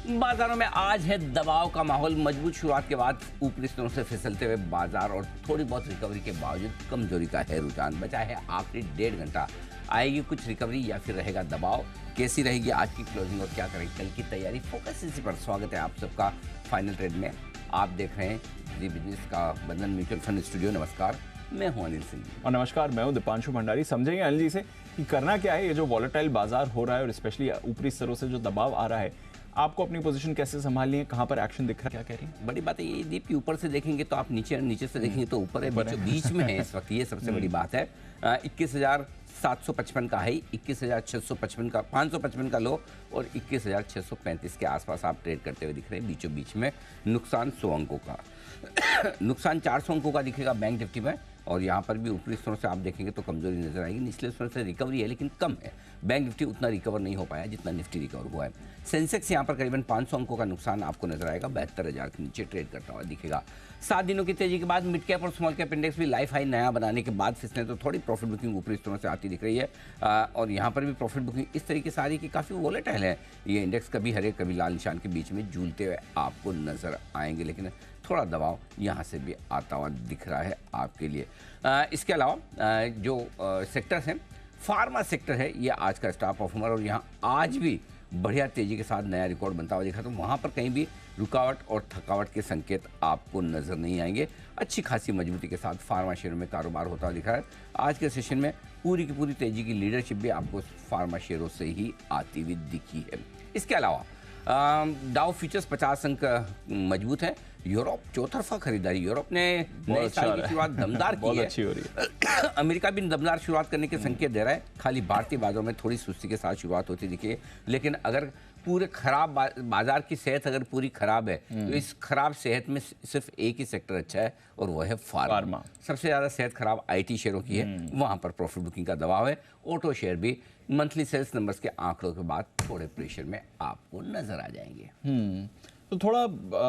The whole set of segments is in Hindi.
बाजारों में आज है दबाव का माहौल। मजबूत शुरुआत के बाद ऊपरी स्तरों से फिसलते हुए बाजार और थोड़ी बहुत रिकवरी के बावजूद कमजोरी का है रुझान। बचा है आखिरी 1.5 घंटा। आएगी कुछ रिकवरी या फिर रहेगा दबाव? कैसी रहेगी आज की क्लोजिंग और क्या करेंगे कल की तैयारी, फोकस इसी पर। स्वागत है आप सबका फाइनल ट्रेड में। आप देख रहे हैं जी बिजनेस का बंधन म्यूचुअल फंड स्टूडियो। नमस्कार, मैं हूं अनिल सिंह और नमस्कार, मैं हूं दीपांशु भंडारी। समझेंगे अनिल जी से कि करना क्या है। ये जो वॉलेटाइल बाजार हो रहा है और स्पेशली ऊपरी स्तरों से जो दबाव आ रहा है, आपको अपनी पोजीशन कैसे संभालनी है, कहां पर एक्शन दिख रहा है, क्या कह रही है? बड़ी बात है ये दीप की ऊपर से देखेंगे तो आप नीचे, नीचे से देखेंगे तो ऊपर है, बीच में है इस वक्त। ये सबसे बड़ी बात है। 21,755 का हाई, 21,655 का 555 का लो और 21,635 के आसपास आप ट्रेड करते हुए दिख रहे हैं। बीचों बीच में नुकसान 100 अंकों का नुकसान 400 अंकों का दिखेगा बैंक निफ्टी में। और यहाँ पर भी ऊपरी स्तरों से आप देखेंगे तो कमजोरी नजर आएगी। निचले स्तरों से रिकवरी है लेकिन कम है। बैंक निफ्टी उतना रिकवर नहीं हो पाया जितना निफ्टी रिकवर हुआ है। सेंसेक्स यहाँ पर करीबन 500 अंकों का नुकसान आपको नजर आएगा। 72,000 के नीचे ट्रेड करता हुआ दिखेगा। 7 दिनों की तेजी के बाद मिड कैप और स्मॉल कैप इंडेक्स भी लाइफ हाई नया बनाने के बाद फिसले तो थोड़ी प्रॉफिट बुकिंग ऊपरी स्तरों से आती दिख रही है। और यहाँ पर भी प्रॉफिट बुकिंग इस तरीके से आ रही है कि काफ़ी वोलेटाइल है। ये इंडेक्स कभी हरे कभी लाल निशान के बीच में झूलते हुए आपको नजर आएंगे, लेकिन थोड़ा दबाव यहाँ से भी आता हुआ दिख रहा है आपके लिए। इसके अलावा जो सेक्टर्स हैं, फार्मा सेक्टर है ये आज का स्टार परफॉर्मर और यहाँ आज भी बढ़िया तेजी के साथ नया रिकॉर्ड बनता हुआ दिखा। तो वहाँ पर कहीं भी रुकावट और थकावट के संकेत आपको नजर नहीं आएंगे। अच्छी खासी मजबूती के साथ फार्मा शेयरों में कारोबार होता हुआ दिखा है। आज के सेशन में पूरी की पूरी तेजी की लीडरशिप भी आपको फार्मा शेयरों से ही आती हुई दिखी है। इसके अलावा डाउ फ्यूचर्स 50 अंक मजबूत है। यूरोप चौतरफा खरीदारी, यूरोप ने नए साल की शुरुआत दमदार की है। अच्छी हो रही है। अमेरिका भी दमदार शुरुआत करने के संकेत दे रहा है। खाली भारतीय बाजारों में थोड़ी सुस्ती के साथ शुरुआत होती दिखी है। लेकिन अगर पूरे खराब बाजार की सेहत अगर पूरी खराब है तो इस खराब सेहत में सिर्फ एक ही सेक्टर अच्छा है और वह है फार्मा। सबसे ज़्यादा सेहत खराब आईटी शेयरों की है। वहाँ पर प्रॉफिट बुकिंग का दबाव है। ऑटो शेयर भी मंथली सेल्स नंबर्स के आंकड़ों के बाद थोड़े प्रेशर में आपको नजर आ जाएंगे। तो थोड़ा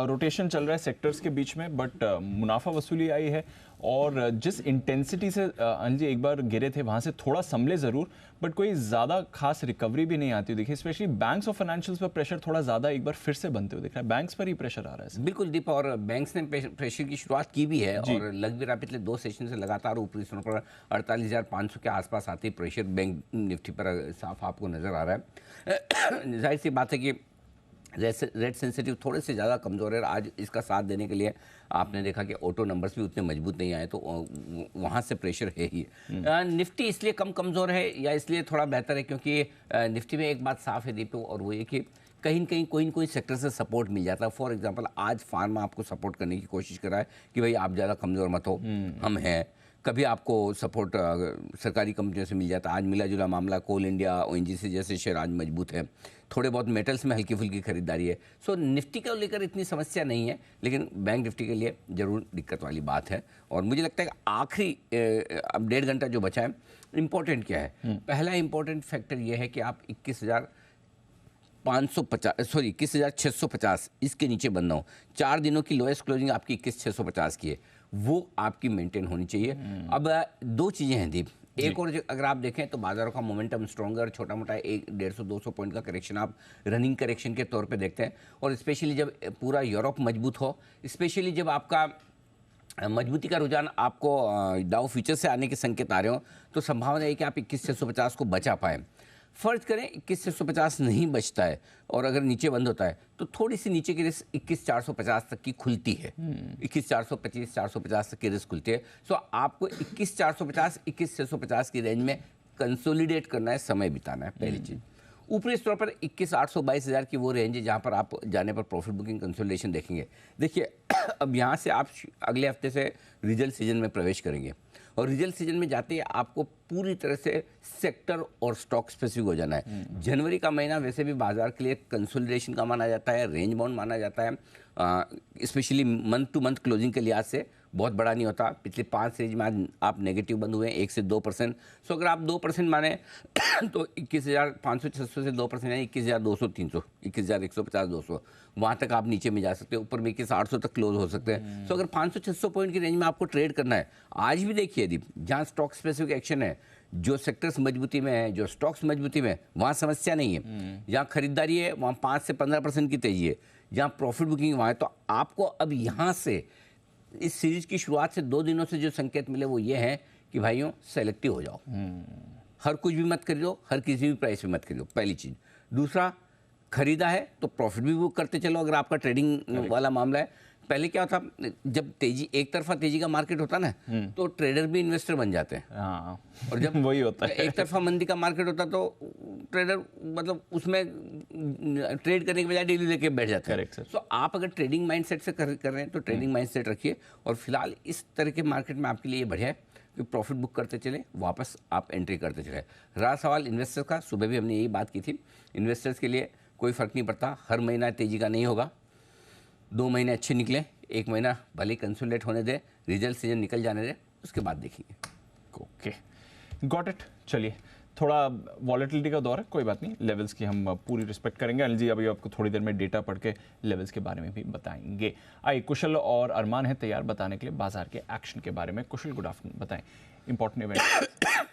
रोटेशन चल रहा है सेक्टर्स के बीच में, बट मुनाफा वसूली आई है और जिस इंटेंसिटी से अनिल जी एक बार गिरे थे वहाँ से थोड़ा संभले ज़रूर, बट कोई ज़्यादा खास रिकवरी भी नहीं आती देखिए। स्पेशली बैंक्स और फाइनेंशियल्स पर प्रेशर थोड़ा ज़्यादा एक बार फिर से बनते हुए दिख रहा है। बैंक्स पर ही प्रेशर आ रहा है। बिल्कुल दीप, और बैंक्स ने प्रेशर की शुरुआत की भी है और लग भी रहा पिछले 2 सेशन से लगातार ऊपरी स्तरों पर 48,500 के आसपास आती प्रेशर बैंक निफ्टी पर साफ आपको नजर आ रहा है। जाहिर सी बात है कि रेट सेंसिटिव थोड़े से ज़्यादा कमज़ोर है। आज इसका साथ देने के लिए आपने देखा कि ऑटो नंबर्स भी उतने मजबूत नहीं आए, तो वहाँ से प्रेशर है ही। निफ्टी इसलिए कम कमज़ोर है या इसलिए थोड़ा बेहतर है क्योंकि निफ्टी में एक बात साफ है दीपू, और वो ये कि कहीं न कहीं कोई न कोई सेक्टर से सपोर्ट मिल जाता है। फॉर एग्जांपल आज फार्मा आपको सपोर्ट करने की कोशिश कर रहा है कि भाई आप ज़्यादा कमज़ोर मत हो, हम हैं। कभी आपको सपोर्ट सरकारी कंपनियों से मिल जाता है। आज मिला जुला मामला कोल इंडिया, ओएनजीसी जैसे शेयर आज मजबूत है। थोड़े बहुत मेटल्स में हल्की फुल्की खरीदारी है। सो निफ्टी को लेकर इतनी समस्या नहीं है, लेकिन बैंक निफ्टी के लिए ज़रूर दिक्कत वाली बात है। और मुझे लगता है कि आखिरी अब 1.5 घंटा जो बचा है, इम्पोर्टेंट क्या है? पहला इम्पोर्टेंट फैक्टर ये है कि आप 21,650 इसके नीचे बंद ना हो। 4 दिनों की लोएस्ट क्लोजिंग आपकी 21,650 की है, वो आपकी मेंटेन होनी चाहिए। अब 2 चीज़ें हैं दीप। एक और अगर आप देखें तो बाजारों का मोमेंटम स्ट्रॉन्गर, छोटा मोटा 150-200 पॉइंट का करेक्शन आप रनिंग करेक्शन के तौर पे देखते हैं। और स्पेशली जब पूरा यूरोप मजबूत हो, स्पेशली जब आपका मजबूती का रुझान आपको डाउ फ्यूचर से आने के संकेत आ रहे हो, तो संभावना है कि आप 21,650 को बचा पाएँ। फर्ज करें 21,650 नहीं बचता है और अगर नीचे बंद होता है तो थोड़ी सी नीचे की रिस्क 21,450 तक की खुलती है। 21,425 450 तक की रिस्क खुलती है। सो आपको 21,450 21,650 की रेंज में कंसोलिडेट करना है, समय बिताना है। पहली चीज़। ऊपरी स्तर पर 21,800-22,000 की वो रेंज है जहाँ पर आप जाने पर प्रॉफिट बुकिंग कंसोलिडेशन देखेंगे। देखिए अब यहाँ से आप अगले हफ्ते से रिजल्ट सीजन में प्रवेश करेंगे और रिजल्ट सीजन में जाते ही आपको पूरी तरह से सेक्टर और स्टॉक स्पेसिफिक हो जाना है। जनवरी का महीना वैसे भी बाजार के लिए कंसोलिडेशन का माना जाता है, रेंज बाउंड माना जाता है। Specially month two month closing के लिहाज से बहुत बड़ा नहीं होता। पिछले 5 सीरीज में आप नेगेटिव बंद हुए हैं 1 से 2%। सो अगर आप 2% माने तो 21,500-600 से 2% है 21,200-300, 21,150 200, वहाँ तक आप नीचे में जा सकते हैं। ऊपर में 21,800 तक क्लोज हो सकते हैं। सो अगर 500-600 पॉइंट की रेंज में आपको ट्रेड करना है, आज भी देखिए दीप जहाँ स्टॉक स्पेसिफिक एक्शन है, जो सेक्टर्स मजबूती में है, जो स्टॉक्स मजबूती में है, वहाँ समस्या नहीं है। जहाँ खरीदारी है वहाँ 5 से 15% की तेजी है, जहाँ प्रॉफिट बुकिंग वहाँ है। तो आपको अब यहाँ से इस सीरीज की शुरुआत से 2 दिनों से जो संकेत मिले वो ये हैं कि भाइयों सेलेक्टिव हो जाओ, हर कुछ भी मत खरीदो, हर किसी भी प्राइस पे मत खरीदो, पहली चीज़। दूसरा, खरीदा है तो प्रॉफिट भी बुक करते चलो अगर आपका ट्रेडिंग वाला मामला है। पहले क्या होता, जब तेजी एक तरफा तेजी का मार्केट होता ना तो ट्रेडर भी इन्वेस्टर बन जाते हैं। हाँ, और जब वही होता है। एक तरफा मंदी का मार्केट होता तो ट्रेडर मतलब उसमें ट्रेड करने के बजाय डेली लेके बैठ जाते हैं। Correct sir. तो आप अगर ट्रेडिंग माइंडसेट से कर रहे हैं तो ट्रेडिंग माइंडसेट रखिए। और फिलहाल इस तरह के मार्केट में आपके लिए ये बढ़िया है कि प्रॉफिट बुक करते चले, वापस आप एंट्री करते चले। रहा सवाल इन्वेस्टर्स का, सुबह भी हमने यही बात की थी, इन्वेस्टर्स के लिए कोई फ़र्क नहीं पड़ता, हर महीना तेज़ी का नहीं होगा। 2 महीने अच्छे निकले, 1 महीना भले कंसोलिडेट होने दे, रिजल्ट सीजन निकल जाने दे, उसके बाद देखेंगे। Okay, got it. चलिए, थोड़ा वॉलेटिलिटी का दौर है, कोई बात नहीं, लेवल्स की हम पूरी रिस्पेक्ट करेंगे। अनिल जी अभी आपको थोड़ी देर में डेटा पढ़ के लेवल्स के बारे में भी बताएंगे। आइए, कुशल और अरमान है तैयार बताने के लिए बाजार के एक्शन के बारे में। कुशल, गुड आफ्टरनून, बताएं इंपॉर्टेंट इवेंट।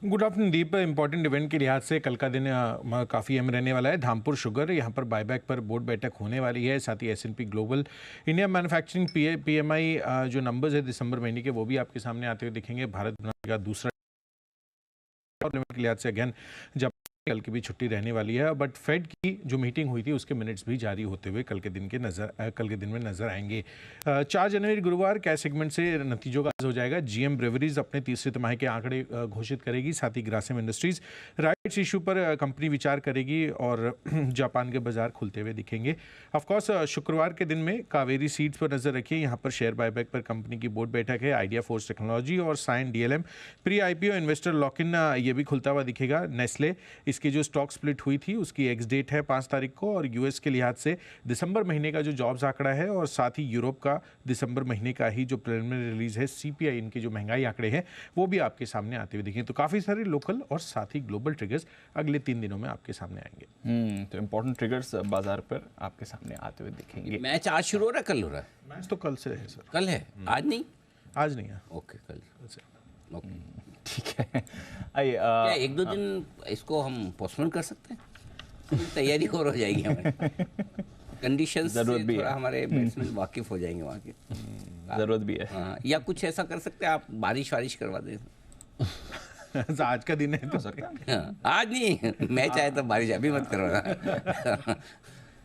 गुड आफ्टरनून दीप। इंपॉर्टेंट इवेंट के लिहाज से कल का दिन काफ़ी अहम रहने वाला है। धामपुर शुगर, यहाँ पर बायबैक पर बोर्ड बैठक होने वाली है। साथ ही S&P global India manufacturing PMI जो नंबर्स है दिसंबर महीने के, वो भी आपके सामने आते हुए दिखेंगे। भारत का दूसरा के लिहाज से अगेन जब कल की भी छुट्टी रहने वाली है, बट फेड की जो मीटिंग हुई थी उसके मिनट्स भी जारी होते हुए कल के दिन में नजर आएंगे। 4 जनवरी गुरुवार कैश सेगमेंट से नतीजों का हो जाएगा। GM ब्रेवरीज अपने तीसरे तिमाही के आंकड़े घोषित करेगी। साथ ही ग्रासिम इंडस्ट्रीज राइट्स इशू पर कंपनी विचार करेगी और जापान के बाजार खुलते हुए दिखेंगे। ऑफकोर्स शुक्रवार के दिन में कावेरी सीड्स पर नजर रखिए। यहाँ पर शेयर बायबैक पर कंपनी की बोर्ड बैठक है। आइडिया फोर्स टेक्नोलॉजी और Cyient DLM pre IPO investor lock in ये भी खुलता हुआ दिखेगा। नेस्ले, इसकी जो स्टॉक स्प्लिट हुई थी उसकी एक्स डेट है 5 तारीख को। और US के लिहाज से दिसंबर महीने का जो जॉब्स आंकड़ा है और साथ ही यूरोप का दिसंबर महीने का ही जो प्रिलिमिनरी रिलीज है CPI, इनके जो महंगाई आंकड़े हैं वो भी आपके सामने आते हुए दिखेंगे। तो काफ़ी सारे लोकल और साथ ही ग्लोबल ट्रिगर्स अगले 3 दिनों में आपके सामने आएंगे। तो इंपॉर्टेंट ट्रिगर्स बाजार पर आपके सामने आते हुए दिखेंगे। मैच आज शुरू हो रहा है, कल हो रहा है? मैच तो कल से है सर। कल है, आज नहीं? आज नहीं है। ओके, कल से। ओके, ठीक है। आइए, क्या 1-2 दिन इसको हम पोस्टपोन कर सकते हैं? तैयारी और हो जाएगी हमारी, कंडीशंस से जरूरत भी थोड़ा है। हमारे बैट्समैन वाकिफ हो जाएंगे वहाँ के। जरूरत भी है। हाँ, या कुछ ऐसा कर सकते हैं आप, बारिश करवा दें। आज का दिन है तो हाँ, आज नहीं, मैच आए तो बारिश अभी मत करवाना।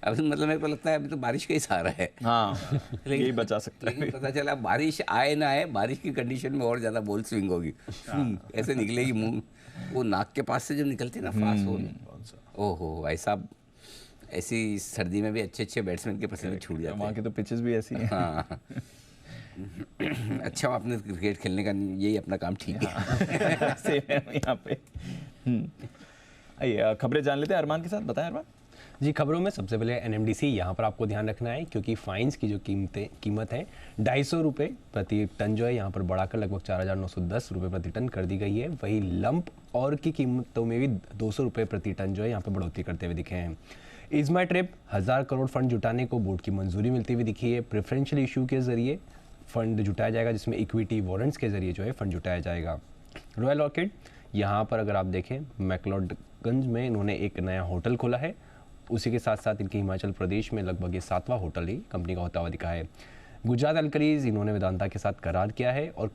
अभी मतलब मेरे को लगता है अभी तो बारिश का ही सहारा है। हाँ, यही बचा सकता है। लेकिन पता चला बारिश आए ना आए, बारिश की कंडीशन में और ज़्यादा बॉल स्विंग होगी। ऐसे निकलेगी मुंह, वो नाक के पास से जो निकलती है ना फास्ट बॉल, ओहो भाई साहब, ऐसी सर्दी में भी अच्छे बैट्समैन के पसीने छूट जाते हैं। वहाँ की तो पिचेस भी ऐसी हैं। हाँ। अच्छा, आपने क्रिकेट खेलने का यही अपना काम ठीक है। सेम है यहाँ पे। आइए, खबरें जान लेते हैं अरमान के साथ। बताएं अरमान। जी, खबरों में सबसे पहले NMDC यहाँ पर आपको ध्यान रखना है, क्योंकि फाइन्स की जो कीमत है 250 रुपये प्रति टन जो है यहाँ पर बढ़ाकर लगभग 4,910 रुपये प्रति टन कर दी गई है। वही लंप और की कीमतों में भी 200 रुपये प्रति टन जो है यहाँ पर बढ़ोतरी करते हुए दिखे हैं। इज़मा ट्रिप 1000 करोड़ फंड जुटाने को बोर्ड की मंजूरी मिलती हुई दिखी है। प्रेफरेंशियल इशू के जरिए फंड जुटाया जाएगा, जिसमें इक्विटी वारंट्स के जरिए जो है फंड जुटाया जाएगा। रॉयल ऑर्किड, यहाँ पर अगर आप देखें मैक्लोडगंज में इन्होंने एक नया होटल खोला है। उसी के साथ साथ इनके हिमाचल प्रदेश में लगभग ये 7वां होटल ही कंपनी का होता हुआ दिखा है। गुजरात अल्करीज, इन्होंने वेदांता के साथ करार किया है और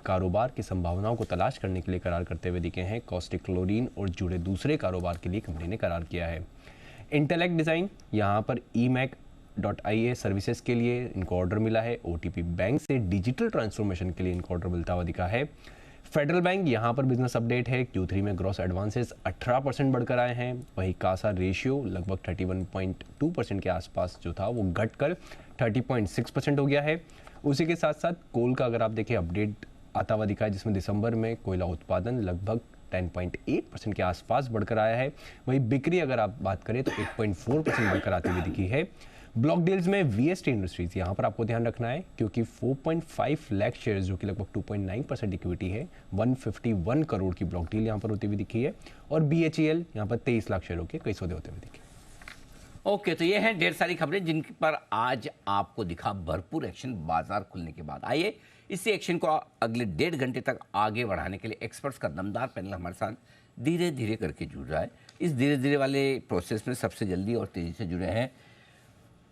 कारोबार की संभावनाओं को तलाश करने के लिए करार करते हुए दिखे हैं। कॉस्टिक क्लोरीन और जुड़े दूसरे कारोबार के लिए कंपनी ने करार किया है। इंटेलेक्ट डिज़ाइन, यहाँ पर EMAC.IA सर्विसेज के लिए इनको ऑर्डर मिला है। OTP बैंक से डिजिटल ट्रांसफॉर्मेशन के लिए इनको ऑर्डर मिलता हुआ दिखा है। फेडरल बैंक, यहाँ पर बिजनेस अपडेट है। Q3 में ग्रॉस एडवांसेस 18% बढ़कर आए हैं। वही कासा रेशियो लगभग 31.2% के आसपास जो था वो घटकर 30.6% हो गया है। उसी के साथ साथ कोल का अगर आप देखें अपडेट आता हुआ दिखा है, जिसमें दिसंबर में कोयला उत्पादन लगभग 10.8% के आसपास बढ़कर आया है। वही बिक्री अगर आप बात करें तो 8.4% बढ़कर आती हुई दिखी है। ब्लॉक डील्स में VST इंडस्ट्रीज, यहाँ पर आपको ध्यान रखना है, क्योंकि 4.5 लाख शेयर्स जो कि लगभग 2.9% इक्विटी है, 151 करोड़ की ब्लॉक डील यहाँ पर होती हुई दिखी है। और BHEL यहाँ पर 23 लाख शेयरों के कई सौदे होते हुए दिखे। ओके, तो ये हैं ढेर सारी खबरें जिन पर आज आपको दिखा भरपूर एक्शन बाजार खुलने के बाद। आइए इसी एक्शन को अगले 1.5 घंटे तक आगे बढ़ाने के लिए एक्सपर्ट्स का दमदार पैनल हमारे साथ धीरे धीरे करके जुड़ रहा है। इस धीरे धीरे वाले प्रोसेस में सबसे जल्दी और तेज़ी से जुड़े हैं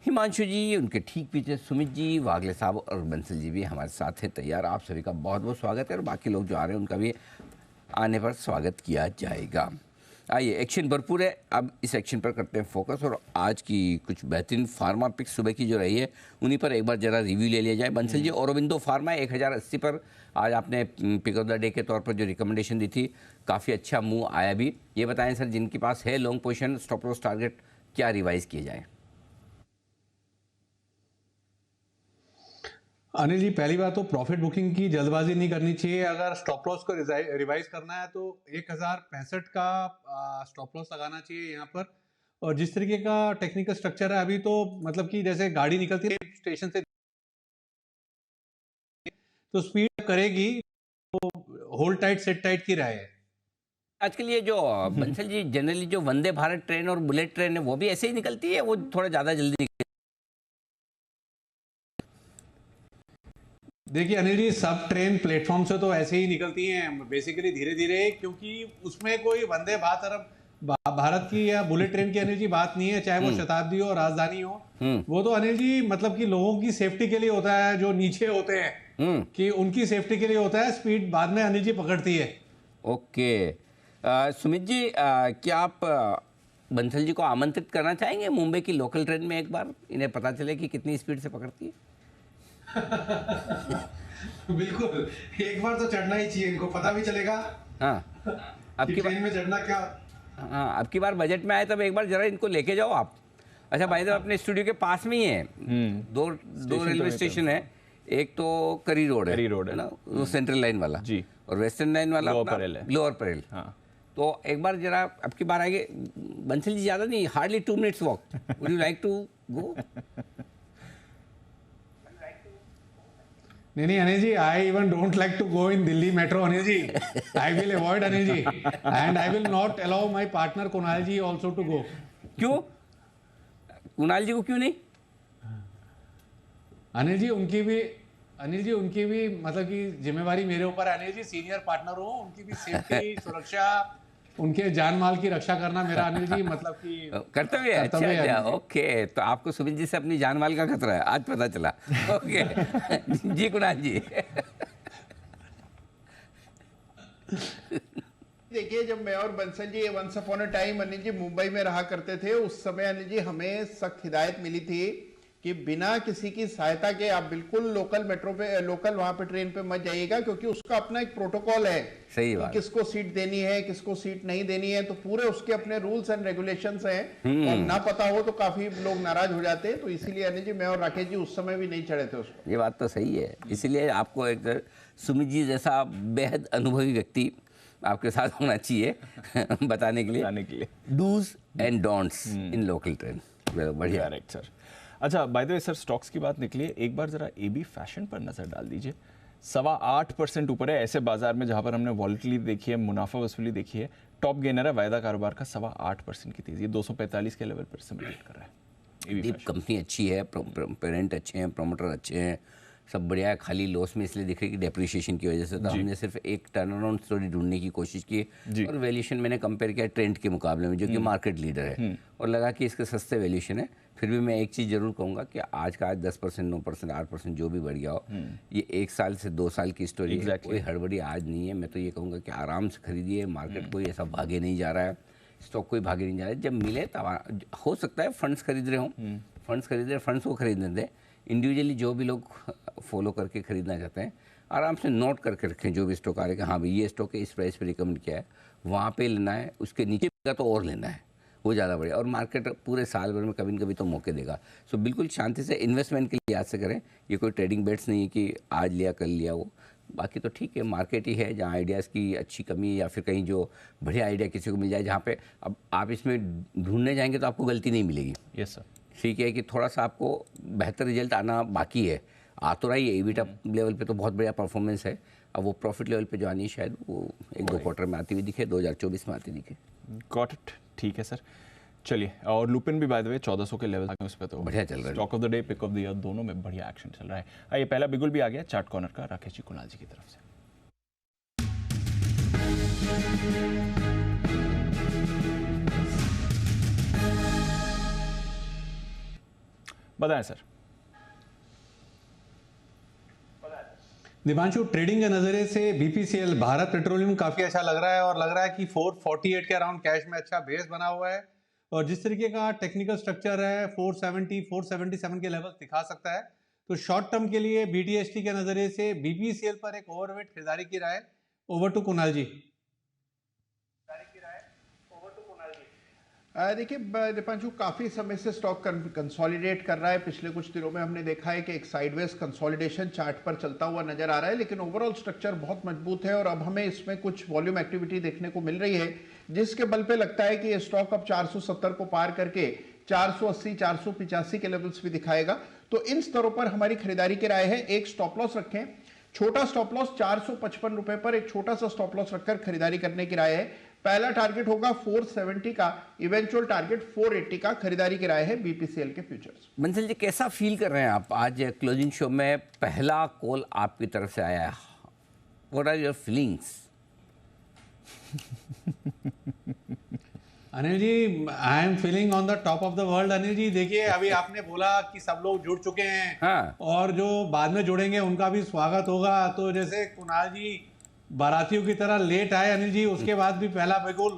हिमांशु जी, उनके ठीक पीछे सुमित जी, वागले साहब और बंसल जी भी हमारे साथ हैं तैयार। आप सभी का बहुत बहुत स्वागत है और बाकी लोग जो आ रहे हैं उनका भी आने पर स्वागत किया जाएगा। आइए, एक्शन भरपूर है। अब इस एक्शन पर करते हैं फोकस और आज की कुछ बेहतरीन फार्मा पिक्स सुबह की जो रही है उन्हीं पर एक बार जरा रिव्यू ले लिया जाए। बंसल जी, औरोबिंदो फार्मा 1080 पर आज आपने पिक ऑफ द डे के तौर पर जो रिकमेंडेशन दी थी, काफ़ी अच्छा मूव आया भी। ये बताएं सर, जिनके पास है long position, stop loss target क्या रिवाइज किए जाए? अनिल जी, पहली बात तो प्रॉफिट बुकिंग की जल्दबाजी नहीं करनी चाहिए। अगर स्टॉप लॉस को रिवाइज करना है तो 1065 का स्टॉप लॉस लगाना चाहिए यहाँ पर। और जिस तरीके का टेक्निकल स्ट्रक्चर है अभी, तो मतलब कि जैसे गाड़ी निकलती है स्टेशन से तो स्पीड करेगी, तो होल्ड टाइट सेट टाइट की रहे। आजकल ये जो बंसल जी, जनरली जो वंदे भारत ट्रेन और बुलेट ट्रेन है वो भी ऐसे ही निकलती है, वो थोड़ा ज़्यादा जल्दी? देखिए अनिल जी, सब ट्रेन प्लेटफॉर्म से तो ऐसे ही निकलती हैं बेसिकली धीरे धीरे, क्योंकि उसमें कोई वंदे भारत की या बुलेट ट्रेन की अनिल जी बात नहीं है, चाहे वो शताब्दी हो, राजधानी हो। वो तो अनिल जी मतलब कि लोगों की सेफ्टी के लिए होता है, जो नीचे होते हैं कि उनकी सेफ्टी के लिए होता है। स्पीड बाद में अनिल जी पकड़ती है। ओके, सुमित जी, क्या आप बंसल जी को आमंत्रित करना चाहेंगे मुंबई की लोकल ट्रेन में एक बार, इन्हें पता चले कि कितनी स्पीड से पकड़ती है? बिल्कुल, एक बार तो चढ़ना ही चाहिए, इनको पता भी चलेगा। हाँ, अब की ट्रेन में चढ़ना क्या। हाँ, अब की बार बजट में आए तब एक बार जरा इनको लेके जाओ आप। अच्छा भाई साहब, अपने स्टूडियो के पास में ही है दो रेलवे स्टेशन है। एक तो करी रोड है ना, वो सेंट्रल लाइन वाला जी, और वेस्टर्न लाइन वाला लोअर परेल। हाँ, तो एक बार जरा अब की बार आएंगे बंसल जी, ज़्यादा नहीं, hardly 2 minutes walk. Would you like to go? नहीं Anil ji, I even don't like to go in Delhi metro Anil ji. I will avoid Anil ji, and I will not allow my partner Kunal ji also to go. क्यों? कुणाल जी को क्यों नहीं? अनिल जी, उनकी भी मतलब कि जिम्मेवारी मेरे ऊपर है अनिल जी। सीनियर पार्टनर हो, उनकी भी सेफ्टी सुरक्षा, उनके जान माल की रक्षा करना मेरा अनिल जी मतलब कि कर्तव्य है। अच्छा, ओके, तो आपको सुमित जी से अपनी जान माल का खतरा है, आज पता चला। ओके जी, कुणाल जी। देखिए, जब मैं और Bansal ji once upon a time Anil ji Mumbai में रहा करते थे, उस समय अनिल जी हमें सख्त हिदायत मिली थी कि बिना किसी की सहायता के आप बिल्कुल लोकल मेट्रो पे, लोकल वहां पे ट्रेन पे मत जाइएगा, क्योंकि उसका अपना एक प्रोटोकॉल है। सही बात। किसको सीट देनी है, किसको सीट नहीं देनी है, तो पूरे उसके अपने रूल्स एंड रेगुलेशंस हैं, और ना पता हो तो काफी लोग नाराज हो जाते हैं। तो इसीलिए अनिल जी, मैं और राकेश जी उस समय भी नहीं चढ़े थे उसको। ये बात तो सही है, इसीलिए आपको एक सुमित जी जैसा बेहद अनुभवी व्यक्ति आपके साथ होना चाहिए बताने के लिए dos and don'ts in local train. बढ़िया सर। अच्छा, by the way sir, stocks की बात निकली है, एक बार जरा एबी फैशन पर नजर डाल दीजिए। 8.25% ऊपर है ऐसे बाजार में जहां पर हमने वॉलेटिलिटी देखी है, मुनाफा वसूली देखी है। टॉप गेनर है वायदा कारोबार का 8.25% की तेजी, 245 के लेवल पर सिमुलेट कर रहा है। कंपनी अच्छी है, पेरेंट अच्छे हैं, प्रोमोटर अच्छे हैं, सब बढ़िया है। खाली लॉस में इसलिए दिख रही है कि डेप्रिसिएशन की वजह से। तो हमने सिर्फ एक टर्न अराउंड स्टोरी ढूंढने की कोशिश की और वैल्यूएशन मैंने कंपेयर किया ट्रेंड के मुकाबले में, जो कि मार्केट लीडर है, और लगा कि इसके सस्ते वैल्यूएशन है। फिर भी मैं एक चीज़ जरूर कहूँगा कि आज का 10%, 9%, 8% जो भी बढ़ गया हो, ये 1 साल से 2 साल की स्टोरी है। कोई हड़बड़ी आज नहीं है। मैं तो ये कहूँगा कि आराम से खरीदिए, मार्केट कोई ऐसा भागे नहीं जा रहा है, स्टॉक कोई भागे नहीं जा रहा है। जब मिले तब हो सकता है फंड्स खरीद रहे हों, फंड्स को खरीदने दें। इंडिविजुअली जो भी लोग फॉलो करके खरीदना चाहते हैं, आराम से नोट करके रखें जो भी स्टॉक आ रहे हैं कि हाँ भाई ये स्टॉक है, इस प्राइस पे रिकमेंड किया है, वहाँ पे लेना है, उसके नीचे का तो और लेना है, वो ज़्यादा बढ़िया। और मार्केट पूरे साल भर में कभी न कभी तो मौके देगा। सो बिल्कुल शांति से इन्वेस्टमेंट के लिए याद से करें। ये कोई ट्रेडिंग बेट्स नहीं है कि आज लिया कल लिया वो। बाकी तो ठीक है, मार्केट ही है जहाँ आइडियाज़ की अच्छी कमी, या फिर कहीं जो बढ़िया आइडिया किसी को मिल जाए, जहाँ पे अब आप इसमें ढूंढने जाएंगे तो आपको गलती नहीं मिलेगी। Yes sir. ठीक है कि थोड़ा सा आपको बेहतर रिजल्ट आना बाकी है, आ तो रही है। ईबिटा लेवल पे तो बहुत बढ़िया परफॉर्मेंस है। अब वो प्रॉफिट लेवल पे जो आनी है शायद वो 1-2 क्वार्टर में आती हुई दिखे, 2024 में आती दिखे। गॉट इट, ठीक है सर। चलिए, और लुपिन भी बाय द वे 1400 के लेवल उस पे तो बढ़िया चल रहा है। Stock of the day, pick of the year दोनों में बढ़िया एक्शन चल रहा है। आइए, पहला बिगुल भी आ गया चार्ट कॉर्नर का राकेश जी कुणाल जी की तरफ से। बताएं सर। दीपांशु, ट्रेडिंग के नज़रिए से बीपीसीएल भारत पेट्रोलियम काफ़ी अच्छा लग रहा है और लग रहा है कि 448 के अराउंड कैश में अच्छा बेस बना हुआ है और जिस तरीके का टेक्निकल स्ट्रक्चर है 470 477 के लेवल दिखा सकता है। तो शॉर्ट टर्म के लिए बीटीएसटी के नज़रिए से बीपीसीएल पर एक ओवरवेट खरीदारी की राय। Over to Kunal ji. देखिए दीपांशु, काफी समय से स्टॉक कंसोलिडेट कर रहा है। पिछले कुछ दिनों में हमने देखा है कि एक साइडवेज कंसोलिडेशन चार्ट पर चलता हुआ नजर आ रहा है, लेकिन ओवरऑल स्ट्रक्चर बहुत मजबूत है और अब हमें इसमें कुछ वॉल्यूम एक्टिविटी देखने को मिल रही है, जिसके बल पे लगता है कि ये स्टॉक अब 470 को पार करके 480 485 के लेवल्स भी दिखाएगा। तो इन स्तरों पर हमारी खरीदारी की राय है। एक स्टॉप लॉस रखें, छोटा स्टॉप लॉस 455 रुपए पर एक छोटा सा स्टॉप लॉस रखकर खरीदारी करने की राय है। पहला टारगेट होगा 470 का, इवेंचुअल टारगेट 480 का। खरीदारी की राय है बीपीसीएल के फ्यूचर्स। बंसल जी, कैसा फील कर रहे हैं आप? आज क्लोजिंग शो में पहला कॉल आपकी तरफ से आया है, what are your feelings? Anil ji, I am feeling on the top of the world. Anil ji देखिए, अभी आपने बोला कि सब लोग जुड़ चुके हैं, हाँ। और जो बाद में जुड़ेंगे उनका भी स्वागत होगा। तो जैसे कुणाल जी बारातियों की तरह लेट आए अनिल जी, उसके बाद भी पहला बिगुल,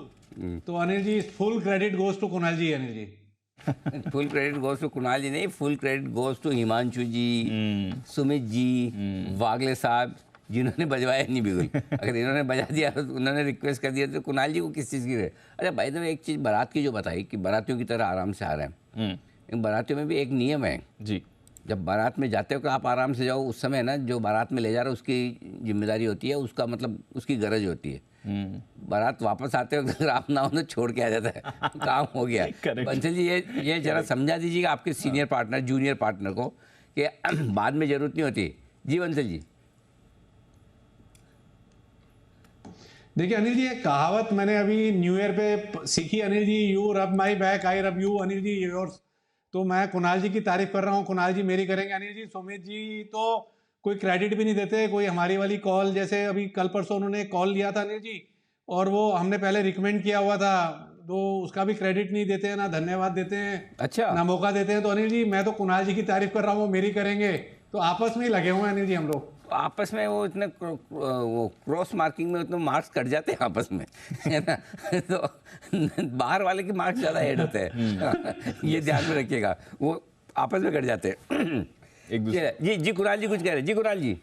तो Anil ji full credit goes to Kunal ji. Anil ji full credit goes to Kunal ji नहीं, full credit goes to Himanshu ji, Sumit ji, Wagle साहब, जिन्होंने बजवाया नहीं बिगुल। अगर इन्होंने बजा दिया तो उन्होंने रिक्वेस्ट कर दिया तो कुणाल जी को किस चीज़ की है? अच्छा भाई, तो एक चीज़ बारात की जो बताई कि बारातियों की तरह आराम से आ रहे हैं, इन बारातियों में भी एक नियम है जी। जब बारात में जाते हो कि आप आराम से जाओ, उस समय ना जो बारात में ले जा रहा है उसकी जिम्मेदारी होती है, उसका मतलब उसकी गरज होती है। बारात वापस आते हो अगर आप ना हो तो छोड़ के आ जाता है, काम हो गया। बंसल जी ये जरा समझा दीजिएगा आपके सीनियर पार्टनर जूनियर पार्टनर को कि बाद में जरूरत नहीं होती। जी बंसल जी। देखिए अनिल जी, एक कहावत मैंने अभी न्यू ईयर पे सीखी Anil ji, you rub my back I रब यू। अनिल जी योर्स। तो मैं कुणाल जी की तारीफ कर रहा हूँ, कुणाल जी मेरी करेंगे। अनिल जी, सुमित जी तो कोई क्रेडिट भी नहीं देते, कोई हमारी वाली कॉल, जैसे अभी कल परसों उन्होंने कॉल लिया था अनिल जी, और वो हमने पहले रिकमेंड किया हुआ था, तो उसका भी क्रेडिट नहीं देते हैं, ना धन्यवाद देते हैं, अच्छा, ना मौका देते हैं। तो अनिल जी मैं तो कुणाल जी की तारीफ कर रहा हूँ, मेरी करेंगे, तो आपस में ही लगे हुए हैं अनिल जी हम लोग। आपस में वो इतने वो क्रॉस मार्किंग में उतने मार्क्स कट जाते हैं आपस में, है ना? तो बाहर वाले के मार्क्स ज़्यादा ऐड होते हैं, ये ध्यान में रखिएगा, वो आपस में कट जाते हैं एक दूसरे। जी जी कुणाल जी कुछ कह रहे हैं। जी कुणाल जी।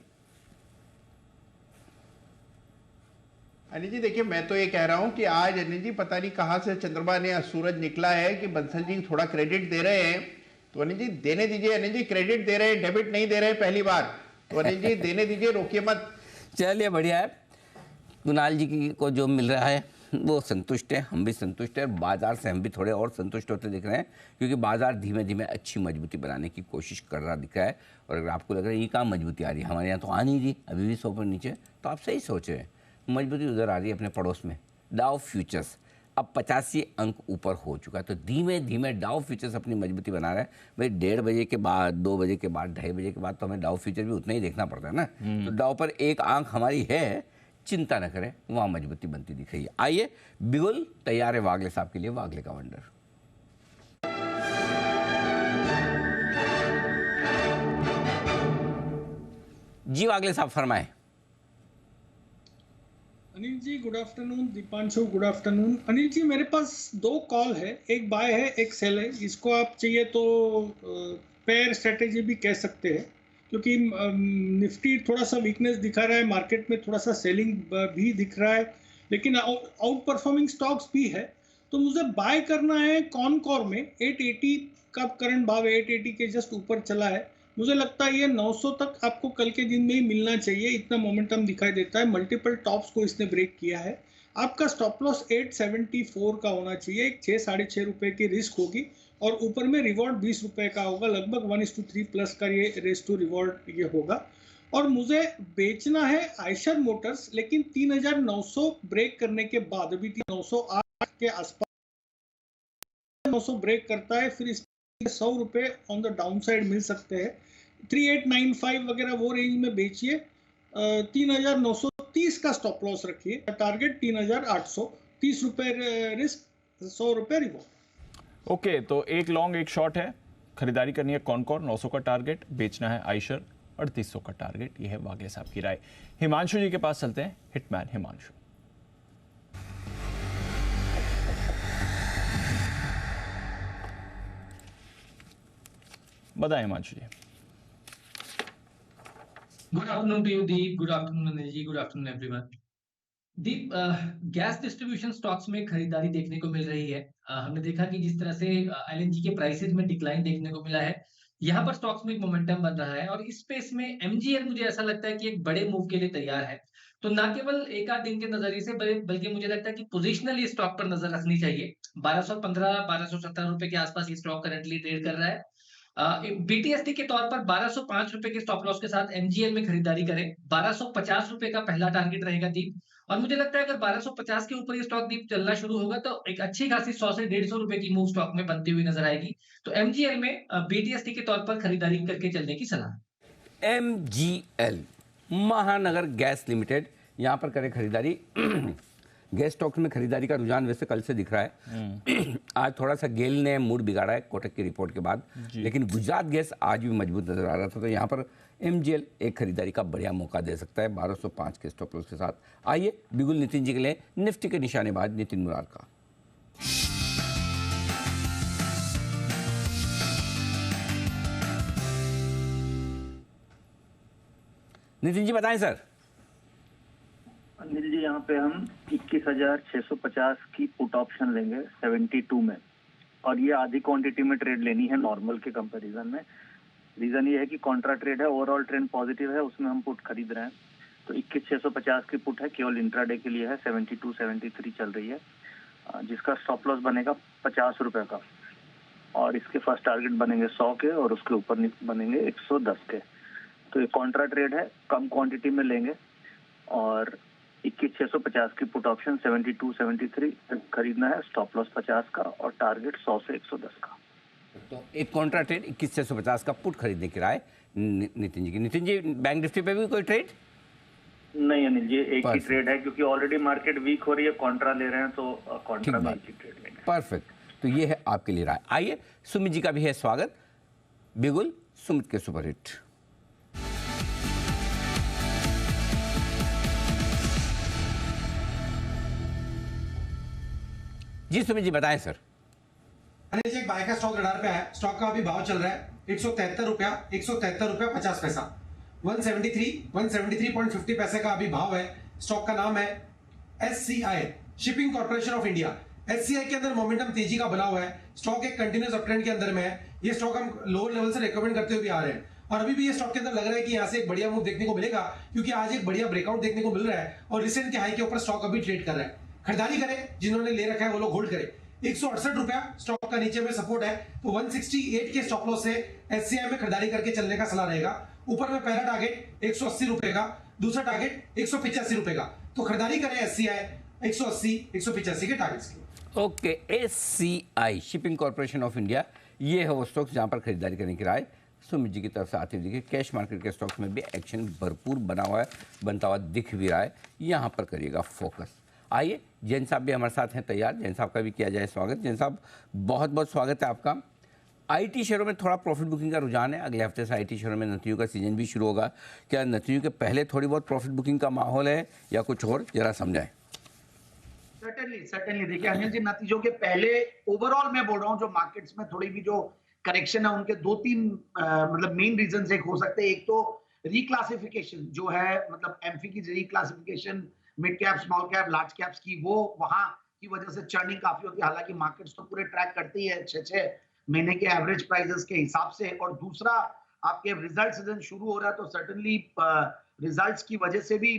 अनिल जी देखिए, मैं तो ये कह रहा हूं कि आज अनिल जी पता नहीं कहां से चंद्रमा ने सूरज निकला है कि बंसल जी थोड़ा क्रेडिट दे रहे हैं। तो अनिल जी देने दीजिए। अनिल जी क्रेडिट दे रहे हैं, डेबिट नहीं दे रहे हैं पहली बार। तो अनिल जी देने दीजिए, रोकिए मत। चलिए बढ़िया है, कुणाल जी को जो मिल रहा है वो संतुष्ट है, हम भी संतुष्ट हैं। बाजार से हम भी थोड़े और संतुष्ट होते दिख रहे हैं, क्योंकि बाजार धीमे धीमे अच्छी मजबूती बनाने की कोशिश कर रहा दिख रहा है। और अगर आपको लग रहा है ये कहाँ मजबूती आ रही है, हमारे यहाँ तो आ नहीं रही, अभी भी 100 पर नीचे, तो आप सही सोच रहे हैं, मजबूती उधर आ रही है अपने पड़ोस में। डाउ फ्यूचर्स अब 85 अंक ऊपर हो चुका है, तो धीमे धीमे डाउ फ्यूचर्स अपनी मजबूती बना रहा है। भाई 1:30 बजे के बाद, 2 बजे के बाद, 2:30 बजे के बाद तो हमें डाउ फ्यूचर भी उतना ही देखना पड़ता है ना। तो डाउ पर एक आंख हमारी है, चिंता न करें, वहाँ मजबूती बनती दिख रही है। आइए, बिगुल तैयार है वागले साहब के लिए, वागले का वंडर। जी वागले साहब फरमाएं। Anil ji good afternoon. Deepanshu good afternoon. Anil ji मेरे पास 2 कॉल है, एक बाय है एक सेल है। इसको आप चाहिए तो पेयर स्ट्रेटेजी भी कह सकते हैं, क्योंकि निफ्टी थोड़ा सा वीकनेस दिखा रहा है, मार्केट में थोड़ा सा सेलिंग भी दिख रहा है, लेकिन आउट परफॉर्मिंग स्टॉक्स भी है। तो मुझे बाय करना है कॉनकोर में। 880 का करंट भाव 880 के जस्ट ऊपर चला है। मुझे लगता है ये 900 तक आपको कल के दिन में ही मिलना चाहिए, इतना मोमेंटम दिखाई देता है। मल्टीपल टॉप्स को इसने ब्रेक किया है। आपका स्टॉप लॉस 874 का होना चाहिए, एक 6-6.5 रुपए की रिस्क होगी, और ऊपर में रिवॉर्ड 20 रुपए का होगा, लगभग 1:3 प्लस का ये रेस टू रिवॉर्ड ये होगा। और मुझे बेचना है आयशर मोटर्स, लेकिन 3900 ब्रेक करने के बाद, अभी 908 के आसपास 900 ब्रेक करता है, फिर इस 100 रुपए ऑन द डाउन साइड मिल सकते हैं। 3895 वगैरह वो रेंज में बेचिए। 3930 का स्टॉप लॉस रखिए, टारगेट 3830 रुपए रिस्क, 100 रुपए रिवॉर्ड। ओके, तो एक लॉन्ग एक शॉर्ट है, खरीदारी करनी है कॉनकॉर 900 का टारगेट, बेचना है आइशर 3800 का टारगेट। ये है वागले साहब की राय। हिमांशु जी के पास चलते हैं, हिटमैन हिमांशु। बताएं Himanshu ji. Good afternoon to you Deep, good afternoon Anil ji, good afternoon everyone. Deep, gas distribution stocks में खरीदारी देखने को मिल रही है। हमने देखा कि जिस तरह से एलएनजी के प्राइसेस में डिक्लाइन देखने को मिला है, यहाँ पर स्टॉक्स में एक मोमेंटम बन रहा है और इस स्पेस में एमजीएल मुझे ऐसा लगता है कि एक बड़े मूव के लिए तैयार है। तो ना केवल एक आध दिन के नजरिए से बल्कि मुझे लगता है कि पोजिशनली स्टॉक पर नजर रखनी चाहिए। 1215 1217 रुपए के आसपास ये स्टॉक करंटली ट्रेड कर रहा है। बीटीएसटी के तौर पर 1205 रुपए के स्टॉप लॉस के साथ एमजीएल में खरीदारी करें। 1250 रुपए का पहला टारगेट रहेगा दीप, और मुझे लगता है अगर 1250 के ऊपर ये स्टॉक दीप चलना शुरू होगा तो एक अच्छी खासी 100 से 150 रुपए की मूव स्टॉक में बनती हुई नजर आएगी। तो एमजीएल में बीटीएसटी के तौर पर खरीदारी करके चलने की सलाह। एमजीएल महानगर गैस लिमिटेड, यहाँ पर करें खरीदारी। गैस स्टॉक्स में खरीदारी का रुझान वैसे कल से दिख रहा है। आज थोड़ा सा गेल ने मूड बिगाड़ा है कोटक की रिपोर्ट के बाद, लेकिन गुजरात गैस आज भी मजबूत नजर आ रहा था। तो यहाँ पर एमजीएल एक खरीदारी का बढ़िया मौका दे सकता है 1205 के स्टॉप लॉस के साथ। आइए बिगुल नितिन जी के लिए निफ्टी के निशानेबाज नितिन मुरार का। नितिन जी बताएं सर। अनिल जी, यहाँ पे हम 21,650 की पुट ऑप्शन लेंगे 72 में, और ये आधी क्वांटिटी में ट्रेड लेनी है नॉर्मल के कंपैरिजन में। रीजन ये है कि कॉन्ट्रा ट्रेड है, ओवरऑल ट्रेंड पॉजिटिव है, उसमें हम पुट खरीद रहे हैं। तो 21,650 की पुट है, केवल इंट्राडे के लिए है। 72 73 चल रही है, जिसका स्टॉप लॉस बनेगा 50 रुपए का, और इसके फर्स्ट टारगेट बनेंगे 100 के, और उसके ऊपर बनेंगे 110 के। तो ये कॉन्ट्रा ट्रेड है, कम क्वांटिटी में लेंगे, और 21,650 की पुट ऑप्शन 72 73 खरीदना है, स्टॉप लॉस 50 का और टारगेट 100 से 110 का। तो एक कॉन्ट्रा ट्रेड 21,650 का पुट खरीदने की राय नितिन जी की। नितिन जी, बैंक निफ्टी पे भी कोई ट्रेड? नहीं अनिल जी, एक ही ट्रेड है, क्योंकि ऑलरेडी मार्केट वीक हो रही है, कॉन्ट्रा ले रहे हैं, तो कॉन्ट्रा में एक ही ट्रेड लेंगे। परफेक्ट, तो ये है आपके लिए राय। आइए सुमित जी का भी है स्वागत। बिगुल सुमित के सुपरहिट। जी सुमित जी बताएं सर। अनिल जी, एक बाय का स्टॉक रडार पे है। स्टॉक का अभी भाव चल रहा है 173 रुपया 50 पैसा। 173.50 पैसे का अभी भाव है। स्टॉक का नाम है SCI, shipping corporation of India. SCI के अंदर मोमेंटम तेजी का बना हुआ है। स्टॉक एक कंटिन्यूस अपट्रेंड के अंदर में है। ये स्टॉक हम लोअर लेवल से रिकमेंड करते हुए आ रहे हैं, और अभी भी ये स्टॉक के अंदर लग रहा है कि यहाँ से एक बढ़िया मूव देखने को मिलेगा, क्योंकि आज एक बढ़िया ब्रेकआउट देखने को मिल रहा है और रिसेंट के हाई के ऊपर स्टॉक अभी ट्रेड कर रहा है। खरीदारी करें, जिन्होंने ले रखा है वो लोग होल्ड करें। 168 रुपया स्टॉक का नीचे में सपोर्ट है, तो 168 के स्टॉप लॉस से SCI में खरीदारी करके चलने का सलाह रहेगा। ऊपर में पहला टारगेट 180 रुपए का, दूसरा टारगेट 185 रुपए का। तो खरीदारी करें SCI 180 185 के टारगेट्स की। Okay, SCI shipping corporation of India, ये है वो स्टॉक्स जहां पर खरीदारी करने की राय सुमित जी की तरफ से आती हुई दिखी। कैश मार्केट के स्टॉक्स में भी एक्शन भरपूर बना हुआ है, बनता हुआ दिख भी रहा है। यहां पर करिएगा फोकस। आइए जैन साहब भी हमारे साथ हैं तैयार। जैन साहब का भी किया जाए स्वागत। जैन साहब, बहुत बहुत स्वागत है आपका। आईटी शेयरों में थोड़ा प्रॉफिट बुकिंग का रुझान है। अगले हफ्ते से आईटी शेयरों में नतीजों का सीजन भी शुरू होगा। क्या नतीजों के पहले थोड़ी बहुत प्रॉफिट बुकिंग का माहौल है या कुछ और, जरा समझाएं। सर्टेनली देखिए अनिल जी, नतीजों के पहले ओवरऑल मैं बोल रहा हूँ, जो मार्केट्स में थोड़ी भी जो करेक्शन है, उनके 2-3 मतलब मेन रीजन एक हो सकते हैं। एक तो रिक्लासिफिकेशन जो है, मतलब एमफी की reclassification mid cap, small cap, large caps की, वो वहां की वजह से चर्निंग काफी होती है। हालांकि मार्केट्स तो पूरे ट्रैक करती है 6 महीने के एवरेज प्राइसेस के हिसाब से। और दूसरा, आपके रिजल्ट सीजन शुरू हो रहा है, तो सर्टेनली रिजल्ट्स की वजह से भी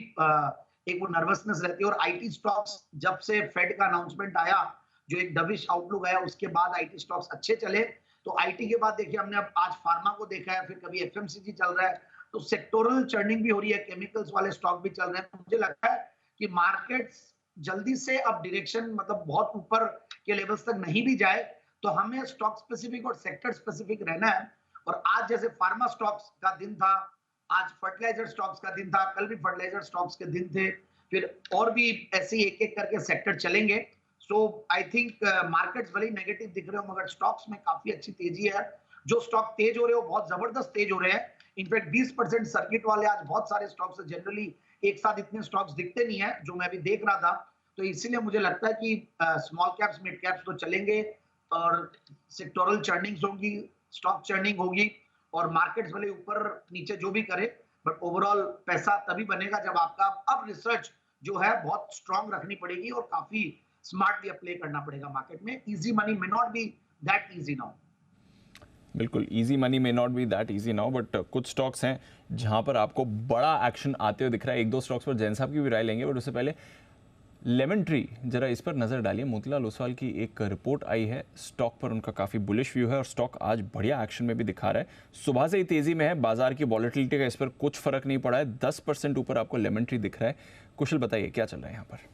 एक वो नर्वसनेस रहती है। और आईटी स्टॉक्स, जब से फेड का अनाउंसमेंट आया, जो एक डविश आउटलुक आया, उसके बाद आईटी स्टॉक्स अच्छे चले। तो आईटी के बाद देखिए हमने अब आज फार्मा को देखा है, फिर कभी एफएमसीजी चल रहा है, तो सेक्टोरल चर्निंग भी हो रही है, केमिकल्स वाले स्टॉक भी चल रहे हैं। मुझे लगता है कि मार्केट्स जल्दी से अब डायरेक्शन, मतलब बहुत ऊपर के लेवल्स तक नहीं भी जाए, तो हमें स्टॉक स्पेसिफिक और सेक्टर स्पेसिफिक रहना है। और आज जैसे फार्मा स्टॉक्स का दिन था, आज फर्टिलाइजर स्टॉक्स का दिन था, कल भी फर्टिलाइजर स्टॉक्स के दिन थे, फिर और भी ऐसे ही एक एक करके सेक्टर चलेंगे। सो आई थिंक मार्केट्स भले ही नेगेटिव दिख रहे हो, मगर स्टॉक्स में काफी अच्छी तेजी है। जो स्टॉक तेज हो रहे हो बहुत जबरदस्त तेज हो रहे हैं। इनफैक्ट 20% सर्किट वाले आज बहुत सारे स्टॉक्स है, जनरली एक साथ इतने स्टॉक्स दिखते नहीं है, जो मैं अभी देख रहा था। तो इसीलिए मुझे लगता है कि स्मॉल कैप्स मिड कैप्स तो चलेंगे और सेक्टोरल चर्निंग्स होगी, स्टॉक चर्निंग होगी, और मार्केट्स भले ऊपर नीचे जो भी करे, बट ओवरऑल पैसा तभी बनेगा जब आपका अब रिसर्च जो है बहुत स्ट्रांग रखनी पड़ेगी और काफी स्मार्टली अप्लाई करना पड़ेगा मार्केट में। Easy money may not be that easy now. बिल्कुल, easy money may not be that easy now, but कुछ स्टॉक्स हैं जहां पर आपको बड़ा एक्शन आते हुए दिख रहा है। एक दो स्टॉक्स पर जैन साहब की भी राय लेंगे, बट उससे पहले लेमन ट्री, जरा इस पर नजर डालिए। मोतीलाल ओसवाल की एक रिपोर्ट आई है, स्टॉक पर उनका काफी बुलिश व्यू है और स्टॉक आज बढ़िया एक्शन में भी दिखा रहा है। सुबह से ही तेजी में है, बाजार की वॉलेटिलिटी का इस पर कुछ फर्क नहीं पड़ा है। 10% ऊपर आपको लेमन ट्री दिख रहा है। कुशल बताइए क्या चल रहा है यहाँ पर?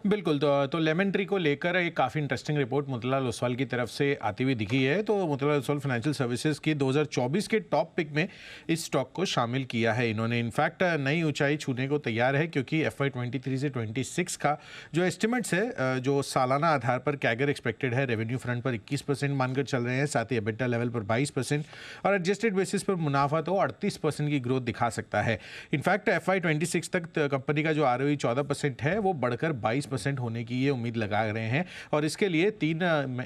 बिल्कुल, तो लेमन ट्री को लेकर एक काफ़ी इंटरेस्टिंग रिपोर्ट मोतीलाल ओसवाल की तरफ से आती हुई दिखी है। तो मोतीलाल ओसवाल फाइनेंशियल सर्विसेज की 2024 के टॉप पिक में इस स्टॉक को शामिल किया है इन्होंने। इनफैक्ट नई ऊंचाई छूने को तैयार है, क्योंकि FY 23 से 26 का जो एस्टिमेट्स है, जो सालाना आधार पर कैगर एक्सपेक्टेड है, रेवेन्यू फ्रंट पर 21% मानकर चल रहे हैं, साथ ही एबिटा लेवल पर 22% और एडजस्टेड बेसिस पर मुनाफा तो 38% की ग्रोथ दिखा सकता है। इनफैक्ट FY 26 तक कंपनी का जो ROE 14% है, वो बढ़कर 22% होने की ये उम्मीद लगा रहे हैं। और इसके लिए 3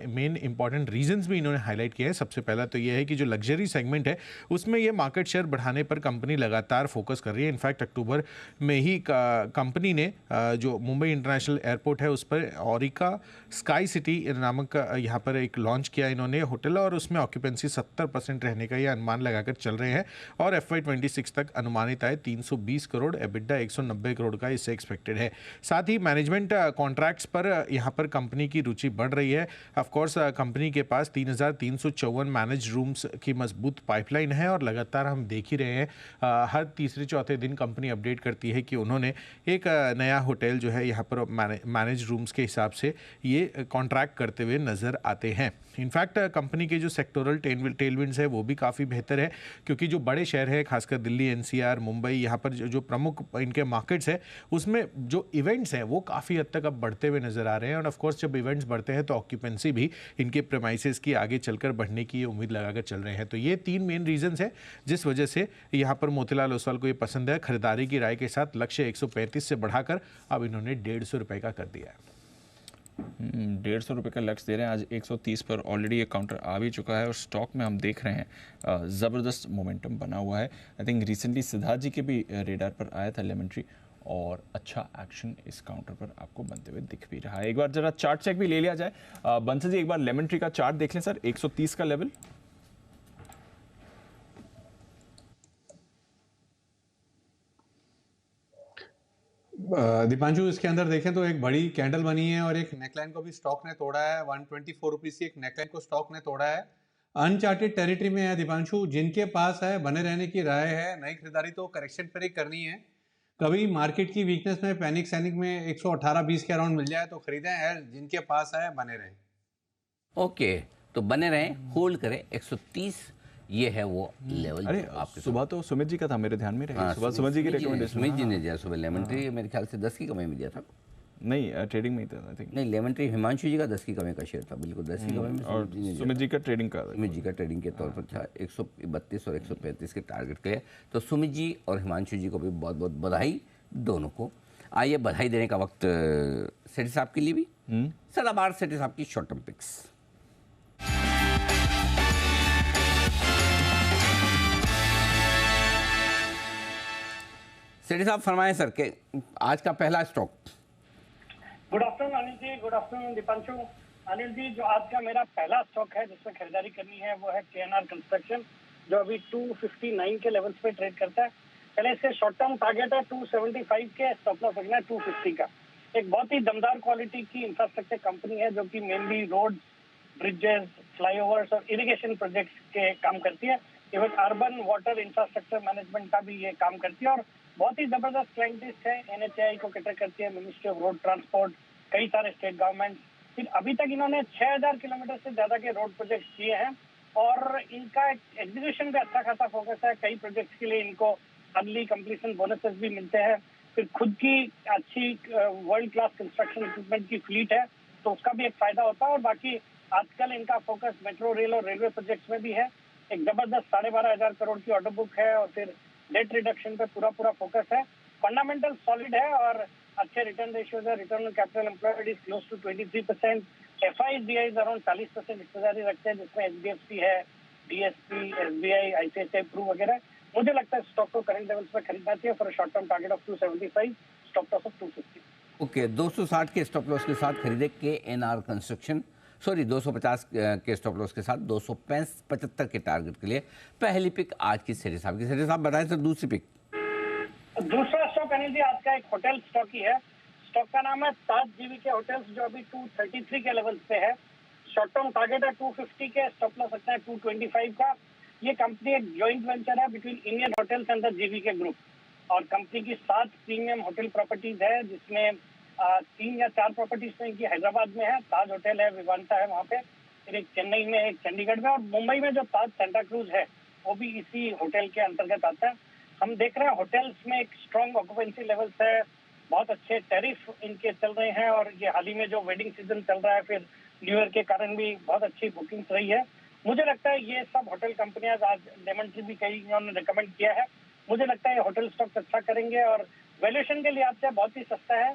मेन इंपॉर्टेंट रीजंस भी इन्होंने हाईलाइट किए हैं। सबसे पहला तो ये है कि जो लग्जरी सेगमेंट है, उसमें ये मार्केट शेयर बढ़ाने पर कंपनी लगातार फोकस कर रही है। इनफैक्ट अक्टूबर में ही कंपनी ने जो मुंबई इंटरनेशनल एयरपोर्ट है, उस पर ओरिका स्काई सिटी नामक यहाँ पर एक लॉन्च किया इन्होंने होटल, और उसमें ऑक्यूपेंसी 70% रहने का ये अनुमान लगाकर चल रहे हैं। और FY 26 तक अनुमानित आय 320 करोड़, एबिटा 190 करोड़ का इससे एक्सपेक्टेड है। साथ ही मैनेजमेंट कॉन्ट्रैक्ट्स पर यहाँ पर कंपनी की रुचि बढ़ रही है। ऑफ कोर्स कंपनी के पास 3,354 मैनेज रूम्स की मजबूत पाइपलाइन है, और लगातार हम देख ही रहे हैं हर तीसरे चौथे दिन कंपनी अपडेट करती है कि उन्होंने एक नया होटल जो है यहाँ पर मैनेज रूम्स के हिसाब से ये कॉन्ट्रैक्ट करते हुए नज़र आते हैं। इनफैक्ट कंपनी के जो सेक्टोरल टेलविंड्स है वो भी काफ़ी बेहतर है, क्योंकि जो बड़े शहर हैं, खासकर दिल्ली, NCR, मुंबई, यहाँ पर जो प्रमुख इनके मार्केट्स हैं, उसमें जो इवेंट्स हैं वो काफ़ी हद तक अब बढ़ते हुए नज़र आ रहे हैं। और ऑफ कोर्स जब इवेंट्स बढ़ते हैं तो ऑक्यूपेंसी भी इनके प्रेमाइसेस की आगे चलकर बढ़ने की उम्मीद लगाकर चल रहे हैं। तो ये 3 मेन रीजंस हैं जिस वजह से यहाँ पर मोतीलाल ओसवाल को ये पसंद है। खरीदारी की राय के साथ लक्ष्य 135 से बढ़ाकर अब इन्होंने 150 रुपये का कर दिया है। 150 रुपये का लक्ष्य दे रहे हैं। आज 130 पर ऑलरेडी ये काउंटर आ भी चुका है और स्टॉक में हम देख रहे हैं ज़बरदस्त मोमेंटम बना हुआ है। आई थिंक रिसेंटली सिद्धार्थ जी के भी रेडार पर आया था लेमन ट्री, और अच्छा एक्शन इस काउंटर पर आपको बनते हुए दिख भी रहा है। एक बार जरा चार्ट चेक भी ले लिया जाए। बंसल जी, एक बार लेमन ट्री का चार्ट देख लें सर, 130 का लेवल। दीपांशु, इसके अंदर देखें तो एक बड़ी कैंडल बनी है और एक नेकलाइन को भी स्टॉक ने तोड़ा है। 124 रुपीज की एक नेकलाइन को स्टॉक ने तोड़ा है। अनचार्टेड टेरिटरी में है दीपांशु। जिनके पास है बने रहने की राय है, नई खरीदारी तो करेक्शन पर ही करनी है। कभी मार्केट की वीकनेस में पैनिक सैनिक में 118-20 के अराउंड मिल जाए तो खरीदें, है जिनके पास है बने रहें। ओके, तो बने रहें, होल्ड करें। 130 ये है वो लेवल। अरे आपके सुबह तो सुमित जी का था, मेरे ध्यान में रहे। सुबह सुमित जी की रिकमेंडेशन, सुमित जी ने दिया सुबह लेमन ट्री, मेरे ख्याल से 10 की कमाई में दिया था। नहीं, ट्रेडिंग में ही था आई थिंक। नहीं, लेमन ट्री हिमांशु जी का 10 की कमाई का शेयर था, बिल्कुल 10 की कमाई में। और सुमित जी का ट्रेडिंग का, सुमित जी का ट्रेडिंग के तौर पर था। 132 और 135 के टारगेट के लिए। तो सुमित जी और हिमांशु जी को भी बहुत बहुत बधाई, दोनों को। आइए, बधाई देने का वक्त सेठी साहब के लिए भी। सदाबहार सेठी साहब की शॉर्ट टर्म पिक्स। सेठी साहब फरमाएं सर के आज का पहला stock. Good afternoon Anil ji, good afternoon Deepanshu. Anil ji, जो आज का मेरा पहला स्टॉक है जिसमें खरीदारी करनी है वो है KNR कंस्ट्रक्शन, जो अभी 259 के लेवल्स पे ट्रेड करता है। पहले इसके शॉर्ट टर्म टारगेट है 275 के, स्टॉप लॉस रखना है 250 का। एक बहुत ही दमदार क्वालिटी की इंफ्रास्ट्रक्चर कंपनी है जो कि मेनली रोड, ब्रिजेस, फ्लाईओवर्स और इरिगेशन प्रोजेक्ट्स के काम करती है। Even urban water infrastructure management का भी ये काम करती है और बहुत ही जबरदस्त क्लाइंट लिस्ट है। NHAI को कैटर करती है, मिनिस्ट्री ऑफ रोड ट्रांसपोर्ट, कई सारे स्टेट गवर्नमेंट, फिर अभी तक इन्होंने 6000 किलोमीटर से ज्यादा के रोड प्रोजेक्ट किए हैं और इनका एग्जीक्यूशन पे अच्छा खासा फोकस है। कई प्रोजेक्ट्स के लिए इनको अर्ली कंप्लीशन बोनसेस भी मिलते हैं। फिर खुद की अच्छी वर्ल्ड क्लास कंस्ट्रक्शन इक्विपमेंट की फ्लीट है, तो उसका भी एक फायदा होता है। और बाकी आजकल इनका फोकस मेट्रो रेल और रेलवे प्रोजेक्ट्स में भी है। एक जबरदस्त 12,500 करोड़ की ऑर्डर बुक है और फिर डेट रिडक्शन पे पूरा फोकस है। फंडामेंटल सॉलिड है और अच्छे रिटर्न रेशियोज है। Return on capital employed is close to 23%। FIs around 40% हिस्सेदारी रखते हैं, जिसमें HDFC है, DSP, SBI, ICICI Pru वगैरह। मुझे लगता है स्टॉक को करंट लेवल्स पे खरीदना चाहिए for short term target of 275, stop loss of 250। Okay, 260 के स्टॉप लॉस के साथ खरीदे KNR कंस्ट्रक्शन, सॉरी 250 के स्टॉप लॉस के साथ 275 के टारगेट के लिए। पहली पिक आज की सेठी साहब बताएं सर। दूसरी पिक, दूसरा स्टॉक अनिल जी आज का एक होटल स्टॉक ही है। स्टॉक का नाम है ताज जीवीके होटल्स, जो अभी 233 के लेवल्स पे है। शॉर्ट टर्म टारगेट है 250 के, स्टॉप लॉस रखना है 225 का। ये कंपनी एक जॉइंट वेंचर है between Indian hotels and the GVK group और कंपनी की 7 प्रीमियम होटल प्रॉपर्टीज है, जिसमें 3 या 4 प्रॉपर्टीज तो इनकी हैदराबाद में है। ताज होटल है, विवांता है वहाँ पे, फिर एक चेन्नई में, एक चंडीगढ़ में और मुंबई में जो ताज सेंटा क्रूज है वो भी इसी होटल के अंतर्गत आता है। हम देख रहे हैं होटल्स में एक स्ट्रॉन्ग ऑक्यूपेंसी लेवल्स है, बहुत अच्छे टैरिफ इनके चल रहे हैं और ये हाल ही में जो वेडिंग सीजन चल रहा है, फिर न्यू ईयर के कारण भी बहुत अच्छी बुकिंग्स रही है। मुझे लगता है ये सब होटल कंपनियां, आज लेमन ट्री भी कई इन्होंने रिकमेंड किया है, मुझे लगता है ये होटल स्टॉक्स अच्छा करेंगे और वैल्यूएशन के लिहाज से बहुत ही सस्ता है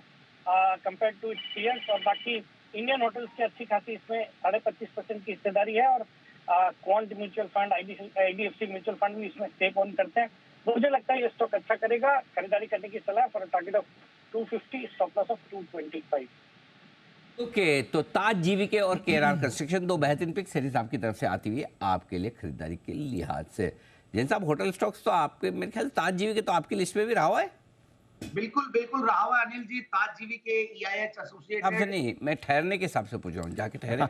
कंपेयर टू इट्स पीयर्स। और बाकी इंडियन होटल्स की अच्छी खासी इसमें 25.5% की हिस्सेदारी है और quant mutual fund, IDFC mutual fund भी इसमें स्टेक ऑन करते हैं। मुझे लगता है ये स्टॉक अच्छा करेगा। खरीदारी करने की सलाह for target of 250, stop loss of 225। Okay, तो ताज जीवीके और KNR कंस्ट्रक्शन दो बेहतरीन पिक सेठी साहब की तरफ से आती हुई आपके लिए खरीदारी के लिहाज से। जैन साहब, होटल स्टॉक्स तो आपके, मेरे ख्याल ताज जीवीके तो आपकी लिस्ट में भी रहा हुआ है। बिल्कुल रहा हुआ है अनिल जी। ताज जीवीके, EIH एसोसिएटेड। आपसे नहीं, मैं ठहरने के हिसाब से पूछ रहा हूँ, जाके ठहरे।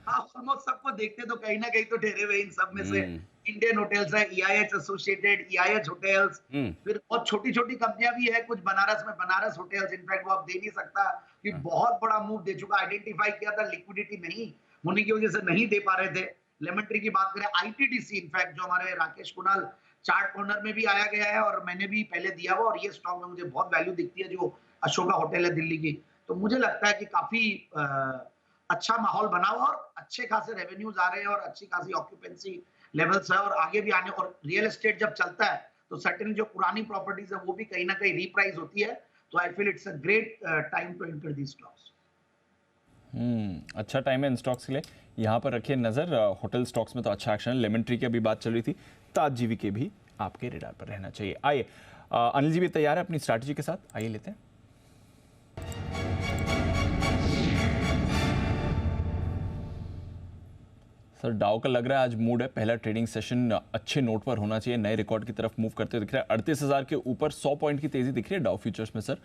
ऑलमोस्ट सबको देखते तो कहीं ना कहीं तो ठहरे हुए इन सब में से इंडियन होटल्स है, EIH एसोसिएटेड, EIH होटल्स, फिर बहुत छोटी छोटी कंपनियां भी है कुछ बनारस में, बनारस होटल्स। इनफैक्ट वो आप दे नहीं सकता कि बहुत बड़ा मूव दे चुका, आइडेंटिफाई किया था, लिक्विडिटी नहीं होने की वजह से नहीं दे पा रहे थे। लेमन ट्री की बात करें, ITDC इनफैक्ट जो हमारे राकेश कुणाल चार्ट कॉर्नर में भी आया गया है और मैंने भी पहले दिया हुआ, और ये स्टॉक में मुझे बहुत वैल्यू दिखती है जो अशोका होटल है दिल्ली की। तो मुझे लगता है कि काफी अच्छा माहौल बना हुआ और अच्छे खासे रेवेन्यूज आ रहे हैं और अच्छी खासी ऑक्यूपेंसी लेवल्स है और आगे भी आने। और रियल एस्टेट जब चलता है तो सर्टेन जो पुरानी प्रॉपर्टीज है वो भी कहीं ना कहीं रीप्राइज होती है। तो I feel it's a great time to enter these stocks. अच्छा टाइम है इन स्टॉक्स के लिए। यहाँ पर रखिए नजर, होटल स्टॉक्स में तो अच्छा एक्शन है। लेमन ट्री की अभी बात चल रही थी, ताज जीवीके भी आपके रेडार पर रहना चाहिए। आइए, अनिल जी भी तैयार है अपनी स्ट्रैटेजी के साथ, आइए लेते हैं। सर, डाउ का लग रहा है आज मूड है, पहला ट्रेडिंग सेशन अच्छे नोट पर होना चाहिए, नए रिकॉर्ड की तरफ मूव करते दिख रहा है। 38,000 के ऊपर 100 पॉइंट की तेजी दिख रही है डाउ फ्यूचर्स में सर।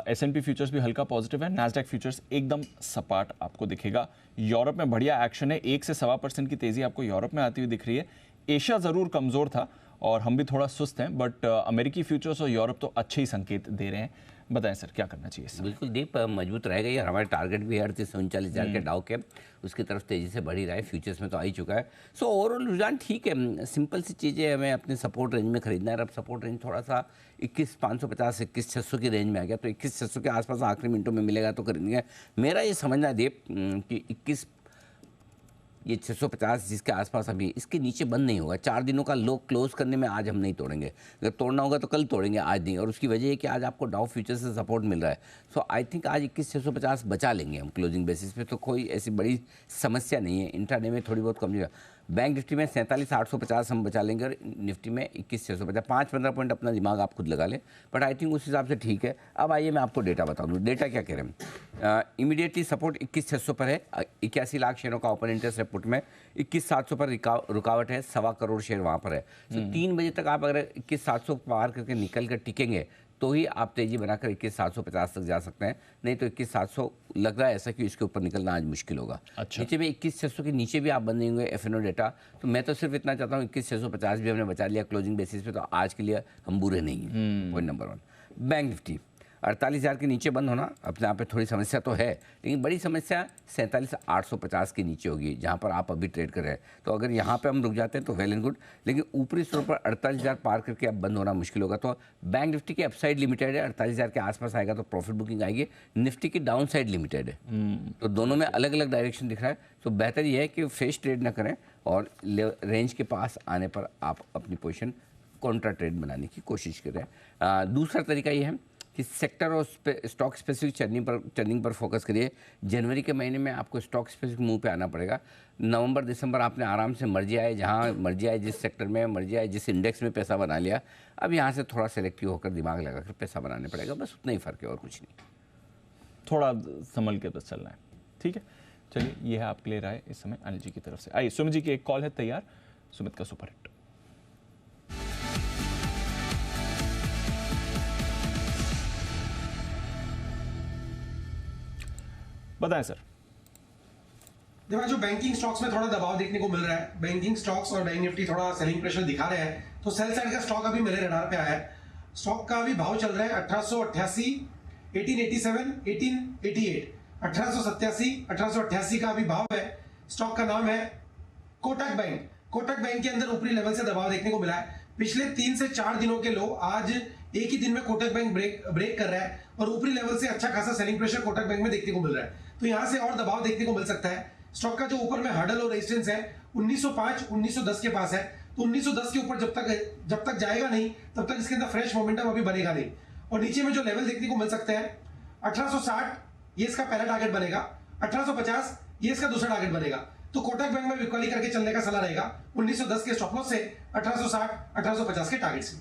S&P फ्यूचर्स भी हल्का पॉजिटिव है, नैस्डैक फ्यूचर्स एकदम सपाट आपको दिखेगा। यूरोप में बढ़िया एक्शन है, 1 से 1.25% की तेजी आपको यूरोप में आती हुई दिख रही है। एशिया ज़रूर कमज़ोर था और हम भी थोड़ा सुस्त हैं, बट अमेरिकी फ्यूचर्स और यूरोप तो अच्छे ही संकेत दे रहे हैं। बताएं सर, क्या करना चाहिए इससे? बिल्कुल दीप, मजबूत रहेगा ये। हमारे टारगेट भी है 38-39,000 के डाउ के, उसकी तरफ तेजी से बढ़ ही रहा है। फ्यूचर्स में तो आ ही चुका है। सो ओवरऑल रुझान ठीक है, सिंपल सी चीज़ें हमें अपने सपोर्ट रेंज में खरीदना है। अब सपोर्ट रेंज थोड़ा सा 21,550 21,600 की रेंज में आ गया, तो 21,600 के आसपास आखिरी मिनटों में मिलेगा तो खरीदेंगे। मेरा ये समझना है दीप कि 650 जिसके आसपास अभी, इसके नीचे बंद नहीं होगा। 4 दिनों का लो क्लोज करने में आज हम नहीं तोड़ेंगे, अगर तोड़ना होगा तो कल तोड़ेंगे, आज नहीं। और उसकी वजह है कि आज आपको डाउ फ्यूचर से सपोर्ट मिल रहा है। सो आई थिंक आज 21,650 बचा लेंगे हम क्लोजिंग बेसिस पे, तो कोई ऐसी बड़ी समस्या नहीं है। इंट्राडे में थोड़ी बहुत कमी है। बैंक निफ्टी में 47,850 हम बचा लेंगे और निफ्टी में 21,650। 5-15 पॉइंट अपना दिमाग आप खुद लगा लें, बट आई थिंक उस हिसाब से ठीक है। अब आइए मैं आपको डेटा बता दूँ। डेटा क्या कह रहे हैं? इमीडिएटली सपोर्ट 21,600 पर है। 81 लाख शेयरों का ओपन इंटरेस्ट है पुट में। 21,700 पर रुकावट है, 1.25 करोड़ शेयर वहाँ पर है। तो 3 बजे तक आप अगर 21,700 पार करके निकल कर टिकेंगे तो ही आप तेजी बनाकर 21,750 तक जा सकते हैं, नहीं तो 21,700 लग रहा है ऐसा कि इसके ऊपर निकलना आज मुश्किल होगा। अच्छा। नीचे में 21,600 के नीचे भी आप बंद नहीं होंगे FNO डेटा। तो मैं तो सिर्फ इतना चाहता हूँ 21,650 भी हमने बचा लिया क्लोजिंग बेसिस पे, तो आज के लिए हम बुरे नहीं हैं। Point number 1। बैंक निफ्टी 48,000 के नीचे बंद होना अपने आप में थोड़ी समस्या तो है, लेकिन बड़ी समस्या 47,850 के नीचे होगी जहाँ पर आप अभी ट्रेड कर रहे हैं। तो अगर यहाँ पे हम रुक जाते हैं तो वेल एंड गुड, लेकिन ऊपरी स्तर पर 48,000 पार करके अब बंद होना मुश्किल होगा। तो बैंक निफ्टी की अपसाइड लिमिटेड है, 48,000 के आसपास आएगा तो प्रॉफिट बुकिंग आएगी। निफ्टी की डाउन साइड लिमिटेड है, तो दोनों में अलग अलग डायरेक्शन दिख रहा है। तो बेहतर यह है कि फ्रेश ट्रेड ना करें और रेंज के पास आने पर आप अपनी पोजीशन कॉन्ट्रा ट्रेड बनाने की कोशिश करें। दूसरा तरीका ये है कि सेक्टर और स्टॉक स्पेसिफिक टर्निंग पर फोकस करिए। जनवरी के महीने में आपको स्टॉक स्पेसिफिक मूव पे आना पड़ेगा। नवंबर दिसंबर आपने आराम से मर्जी आए जहाँ मर्जी आए, जिस सेक्टर में मर्जी आए, जिस इंडेक्स में पैसा बना लिया। अब यहाँ से थोड़ा सेलेक्टिव होकर दिमाग लगाकर पैसा बनाने पड़ेगा, बस उतना ही फर्क है और कुछ नहीं। थोड़ा संभल के बस चलना है, ठीक है। चलिए, ये है आपके लिए राय इस समय अनिल जी की तरफ से। आइए, सुमित जी की एक कॉल है तैयार, सुमित का सुपरहिट। बताएं सर। देखो, जो बैंकिंग स्टॉक्स में थोड़ा दबाव देखने को मिल रहा है, बैंकिंग स्टॉक्स और बैंक निफ्टी थोड़ा सेलिंग प्रेशर दिखा रहे हैं, तो सेल साइड का स्टॉक अभी मेरे रडार पे आया है। स्टॉक का अभी भाव चल रहा है 1888, 1887, 1888, 1887, 1888 का अभी भाव है। स्टॉक का नाम है कोटक बैंक। कोटक बैंक के अंदर ऊपरी लेवल से दबाव देखने को मिला है। पिछले 3 से 4 दिनों के लो आज एक ही दिन में कोटक बैंक ब्रेक कर रहा है और ऊपरी लेवल से अच्छा खासा सेलिंग प्रेशर कोटक बैंक में देखने को मिल रहा है। तो यहां से और दबाव देखने को मिल सकता है। स्टॉक का जो ऊपर में हर्डल और रेजिस्टेंस है 1905, 1910 के पास है। तो 1910 के ऊपर जब तक जाएगा नहीं तब तक इसके अंदर फ्रेश मोमेंटम अभी बनेगा नहीं। और नीचे में जो लेवल देखने को मिल सकते हैं 1860, ये इसका पहला टारगेट बनेगा। 1850, ये इसका दूसरा टारगेट बनेगा। तो कोटक बैंक में विक्वाली करके चलने का सलाह रहेगा 1910 के स्टॉप लॉस से 1860, 1850 के टारगेट से।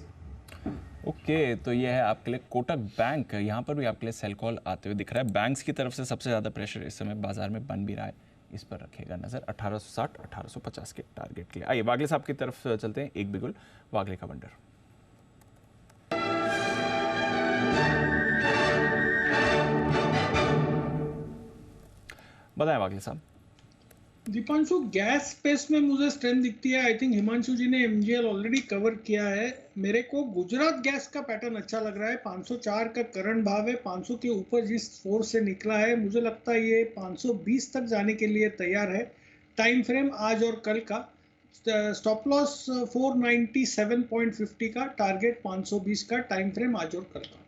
ओके, तो ये है आपके लिए कोटक बैंक। यहाँ पर भी आपके लिए सेल कॉल आते हुए दिख रहा है। बैंक्स की तरफ से सबसे ज़्यादा प्रेशर इस समय बाजार में बन भी रहा है, इस पर रखेगा नजर 1860, 1850 के टारगेट के लिए। आइए वागले साहब की तरफ चलते हैं। एक बिगुल वागले का बंडर। बताएं वागले साहब। दीपांशु, गैस स्पेस में मुझे स्ट्रेंथ दिखती है। आई थिंक हिमांशु जी ने एमजीएल ऑलरेडी कवर किया है। मेरे को गुजरात गैस का पैटर्न अच्छा लग रहा है। 504 का करंट भाव है, 500 के ऊपर जिस फोर्स से निकला है, मुझे लगता है ये 520 तक जाने के लिए तैयार है। टाइम फ्रेम आज और कल का। स्टॉप लॉस 497.50 का, टारगेट 520 का, टाइम फ्रेम आज और कल का।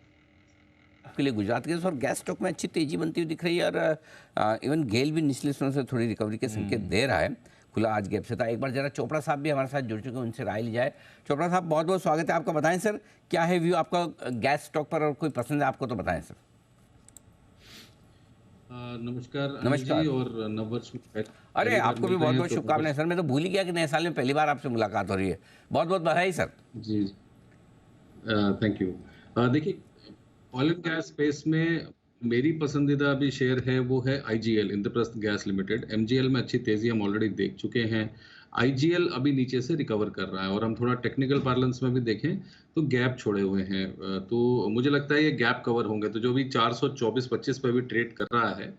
आपके लिए गुजरात गैस और गैस स्टॉक में अच्छी तेजी बनती हुई दिख रही है और इवन गेल भी निचले स्तरों से थोड़ी रिकवरी के संकेत दे रहा है। खुला आज गैप से था। एक बार जरा चोपड़ा साहब भी हमारे साथ जुड़ चुके हैं, उनसे राय ली जाए। चोपड़ा साहब, बहुत बहुत स्वागत है आपका। बताएं सर, क्या है व्यू आपका गैस स्टॉक पर, और कोई पसंद है आपको तो बताएं सर। नमस्कार। नमस्कार और नववर्ष। अरे आपको भी बहुत बहुत शुभकामनाएं सर। मैं तो भूल ही गया कि नए साल में पहली बार आपसे मुलाकात हो रही है। बहुत बहुत बधाई सर। जी, थैंक यू। देखिए, ऑयल एंड गैस स्पेस में मेरी पसंदीदा अभी शेयर है वो है IGL, Indraprastha gas limited. MGL में अच्छी तेजी हम ऑलरेडी देख चुके हैं। आईजीएल अभी नीचे से रिकवर कर रहा है और हम थोड़ा टेक्निकल पार्लेंस में भी देखें तो गैप छोड़े हुए हैं। तो मुझे लगता है ये गैप कवर होंगे। तो जो भी 424-25 पे भी ट्रेड कर रहा है,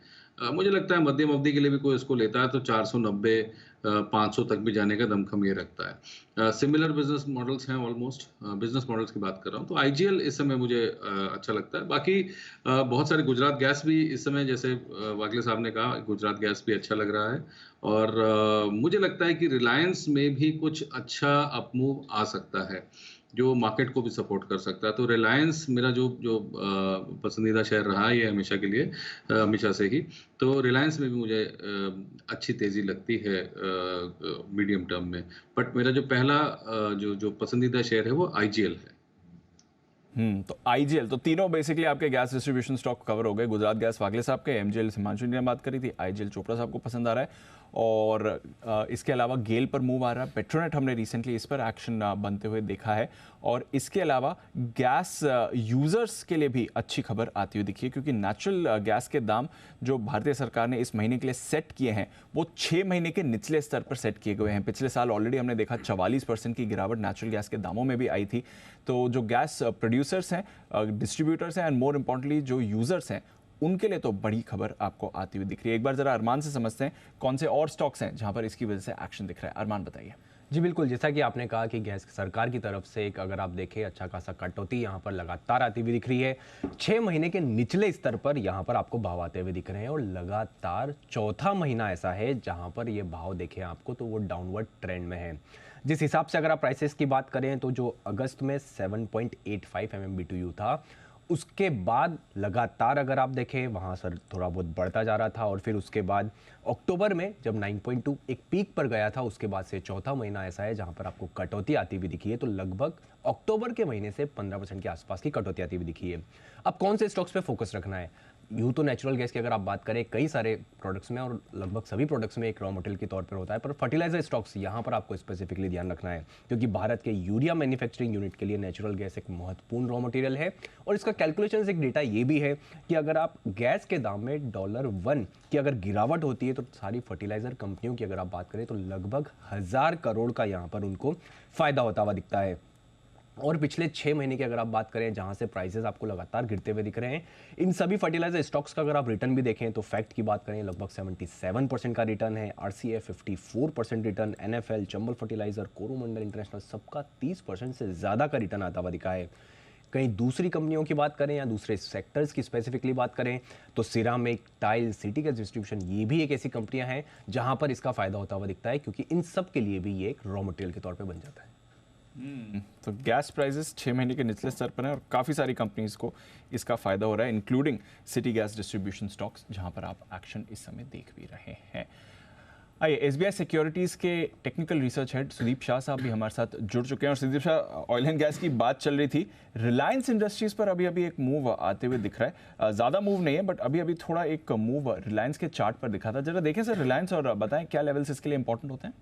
मुझे लगता है मध्यम अवधि के लिए भी कोई इसको लेता है तो 490, 500 तक भी जाने का दमखम ये रखता है। सिमिलर बिजनेस मॉडल्स हैं, ऑलमोस्ट बिजनेस मॉडल्स की बात कर रहा हूँ। तो आईजीएल इस समय मुझे अच्छा लगता है। बाकी बहुत सारे गुजरात गैस भी इस समय, जैसे वागले साहब ने कहा, गुजरात गैस भी अच्छा लग रहा है। और मुझे लगता है कि रिलायंस में भी कुछ अच्छा अपमूव आ सकता है जो मार्केट को भी सपोर्ट कर सकता है। तो रिलायंस मेरा जो पसंदीदा शेयर रहा है ये हमेशा के लिए, हमेशा से ही। तो रिलायंस में भी मुझे अच्छी तेज़ी लगती है मीडियम टर्म में। बट मेरा जो पहला जो पसंदीदा शेयर है वो आईजीएल है। तो आईजीएल, तो तीनों बेसिकली आपके गैस डिस्ट्रीब्यूशन स्टॉक कवर हो गए। गुजरात गैस वागले साहब के, एमजीएल हिमांशु जी ने बात करी थी, आईजीएल चोपड़ा साहब को पसंद आ रहा है। और इसके अलावा गेल पर मूव आ रहा है। पेट्रोनेट हमने रिसेंटली इस पर एक्शन बनते हुए देखा है। और इसके अलावा गैस यूज़र्स के लिए भी अच्छी खबर आती हुई दिखी है, क्योंकि नेचुरल गैस के दाम जो भारतीय सरकार ने इस महीने के लिए सेट किए हैं वो 6 महीने के निचले स्तर पर सेट किए गए हैं। पिछले साल ऑलरेडी हमने देखा 44% की गिरावट नेचुरल गैस के दामों में भी आई थी। तो जो गैस प्रोड्यूसर्स हैं, डिस्ट्रीब्यूटर्स हैं, एंड मोर इम्पॉर्टेंटली जो यूज़र्स हैं, उनके लिए तो बड़ी खबर आपको आती हुई दिख रही है। एक बार जरा अरमान से समझते हैं कौन से और स्टॉक्स हैं जहां पर इसकी वजह से एक्शन दिख रहा है। अरमान बताइए। जी बिल्कुल, जैसा कि आपने कहा कि गैस सरकार की तरफ से एक अगर आप देखें अच्छा खासा कटौती यहाँ पर लगातार आती हुई दिख रही है। 6 महीने के निचले स्तर पर यहाँ पर आपको भाव आते हुए दिख रहे हैं और लगातार चौथा महीना ऐसा है जहाँ पर ये भाव देखें आपको तो वो डाउनवर्ड ट्रेंड में है। जिस हिसाब से अगर आप प्राइसेस की बात करें तो जो अगस्त में 7.85 MMBTU था, उसके बाद लगातार अगर आप देखें वहाँ सर थोड़ा बहुत बढ़ता जा रहा था और फिर उसके बाद अक्टूबर में जब 9.2 एक पीक पर गया था, उसके बाद से चौथा महीना ऐसा है जहाँ पर आपको कटौती आती हुई दिखी है। तो लगभग अक्टूबर के महीने से 15% के आसपास की कटौती आती हुई दिखी है। अब कौन से स्टॉक्स पे फोकस रखना है? यूँ तो नेचुरल गैस की अगर आप बात करें कई सारे प्रोडक्ट्स में और लगभग सभी प्रोडक्ट्स में एक रॉ मटेरियल के तौर पर होता है, पर फर्टिलाइजर स्टॉक्स यहाँ पर आपको स्पेसिफिकली ध्यान रखना है क्योंकि भारत के यूरिया मैन्युफैक्चरिंग यूनिट के लिए नेचुरल गैस एक महत्वपूर्ण रॉ मटेरियल है। और इसका कैलकुलेशन एक डेटा ये भी है कि अगर आप गैस के दाम में $1 की अगर गिरावट होती है तो सारी फर्टिलाइजर कंपनियों की अगर आप बात करें तो लगभग 1000 करोड़ का यहाँ पर उनको फायदा होता हुआ दिखता है। और पिछले 6 महीने की अगर आप बात करें जहां से प्राइसेस आपको लगातार गिरते हुए दिख रहे हैं, इन सभी फर्टिलाइजर स्टॉक्स का अगर आप रिटर्न भी देखें तो फैक्ट की बात करें लगभग 77% का रिटर्न है, RCF 54% return, NFL, Chambal fertiliser, Coromandel international सबका 30% से ज़्यादा का रिटर्न आता हुआ दिखा है। कहीं दूसरी कंपनियों की बात करें या दूसरे सेक्टर्स की स्पेसिफिकली बात करें तो ceramic, tile, city gas distribution ये भी एक ऐसी कंपनियां हैं जहां पर इसका फायदा होता हुआ दिखता है क्योंकि इन सब के लिए भी ये एक रॉ मटेरियल के तौर पे बन जाता है। तो गैस प्राइसेस 6 महीने के निचले स्तर पर हैं और काफ़ी सारी कंपनीज को इसका फायदा हो रहा है, including city gas distribution stocks जहां पर आप एक्शन इस समय देख भी रहे हैं। आइए, एसबीआई सिक्योरिटीज़ के technical research head Sudeep Shah साहब भी हमारे साथ जुड़ चुके हैं। और Sudeep Shah, oil and gas की बात चल रही थी, रिलायंस इंडस्ट्रीज़ पर अभी अभी एक मूव आते हुए दिख रहा है। ज़्यादा मूव नहीं है बट अभी अभी थोड़ा एक मूव रिलायंस के चार्ट पर दिखा था। जरा देखें सर रिलायंस और बताएं क्या लेवल्स इसके लिए इंपॉर्टेंट होते हैं।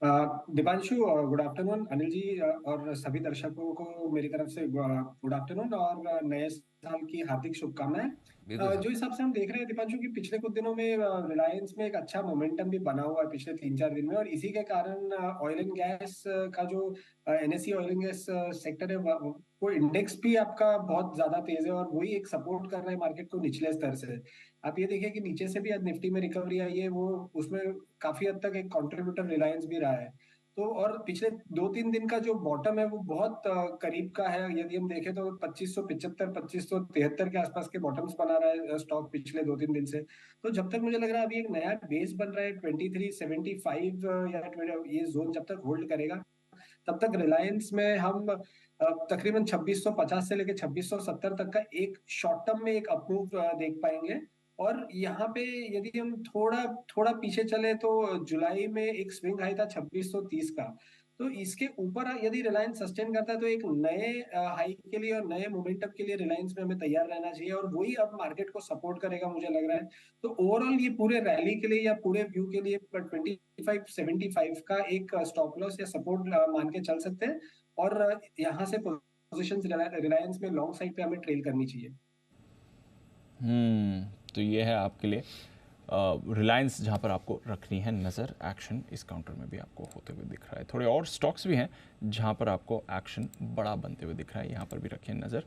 Deepanshu, good afternoon. अनिल जी और सभी दर्शकों को मेरी तरफ से गुड आफ्टरनून और नए साल की हार्दिक शुभकामनाएं। जो हिसाब से हम देख रहे हैं दीपांशु की पिछले कुछ दिनों में रिलायंस में एक अच्छा मोमेंटम भी बना हुआ है पिछले 3-4 दिन में और इसी के कारण ऑयल एंड गैस का जो NSE oil and gas sector है वो इंडेक्स भी आपका बहुत ज्यादा तेज है और वही एक सपोर्ट कर रहा है मार्केट को निचले स्तर से। आप ये देखिए कि नीचे से भी आज निफ्टी में रिकवरी आई है, वो उसमें काफी हद तक एक कंट्रीब्यूटर रिलायंस भी रहा है। तो और पिछले 2-3 दिन का जो बॉटम है वो बहुत करीब का है। यदि हम देखें तो 2575 2573 के आसपास के बॉटम्स बना रहा है स्टॉक पिछले 2-3 दिन से। तो जब तक मुझे लग रहा है अभी एक नया बेस बन रहा है 2375 या ये जोन जब तक होल्ड करेगा तब तक रिलायंस में हम तकरीबन 2650 से लेकर 2670 तक का एक शॉर्ट टर्म में एक अपमूव देख पाएंगे। और यहाँ पे यदि हम थोड़ा पीछे चले तो जुलाई में एक स्विंग हाई था 2630 का। तो इसके ऊपर यदि रिलायंस सस्टेन करता है तो एक नए हाई के लिए और नए मोमेंटम के लिए रिलायंस में हमें तैयार रहना चाहिए और वही अब मार्केट को सपोर्ट करेगा मुझे लग रहा है। तो ओवरऑल ये पूरे रैली के लिए या पूरे व्यू के लिए 2575 का एक स्टॉप लॉस या सपोर्ट मान के चल सकते हैं और यहाँ से पोजीशंस रिलायंस में लॉन्ग साइड पे हमें ट्रेल करनी चाहिए। तो ये है आपके लिए रिलायंस जहाँ पर आपको रखनी है नज़र। एक्शन इस काउंटर में भी आपको होते हुए दिख रहा है। थोड़े और स्टॉक्स भी हैं जहाँ पर आपको एक्शन बड़ा बनते हुए दिख रहा है, यहाँ पर भी रखिए नज़र।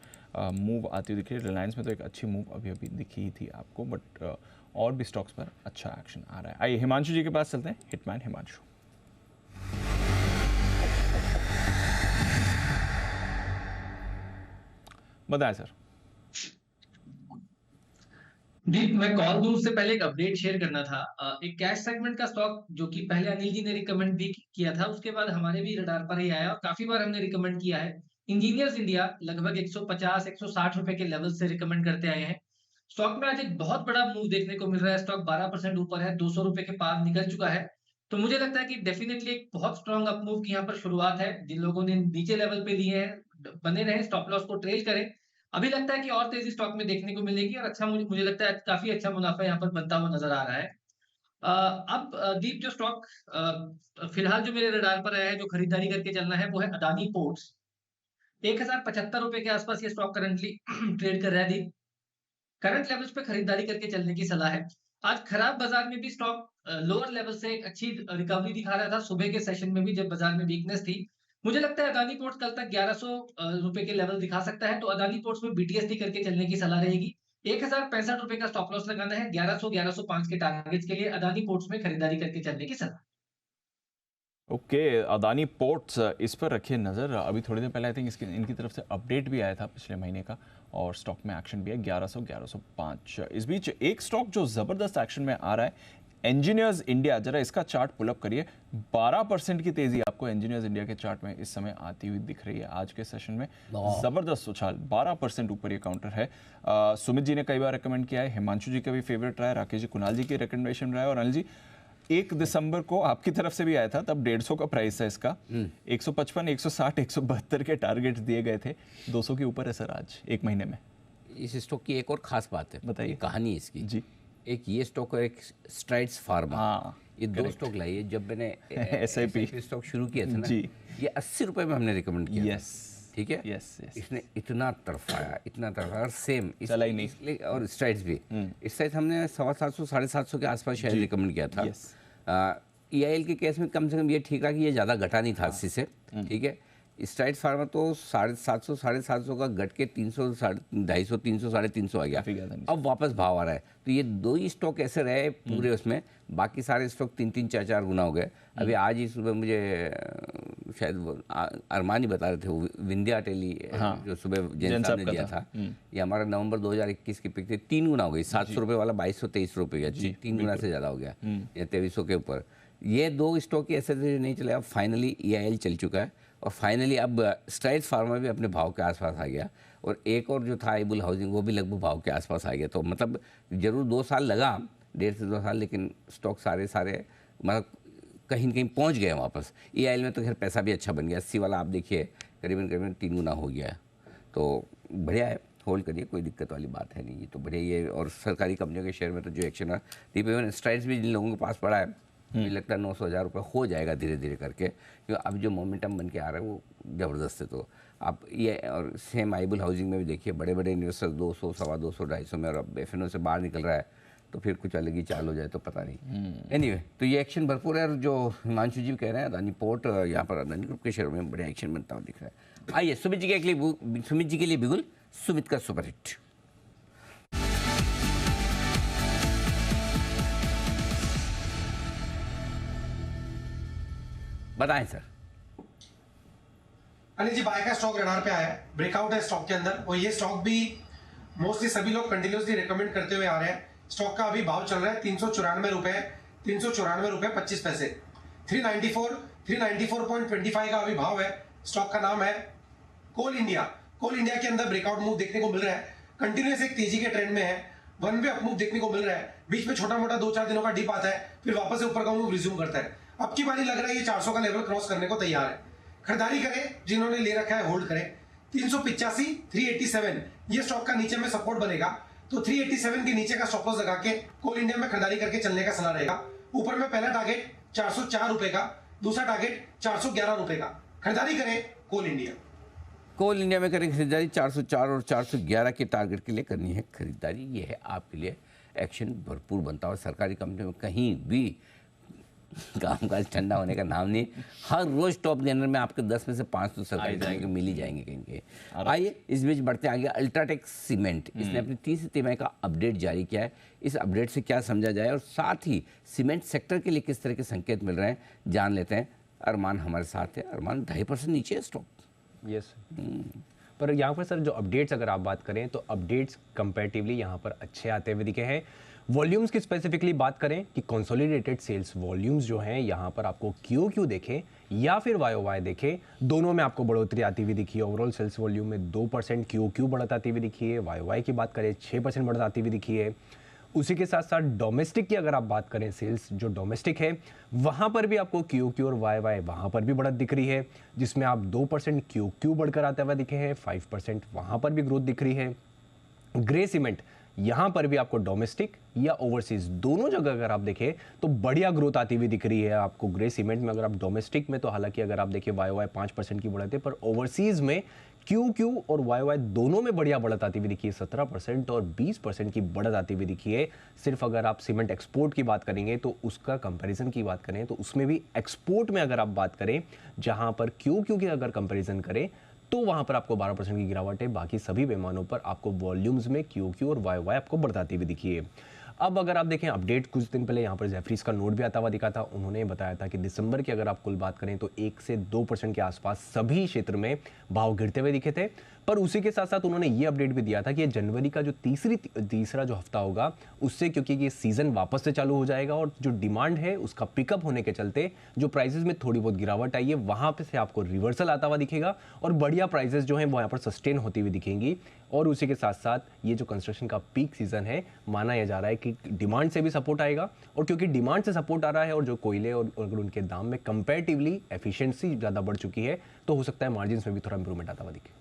मूव आती हुई दिख रही है। रिलायंस में तो एक अच्छी मूव अभी अभी दिखी ही थी आपको, बट और भी स्टॉक्स पर अच्छा एक्शन आ रहा है। आइए हिमांशु जी के पास चलते हैं। हिटमैन हिमांशु। बताएं सर। दीप, मैं कॉल दूर से पहले एक अपडेट शेयर करना था। एक कैश सेगमेंट का स्टॉक जो कि पहले अनिल जी ने रिकमेंड भी किया था, उसके बाद हमारे भी रडार पर ही आया और काफी बार हमने रिकमेंड किया है। इंजीनियर्स इंडिया लगभग 150-160 रुपए के लेवल से रिकमेंड करते आए हैं। स्टॉक में आज एक बहुत बड़ा मूव देखने को मिल रहा है। स्टॉक 12% ऊपर है, 200 रुपए के पार निकल चुका है। तो मुझे लगता है कि डेफिनेटली एक बहुत स्ट्रॉन्ग अपमूव की यहाँ पर शुरुआत है। जिन लोगों ने नीचे लेवल पे लिए हैं बने रहे, स्टॉप लॉस को ट्रेल करें। अभी लगता है कि और तेजी स्टॉक में देखने को मिलेगी और अच्छा मुझे लगता है काफी अच्छा मुनाफा यहाँ पर बनता हुआ नजर आ रहा है। अब दीप, जो स्टॉक फिलहाल जो मेरे रडार पर आया है जो खरीदारी करके चलना है वो है अदानी पोर्ट्स। 1075 रुपए के आसपास ये स्टॉक करंटली ट्रेड कर रहा है दीप। करंट लेवल्स पे खरीदारी करके चलने की सलाह है। आज खराब बाजार में भी स्टॉक लोअर लेवल से एक अच्छी रिकवरी दिखा रहा था। सुबह के सेशन में भी जब बाजार में वीकनेस थी, मुझे लगता है अदानी पोर्ट्स कल तक 1100 रुपए के लेवल दिखा सकता है। तो अदानी पोर्ट्स में बीटीएसटी करके चलने की सलाह रहेगी। 1065 रुपए का स्टॉप लॉस लगाना है। 1100-1105 के टारगेट्स के लिए अदानी पोर्ट्स में खरीदारी करके चलने की सलाह। ओके, अदानी पोर्ट्स, इस पर रखिए नज़र। अभी थोड़ी देर पहले आई थिंक इनकी तरफ से अपडेट भी आया था पिछले महीने का, और स्टॉक में एक्शन भी है 1100 1105। इस बीच एक स्टॉक जो ज़बरदस्त एक्शन में आ रहा है, इंजीनियर्स इंडिया। जरा इसका चार्ट पुल अप करिए। 12% की तेजी आपको इंजीनियर्स इंडिया के चार्ट में इस समय आती हुई दिख रही है आज के सेशन में। जबरदस्त उछाल, 12% ऊपर ये काउंटर है। सुमित जी ने कई बार रिकमेंड किया है, हिमांशु जी का भी फेवरेट रहा है, राकेश जी, कुणाल जी की रिकमेंडेशन रहा है, और अनिल जी 1 दिसंबर को आपकी तरफ से भी आया था, तब 150 का प्राइस है इसका। 155, 160, 172 के टारगेट्स दिए गए थे, 200 के ऊपर है सर आज एक महीने में। इस स्टॉक की एक और खास बात है, बताइए कहानी इसकी जी। एक ये स्टॉक और एक स्ट्राइड्स फार्मा, हाँ, ये दो स्टॉक लाइए। जब मैंने SIP स्टॉक शुरू किया था ना जी, ये 80 रुपए में हमने रिकमेंड किया। यस, ठीक है, यस, इसने इतना तरफाया, इतना तरफाया, और सेम चला ही नहीं। और स्ट्राइड्स भी, स्ट्राइड्स हमने 750 750 के आसपास शायद रिकमेंड किया था। EIL के केस में कम से कम ये ठीक रहा कि ये ज़्यादा घटा नहीं था 80 से, ठीक है। स्ट्राइड्स फार्मा तो 750 750 का घट के 300 250 300 350 आ गया, अब वापस भाव आ रहा है। तो ये दो ही स्टॉक ऐसे रहे पूरे उसमें, बाकी सारे स्टॉक 3-3 4-4 गुना हो गए। अभी आज ही सुबह मुझे शायद अरमान ही बता रहे थे, वो विंध्या टेली जो सुबह जैन साहब ने दिया था, ये हमारा नवंबर 2021 की पिक थी, 3 गुना हो गई। 700 रुपये वाला 2223 रुपये गया, 3 गुना से ज़्यादा हो गया, या 2300 के ऊपर। ये दो स्टॉक की ऐसे नहीं चले, अब फाइनली EIL चल चुका है, और फाइनली अब स्ट्राइड्स फार्मा भी अपने भाव के आसपास आ गया, और एक और जो था एबुल हाउसिंग वो भी लगभग भाव के आसपास आ गया। तो मतलब जरूर 2 साल लगा, 1.5 से 2 साल, लेकिन स्टॉक सारे मतलब कहीं न कहीं पहुंच गए वापस। EIL में तो खैर पैसा भी अच्छा बन गया, 80 वाला आप देखिए करीबन 3 गुना हो गया है। तो बढ़िया है, होल्ड करिए, कोई दिक्कत वाली बात है नहीं, ये तो बढ़िया ही है। और सरकारी कंपनियों के शेयर में तो जो एक्शन है, इवन स्ट्राइड्स भी जिन लोगों के पास पड़ा है, मुझे लगता है 900,000 रुपये हो जाएगा धीरे धीरे करके, क्योंकि अब जो मोमेंटम बन के आ रहा है वो ज़बरदस्त है। तो आप ये, और सेम आइबुल हाउसिंग में भी देखिए, बड़े बड़े इन्वेस्टर्स 200 सवा 200 250 में, और अब FNO से बाहर निकल रहा है, तो फिर कुछ अलग ही चाल हो जाए तो पता नहीं। एनीवे, तो ये एक्शन भरपूर है, और जो हिमांशु जी कह रहे हैं अदानी पोर्ट, यहाँ पर अदानी ग्रुप के शेयरों में बड़ा एक्शन बनता हुआ दिख रहा है। आइए सुमित जी के लिए बिगुल, सुमित का सुपरहिट। बताएं सर। अनिल जी, बाय का स्टॉक रडार पे आया है, ब्रेकआउट है स्टॉक के अंदर, और ये स्टॉक भी मोस्टली सभी लोग कंटिन्यूसली रिकमेंड करते हुए आ रहे हैं। स्टॉक का अभी भाव चल रहा है 394 रुपए, 394 रुपए 25 पैसे, 394.25 का अभी भाव है। स्टॉक का नाम है कोल इंडिया। कोल इंडिया के अंदर ब्रेकआउट मूव देखने को मिल रहा है, कंटिन्यूस एक तेजी के ट्रेंड में है, वन वे अप मूव देखने को मिल रहा है, बीच में छोटा मोटा 2-4 दिनों का डिप आता है, फिर वापस से ऊपर का मूव रिज्यूम करता है। अब की बारी लग रहा है ये 400 का लेवल क्रॉस करने को तैयार है। खरीदारी करें, जिन्होंने ले रखा है होल्ड करें। 385 387 ये स्टॉक का नीचे में सपोर्ट बनेगा, तो 387 के नीचे का स्टॉप लॉस लगा के कोल इंडिया में खरीदारी करके चलने का सलाह रहेगा। ऊपर में पहला टारगेट 404 रुपए का, दूसरा टारगेट 411 रुपए का। खरीदारी करें कोल इंडिया। कोल इंडिया में करें खरीदारी, 404 और 411 के टारगेट के लिए करनी है खरीदारी। ये है आपके लिए एक्शन भरपूर बनता है। और सरकारी कंपनी में कहीं भी कामकाज ठंडा होने का नाम नहीं। हर रोज टॉप गेनर में आपके 10 में से 5 तो सरकारी कंपनी को मिल ही जाएंगे कहीं कहीं। आइए इस बीच बढ़ते आगे। अल्ट्राटेक सीमेंट, इसने अपनी तीसरी तिमाही का अपडेट जारी किया है। इस अपडेट से क्या समझा जाए और साथ ही सीमेंट सेक्टर के लिए किस तरह के संकेत मिल रहे हैं जान लेते हैं। अरमान हमारे साथ है। अरमान 2.5% नीचे है स्टॉक। यस पर यहाँ पर सर जो अपडेट्स अगर आप बात करें तो अपडेट्स कंपैरेटिवली यहाँ पर अच्छे आते हुए दिखे हैं। वॉल्यूम्स की स्पेसिफिकली बात करें कि कंसोलिडेटेड सेल्स वॉल्यूम्स जो हैं यहाँ पर आपको क्यू देखें या फिर वाई देखें, दोनों में आपको बढ़ोतरी आती हुई दिखी है। ओवरऑल सेल्स वॉल्यूम में 2% क्यू बढ़त आती हुई दिखी है। वाई की बात करें 6% बढ़त आती हुई दिखी है। उसी के साथ साथ डोमेस्टिक की अगर आप बात करें, सेल्स जो डोमेस्टिक है वहाँ पर भी आपको क्यू और वाई वहाँ पर भी बढ़त दिख रही है, जिसमें आप 2% क्यू बढ़कर आते हुए दिखे हैं, 5% वहाँ पर भी ग्रोथ दिख रही है। ग्रे सीमेंट यहाँ पर भी आपको डोमेस्टिक या ओवरसीज दोनों जगह अगर आप देखें तो बढ़िया ग्रोथ आती हुई दिख रही है आपको ग्रे सीमेंट में। अगर आप डोमेस्टिक में तो हालांकि अगर आप देखिए वाई 5% की बढ़त है, पर ओवरसीज में क्यू और वाई दोनों में बढ़िया बढ़त आती हुई दिखी है। 17% और 20% की बढ़त आती हुई दिखी है। सिर्फ अगर आप सीमेंट एक्सपोर्ट की बात करेंगे तो उसका कंपैरिजन की बात करें तो उसमें भी एक्सपोर्ट में अगर आप बात करें जहां पर क्यू की अगर कंपैरिजन करें तो वहां पर आपको 12% की गिरावट है। बाकी सभी पैमानों पर आपको वॉल्यूम्स में क्यू और वाई आपको बढ़ाती हुई दिखी है। अब अगर आप देखें अपडेट कुछ दिन पहले यहाँ पर जेफरीज का नोट भी आता हुआ दिखा था, उन्होंने बताया था कि दिसंबर की अगर आप कुल बात करें तो 1 से 2% के आसपास सभी क्षेत्र में भाव गिरते हुए दिखे थे। पर उसी के साथ साथ उन्होंने ये अपडेट भी दिया था कि ये जनवरी का जो तीसरा जो हफ्ता होगा उससे, क्योंकि ये सीजन वापस से चालू हो जाएगा और जो डिमांड है उसका पिकअप होने के चलते जो प्राइसेस में थोड़ी बहुत गिरावट आई है वहां पे से आपको रिवर्सल आता हुआ दिखेगा और बढ़िया प्राइसेस जो हैं वो यहाँ पर सस्टेन होती हुई दिखेंगी। और उसी के साथ साथ ये जो कंस्ट्रक्शन का पीक सीजन है, माना यह जा रहा है कि डिमांड से भी सपोर्ट आएगा, और क्योंकि डिमांड से सपोर्ट आ रहा है और जो कोयले और अगर उनके दाम में कंपैरेटिवली एफिशिएंसी ज़्यादा बढ़ चुकी है तो हो सकता है मार्जिन में भी थोड़ा इंप्रूवमेंट आता हुआ दिखे।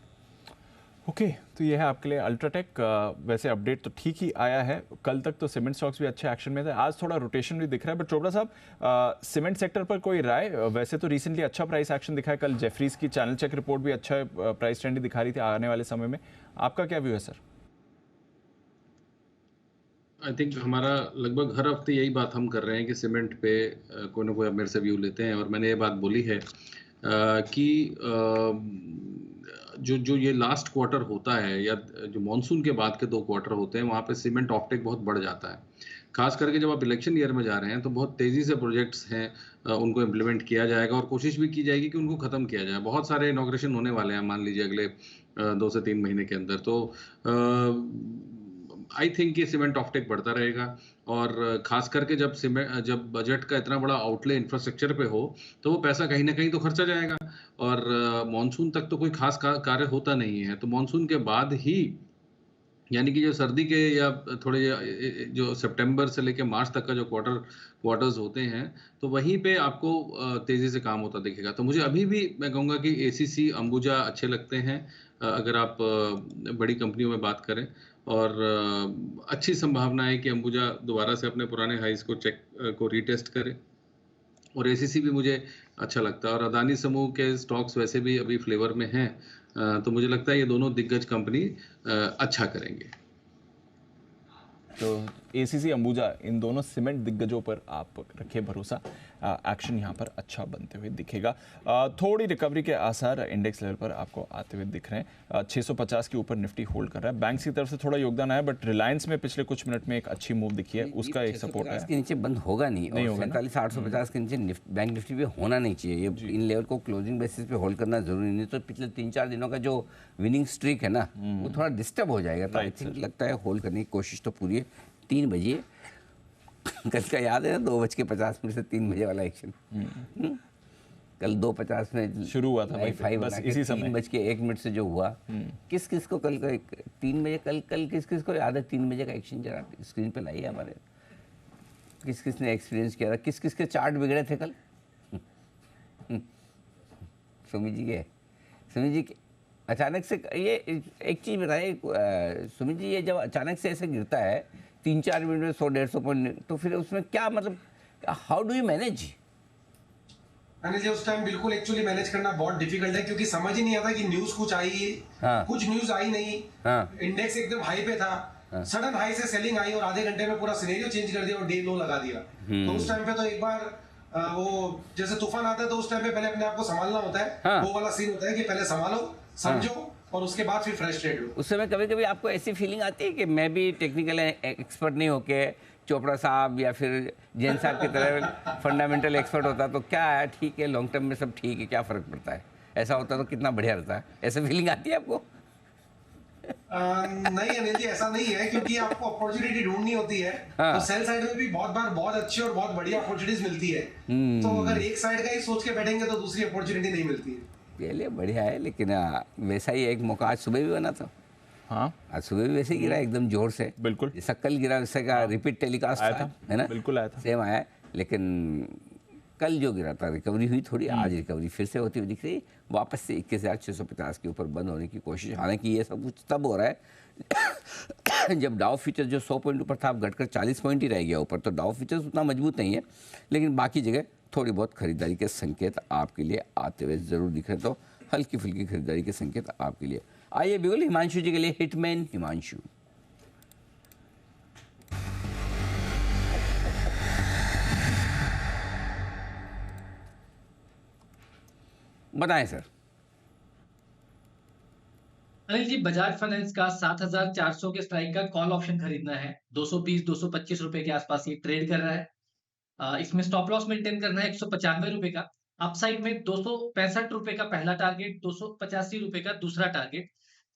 ओके, तो ये है आपके लिए अल्ट्राटेक। वैसे अपडेट तो ठीक ही आया है, कल तक तो सीमेंट स्टॉक्स भी अच्छे एक्शन में थे, आज थोड़ा रोटेशन भी दिख रहा है। बट चोपड़ा साहब, सीमेंट सेक्टर पर कोई राय? वैसे तो रिसेंटली अच्छा प्राइस एक्शन दिखा है, कल जेफरीज की चैनल चेक रिपोर्ट भी अच्छा प्राइस ट्रेंड दिखा रही थी आने वाले समय में, आपका क्या व्यू है सर? आई थिंक हमारा लगभग हर हफ्ते यही बात हम कर रहे हैं कि सीमेंट पे कोई ना कोई अब मेरे से व्यू लेते हैं, और मैंने ये बात बोली है कि जो ये लास्ट क्वार्टर होता है या जो मॉनसून के बाद के 2 क्वार्टर होते हैं वहाँ पे सीमेंट ऑफटेक बहुत बढ़ जाता है। खास करके जब आप इलेक्शन ईयर में जा रहे हैं तो बहुत तेज़ी से प्रोजेक्ट्स हैं उनको इम्प्लीमेंट किया जाएगा और कोशिश भी की जाएगी कि उनको ख़त्म किया जाए। बहुत सारे इनॉग्रेशन होने वाले हैं, मान लीजिए अगले 2 से 3 महीने के अंदर। तो आई थिंक ये सीमेंट ऑफटेक बढ़ता रहेगा, और खास करके जब बजट का इतना बड़ा आउटले इंफ्रास्ट्रक्चर पे हो तो वो पैसा कहीं ना कहीं तो खर्चा जाएगा, और मॉनसून तक तो कोई खास कार्य होता नहीं है। तो मॉनसून के बाद ही, यानी कि जो सर्दी के या थोड़े जो सितंबर से लेकर मार्च तक का जो क्वार्टर्स होते हैं, तो वहीं पे आपको तेज़ी से काम होता दिखेगा। तो मुझे अभी भी मैं कहूँगा कि एसीसी, अंबुजा अच्छे लगते हैं अगर आप बड़ी कंपनियों में बात करें, और अच्छी संभावना है कि अंबुजा दोबारा से अपने पुराने हाइस को रीटेस्ट करे, और एसीसी भी मुझे अच्छा लगता है। और अदानी समूह के स्टॉक्स वैसे भी अभी फ्लेवर में हैं, तो मुझे लगता है ये दोनों दिग्गज कंपनी अच्छा करेंगे। तो एसीसी, अंबुजा, इन दोनों सीमेंट दिग्गजों पर आप रखिए भरोसा, एक्शन यहाँ पर अच्छा बनते हुए दिखेगा। थोड़ी रिकवरी के आसार इंडेक्स लेवल पर आपको आते हुए दिख रहे हैं। 650 के ऊपर निफ्टी होल्ड कर रहा है। बैंक की तरफ से थोड़ा योगदान आया, बट रिलायंस में पिछले कुछ मिनट में एक अच्छी मूव दिखी है, उसका एक सपोर्ट है। के नीचे बंद होगा नहीं, और 47,850 के नीचे बैंक निफ्टी पे होना नहीं चाहिए। ये इन लेवल को क्लोजिंग बेसिस पे होल्ड करना जरूरी नहीं, तो पिछले 3-4 दिनों का जो विनिंग स्ट्रीक है ना वो थोड़ा डिस्टर्ब हो जाएगा। तो आई थिंक लगता है होल्ड करने की कोशिश तो पूरी है। 3 बजे कल का याद है ना, 2:50 से 3 बजे वाला एक्शन, कल 2:50 में शुरू हुआ था भाई, बस इसी समय 3:01 से जो हुआ, किस किस को कल का 3 बजे कल किस किस को याद है 3 बजे का एक्शन? जरा स्क्रीन पे लाइए हमारे, किस किस ने एक्सपीरियंस किया था, किस किस के चार्ट बिगड़े थे कल? सुमित जी के अचानक से ये एक चीज़ बताइए सुमित जी, ये जब अचानक से ऐसे गिरता है 3-4 मिनट में 100-150 पॉइंट, तो फिर उसमें क्या मतलब, how do you manage? Anil ji, उस टाइम बिल्कुल एक्चुअली मैनेज करना बहुत डिफिकल्ट है, क्योंकि समझ ही नहीं आता कि न्यूज कुछ आई, कुछ न्यूज आई नहीं, इंडेक्स एकदम हाई पे था, सडन हाई से सेलिंग आई और आधे घंटे में पूरा सिनेरियो चेंज कर दिया और डे लो लगा दिया। तो उस टाइम पे तो एक बार वो जैसे तूफान आता है तो उस टाइम पे पहले अपने आप को संभालना होता है। वो वाला सीन होता है कि पहले संभालो, समझो, और उसके बाद फिर फ्रेश ट्रेड लो। उस समय कभी कभी आपको ऐसी फीलिंग आती है कि मैं भी टेक्निकल एक्सपर्ट नहीं होके चोपड़ा साहब या फिर जैन साहब की तरह फंडामेंटल एक्सपर्ट होता तो क्या है, ठीक है लॉन्ग टर्म में सब ठीक है, क्या फर्क पड़ता है, ऐसा होता तो कितना बढ़िया रहता है, ऐसा फीलिंग आती है आपको? नहीं अनिल जी, ऐसा नहीं है, क्योंकि आपको अपॉर्चुनिटी ढूंढनी होती है। तो सेल साइड में भी बहुत बार बहुत अच्छी और बहुत बढ़िया अपॉर्चुनिटीज मिलती है। तो अगर एक साइड का ही सोच के बैठेंगे तो दूसरी अपॉर्चुनिटी नहीं मिलती है। पहले बढ़िया है, लेकिन वैसा ही एक मौका आज सुबह भी बना था। हाँ, आज सुबह भी वैसे ही गिरा एकदम जोर से, बिल्कुल जैसा कल गिरा वैसे का रिपीट टेलीकास्ट था, है ना? बिल्कुल आया था, सेम आया। लेकिन कल जो गिरा था रिकवरी हुई थोड़ी, आज रिकवरी फिर से होती हुई दिख रही, वापस से 21,650 के ऊपर बंद होने की कोशिश। हालांकि ये सब कुछ तब हो रहा है जब डाउ फ्यूचर जो 100 पॉइंट ऊपर था, अब घटकर 40 पॉइंट ही रह गया ऊपर, तो डाउ फ्यूचर्स उतना मजबूत नहीं है, लेकिन बाकी जगह थोड़ी बहुत खरीदारी के संकेत आपके लिए आते हुए जरूर दिख रहे। तो हल्की फुल्की खरीदारी के संकेत आपके लिए। आइए बिल्कुल हिमांशु जी के लिए हिटमैन हिमांशु। बताएं सर। अनिल जी, बजाज फाइनेंस का 7,400 के स्ट्राइक का कॉल ऑप्शन खरीदना है। 220-225 रुपए के आसपास ये ट्रेड कर रहा है। इसमें स्टॉप लॉस मेंटेन करना है 195 रुपए का। अपसाइड में 265 रुपए का पहला टारगेट, 285 रुपए का दूसरा टारगेट।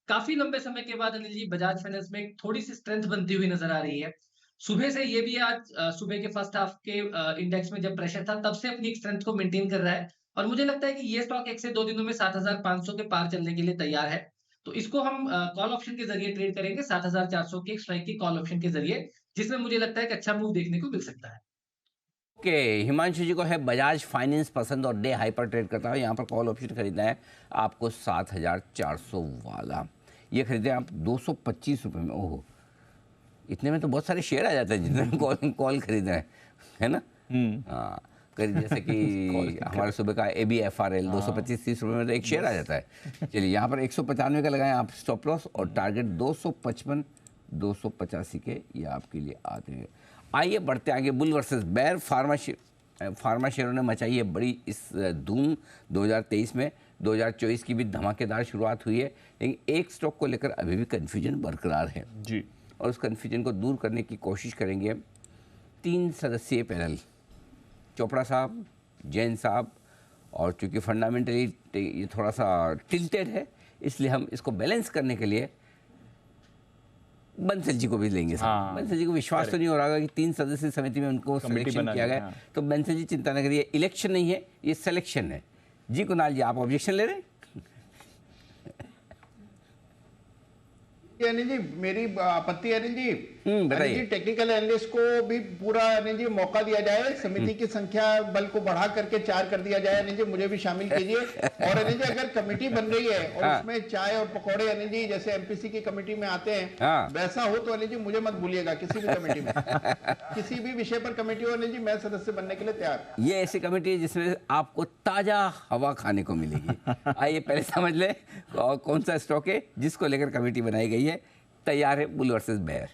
काफी लंबे समय के बाद अनिल जी बजाज फाइनेंस में एक थोड़ी सी स्ट्रेंथ बनती हुई नजर आ रही है। सुबह से ये भी आज सुबह के फर्स्ट हाफ के इंडेक्स में जब प्रेशर था तब से अपनी एक स्ट्रेंथ को मेंटेन कर रहा है और मुझे लगता है कि ये स्टॉक 1 से 2 दिनों में 7,500 के पार चलने के लिए तैयार है। तो इसको हम कॉल ऑप्शन के जरिए ट्रेड करेंगे 7,400 के स्ट्राइक की कॉल ऑप्शन के जरिए, जिसमें मुझे लगता है कि अच्छा मूव देखने को मिल सकता है। ओके, हिमांशु जी को है बजाज फाइनेंस पसंद और डे हाई पर ट्रेड करता है। यहाँ पर कॉल ऑप्शन खरीदना है आपको 7,400 वाला। ये खरीदे आप 225 रुपये में। ओहो, इतने में तो बहुत सारे शेयर आ जाते हैं जितने में कॉल खरीदना है ना। हाँ, करीब जैसे कि हमारे सुबह का ABFRL 225-30 रुपये में तो एक शेयर आ जाता है। चलिए यहाँ पर 195 का लगाएं आप स्टॉप लॉस और टारगेट 255 285 के ये आपके लिए आते हैं। आइए बढ़ते आगे। Bull versus bear. फार्मा शेयरों ने मचाई है बड़ी इस धूम 2023 में। 2024 की भी धमाकेदार शुरुआत हुई है, लेकिन एक स्टॉक को लेकर अभी भी कन्फ्यूजन बरकरार है जी, और उस कन्फ्यूजन को दूर करने की कोशिश करेंगे 3 सदस्यीय पैनल, चोपड़ा साहब, जैन साहब, और चूँकि फंडामेंटली ये थोड़ा सा टिल्टेड है इसलिए हम इसको बैलेंस करने के लिए बंसल जी को भी लेंगे। हाँ, बंसल जी को विश्वास तो नहीं हो रहा कि 3 सदस्यीय समिति में उनको सिलेक्शन किया गया। हाँ। तो बंसल जी चिंता न करिए, इलेक्शन नहीं है ये सिलेक्शन है। जी कुणाल जी, आप ऑब्जेक्शन ले रहे हैं? अनिल जी, मेरी आपत्ति है अनिल जी, बताइए। अनिल जी टेक्निकल एनालिस्ट को भी पूरा अनिल जी मौका दिया जाए, समिति की संख्या बल को बढ़ा करके 4 कर दिया जाए। अनिल जी मुझे भी शामिल कीजिए। और अनिल जी अगर कमेटी बन रही है और उसमें चाय और पकौड़े अनिल जी जैसे MPC की कमेटी में आते हैं, वैसा हो तो अनिल जी मुझे मत भूलिएगा किसी भी कमेटी में। किसी भी विषय पर कमेटी हो अनिल जी, मैं सदस्य बनने के लिए तैयार। ये ऐसी कमेटी है जिसमें आपको ताजा हवा खाने को मिलेगी। आइए पहले समझ लें और कौन सा स्टॉक है जिसको लेकर कमेटी बनाई गई है। तैयार है बुल वर्सेस बेयर।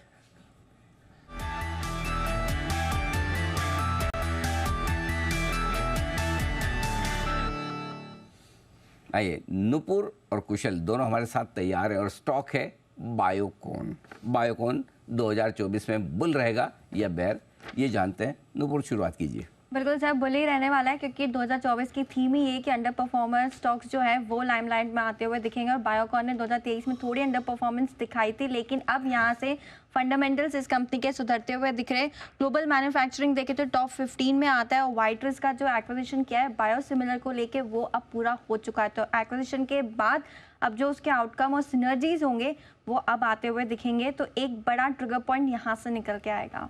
आइए, नुपुर और कुशल दोनों हमारे साथ तैयार है और स्टॉक है बायोकॉन। बायोकॉन 2024 में बुल रहेगा या बेयर, ये जानते हैं। नुपुर, शुरुआत कीजिए। बिल्कुल सर, बुल ही रहने वाला है क्योंकि 2024 की थीम ही ये कि अंडर परफॉर्मर स्टॉक्स जो है वो लाइमलाइट में आते हुए दिखेंगे और बायोकॉन ने 2023 में थोड़ी अंडर परफॉर्मेंस दिखाई थी, लेकिन अब यहाँ से फंडामेंटल्स इस कंपनी के सुधरते हुए दिख रहे। ग्लोबल मैन्युफैक्चरिंग देखे तो टॉप 15 में आता है और वाइट्रिस का जो एक्विजिशन किया है बायोसिमिलर को लेके वो अब पूरा हो चुका है। तो एक्विजिशन के बाद अब जो उसके आउटकम और सिनर्जीज होंगे वो अब आते हुए दिखेंगे। तो एक बड़ा ट्रिगर पॉइंट यहाँ से निकल के आएगा।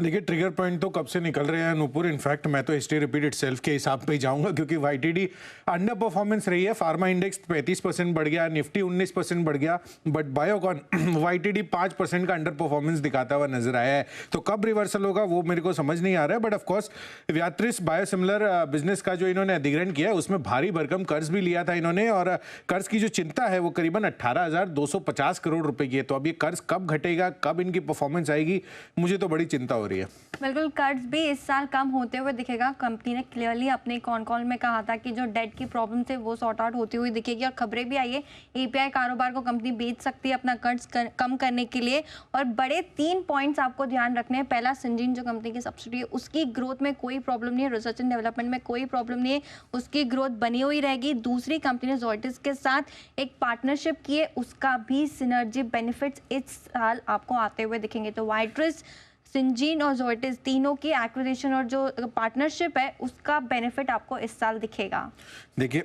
देखिए, ट्रिगर पॉइंट तो कब से निकल रहे हैं नूपुर। इनफैक्ट मैं तो हिस्ट्री रिपीट इटसेल्फ के हिसाब पे ही जाऊंगा क्योंकि YTD अंडर परफॉर्मेंस रही है। फार्मा इंडेक्स 35% बढ़ गया, निफ्टी 19% बढ़ गया, बट बायोकॉन YTD 5% का अंडर परफॉर्मेंस दिखाता हुआ नजर आया है। तो कब रिवर्सल होगा वो मेरे को समझ नहीं आ रहा है। बट ऑफकोर्स वियात्रिस बायोसिमिलर बिजनेस का जो इन्होंने अधिग्रहण किया है उसमें भारी भरकम कर्ज भी लिया था इन्होंने और कर्ज की जो चिंता है वो करीबन 18,250 करोड़ रुपए की है। तो अब ये कर्ज कब घटेगा, कब इनकी परफॉर्मेंस आएगी, मुझे तो बड़ी चिंता हो रही है। बिल्कुल, कर्ज भी इस साल कम होते हुए दिखेगा। कंपनी ने क्लियरली अपने कॉल में कहा था कि जो डेट की प्रॉब्लम है वो सॉर्ट आउट होती हुई दिखेगी और खबरें भी आई है API कारोबार को कंपनी बेच सकती है अपना कर्ज कम करने के लिए। और बड़े 3 पॉइंट्स आपको ध्यान रखने हैं। पहला, सिंजीन जो कंपनी की सब्सिडी है उसकी ग्रोथ में कोई प्रॉब्लम नहीं है, रिसर्च एंड डेवलपमेंट में कोई प्रॉब्लम नहीं है, उसकी ग्रोथ बनी हुई रहेगी। दूसरी, कंपनी ने जोइटिस के साथ एक पार्टनरशिप की है, उसका भी सिनर्जी बेनिफिट्स इस साल आपको आते हुए दिखेंगे। तो वाइट्रिस, सिंजीन और जोइटिस तीनों की एक्विजिशन और जो पार्टनरशिप है उसका बेनिफिट आपको इस साल दिखेगा। देखिए,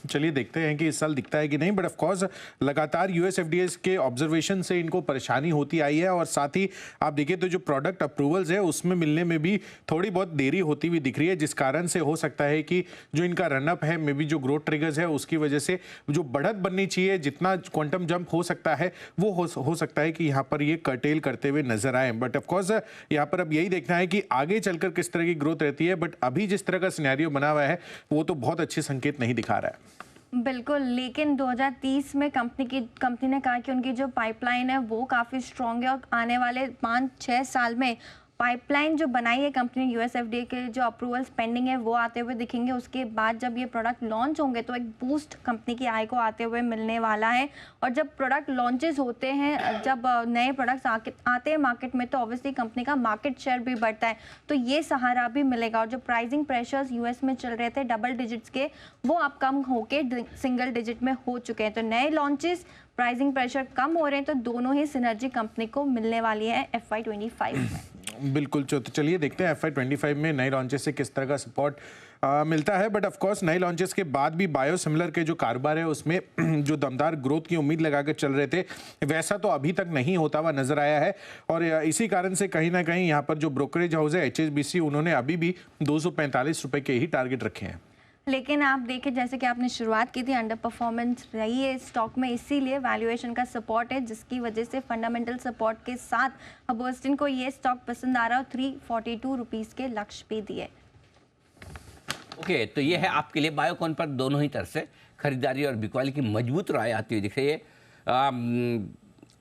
चलिए देखते हैं कि इस साल दिखता है कि नहीं। बट ऑफ कोर्स लगातार US FDA के ऑब्जर्वेशन से इनको परेशानी होती आई है और साथ ही आप देखिए तो जो प्रोडक्ट अप्रूवल्स है उसमें मिलने में भी थोड़ी बहुत देरी होती हुई दिख रही है, जिस कारण से हो सकता है कि जो इनका रनअप है मे बी जो ग्रोथ ट्रिगर्स है उसकी वजह से जो बढ़त बननी चाहिए, जितना क्वांटम जंप हो सकता है वो हो सकता है कि यहाँ पर ये कर्टेल करते हुए नजर आए। बट ऑफ कोर्स यहाँ पर अब यही देखना है कि आगे चलकर किस तरह की ग्रोथ रहती है। बट अभी जिस तरह का सिनेरियो बना हुआ है वो तो बहुत अच्छे संकेत नहीं दिखा रहा है। बिल्कुल, लेकिन 2030 में कंपनी ने कहा कि उनकी जो पाइपलाइन है वो काफ़ी स्ट्रॉन्ग है और आने वाले 5-6 साल में पाइपलाइन जो बनाई है कंपनी यूएस एफडीए के जो अप्रूवल्स पेंडिंग है वो आते हुए दिखेंगे। उसके बाद जब ये प्रोडक्ट लॉन्च होंगे तो एक बूस्ट कंपनी की आय को आते हुए मिलने वाला है। और जब प्रोडक्ट लॉन्चेस होते हैं, जब नए प्रोडक्ट्स आते हैं मार्केट में, तो ऑब्वियसली कंपनी का मार्केट शेयर भी बढ़ता है, तो ये सहारा भी मिलेगा। और जो प्राइसिंग प्रेशर्स यूएस में चल रहे थे डबल डिजिट्स के, वो अब कम होके सिंगल डिजिट में हो चुके हैं। तो नए लॉन्चेस, प्राइसिंग प्रेशर कम हो रहे हैं, तो दोनों ही सिनर्जी कंपनी को मिलने वाली है FY25 में। बिल्कुल। तो चलिए देखते हैं FY25 में नए लॉन्चेस से किस तरह का सपोर्ट मिलता है। बट ऑफ कोर्स नए लॉन्चेस के बाद भी बायोसिमिलर के जो कारोबार है उसमें जो दमदार ग्रोथ की उम्मीद लगाकर चल रहे थे, वैसा तो अभी तक नहीं होता हुआ नजर आया है। और इसी कारण से कहीं ना कहीं यहाँ पर जो ब्रोकरेज हाउस है HSBC, उन्होंने अभी भी 245 रुपए के ही टारगेट रखे हैं। लेकिन आप देखें, जैसे कि आपने शुरुआत की थी, अंडर परफॉर्मेंस रही है स्टॉक में, इसीलिए वैल्यूएशन का सपोर्ट है, जिसकी वजह से फंडामेंटल सपोर्ट के साथ हर्बर्स्टन को ये स्टॉक पसंद आ रहा है और 342 रुपीज़ के लक्ष्य भी दिए। ओके, तो ये है आपके लिए बायोकॉन पर दोनों ही तरफ से खरीदारी और बिकवाली की मजबूत राय आती हुई दिख रही है।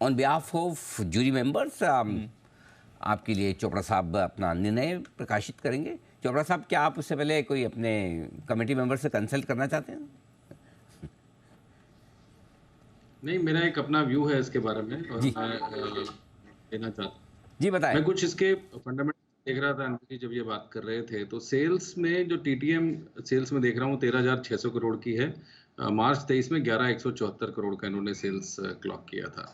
On behalf of jury members, आपके लिए चोपड़ा साहब अपना निर्णय प्रकाशित करेंगे। चोपड़ा साहब, क्या आप उससे पहले कोई अपने कमेटी मेंबर से कंसल्ट करना चाहते हैं? नहीं, मेरा एक अपना व्यू है इसके बारे में और मैं देना चाहता हूँ। जी बताएं। मैं कुछ इसके फंडामेंटल देख रहा था अंकित जी, जब ये बात कर रहे थे तो सेल्स में जो TTM सेल्स में देख रहा हूँ 13,600 करोड़ की है। मार्च 23 में 11,174 करोड़ का इन्होंने सेल्स क्लॉक किया था।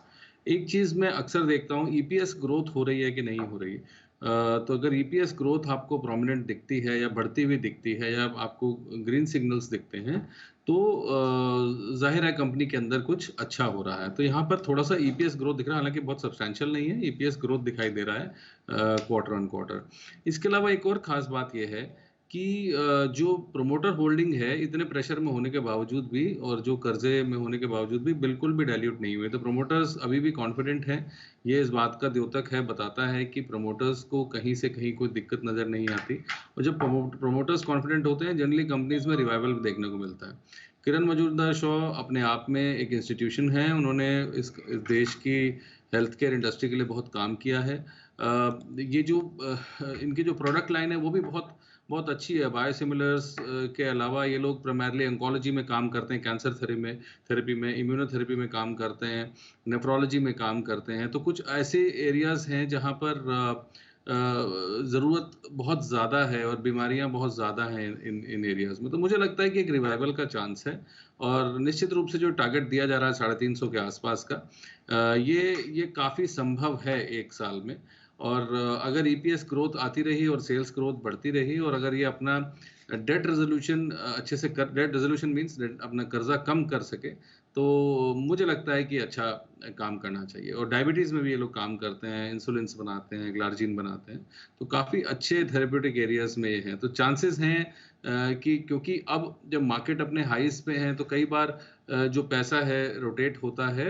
एक चीज मैं अक्सर देखता हूँ, EPS ग्रोथ हो रही है कि नहीं हो रही। तो अगर EPS ग्रोथ आपको प्रोमिनेंट दिखती है या बढ़ती हुई दिखती है या आपको ग्रीन सिग्नल्स दिखते हैं, तो जाहिर है कंपनी के अंदर कुछ अच्छा हो रहा है। तो यहाँ पर थोड़ा सा EPS ग्रोथ दिख रहा है, हालांकि बहुत सब्सटैंशियल नहीं है, EPS ग्रोथ दिखाई दे रहा है क्वार्टर ऑन क्वार्टर। इसके अलावा एक और खास बात यह है कि जो प्रोमोटर होल्डिंग है इतने प्रेशर में होने के बावजूद भी और जो कर्जे में होने के बावजूद भी बिल्कुल भी डाइल्यूट नहीं हुए। तो प्रोमोटर्स अभी भी कॉन्फिडेंट हैं। ये इस बात का द्योतक है, बताता है कि प्रोमोटर्स को कहीं से कहीं कोई दिक्कत नज़र नहीं आती। और जब प्रोमोटर्स कॉन्फिडेंट होते हैं, जनरली कंपनीज में रिवाइवल देखने को मिलता है। किरण मजूमदार शॉ अपने आप में एक इंस्टीट्यूशन है, उन्होंने इस देश की हेल्थ केयर इंडस्ट्री के लिए बहुत काम किया है। ये जो इनकी जो प्रोडक्ट लाइन है वो भी बहुत अच्छी है। बायोसिमिलर्स के अलावा ये लोग प्राइमरली ऑन्कोलॉजी में काम करते हैं, कैंसर थेरेपी में, इम्यूनोथेरेपी में काम करते हैं, नेफ्रोलॉजी में काम करते हैं। तो कुछ ऐसे एरियाज हैं जहाँ पर ज़रूरत बहुत ज़्यादा है और बीमारियां बहुत ज़्यादा हैं इन एरियाज में। तो मुझे लगता है कि एक रिवाइवल का चांस है और निश्चित रूप से जो टारगेट दिया जा रहा है 350 के आसपास का, ये काफ़ी संभव है एक साल में। और अगर EPS ग्रोथ आती रही और सेल्स ग्रोथ बढ़ती रही और अगर ये अपना डेट रेजोल्यूशन अच्छे से डेट रेजोल्यूशन मीन्स अपना कर्जा कम कर सके, तो मुझे लगता है कि अच्छा काम करना चाहिए। और डायबिटीज़ में भी ये लोग काम करते हैं, इंसुलिन्स बनाते हैं, ग्लार्जिन बनाते हैं, तो काफ़ी अच्छे थेरेप्यूटिक एरियाज में ये हैं। तो चांसेस हैं कि क्योंकि अब जब मार्केट अपने हाईस पे हैं तो कई बार जो पैसा है रोटेट होता है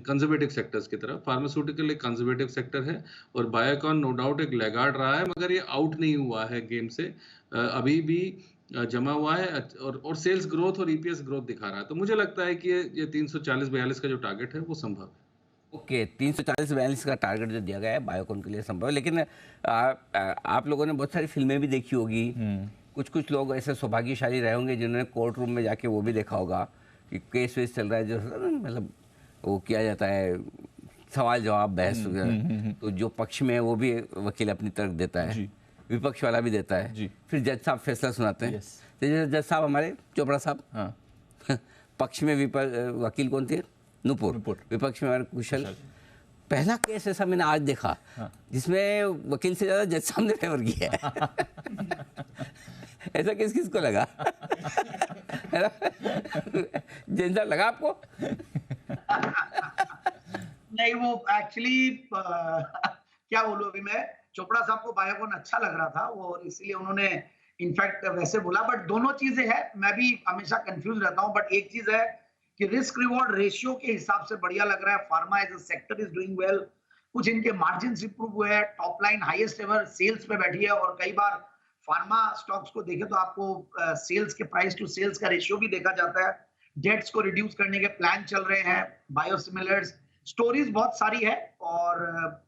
कंजर्वेटिव सेक्टर्स की तरफ। फार्मास्यूटिकल एक कंजर्वेटिव सेक्टर है और बायोकॉन नो डाउट एक लैगार्ड रहा है, मगर ये आउट नहीं हुआ है गेम से, अभी भी जमा हुआ है और सेल्स ग्रोथ और EPS ग्रोथ दिखा रहा है। तो मुझे लगता है कि ये 340-42 का जो टारगेट है वो संभव है। ओके, 340-42 का टारगेट जो दिया गया है बायोकॉन के लिए संभव है। लेकिन आप लोगों ने बहुत सारी फिल्में भी देखी होगी, कुछ लोग ऐसे सौभाग्यशाली रहे होंगे जिन्होंने कोर्ट रूम में जाके वो भी देखा होगा कि केस वेस चल रहा है, जो मतलब वो किया जाता है, सवाल जवाब बहस वगैरह, तो जो पक्ष में है वो भी वकील अपनी तरफ देता है, विपक्ष वाला भी देता है, फिर जज साहब फैसला सुनाते हैं। तो जज साहब हमारे चोपड़ा साहब, पक्ष में वकील कौन थे? नूपुर, विपक्ष में हमारे कुशल। पहला केस ऐसा मैंने आज देखा जिसमें वकील से ज्यादा जज साहब ने फेवर किया है। ऐसा केस किसको लगा? जैसा लगा आपको? नहीं, वो एक्चुअली क्या बोलूं, अभी मैं चोपड़ा साहब को बायोकॉन अच्छा लग रहा था वो, इसलिए उन्होंने इनफैक्ट वैसे बोला। बट दोनों चीजें हैं, मैं भी हमेशा कंफ्यूज रहता हूं। बट एक चीज है कि रिस्क रिवॉर्ड रेशियो के हिसाब से बढ़िया लग रहा है। Pharma as a sector is doing well, कुछ इनके मार्जिन इंप्रूव हुए हैं, top line highest ever sales पे बैठी है। और कई बार फार्मा स्टॉक्स को देखे तो आपको सेल्स के प्राइस टू सेल्स का रेशियो भी देखा जाता है। डेट्स को रिड्यूस करने के प्लान चल रहे हैं। बायोसिमिलर्स स्टोरीज बहुत सारी है और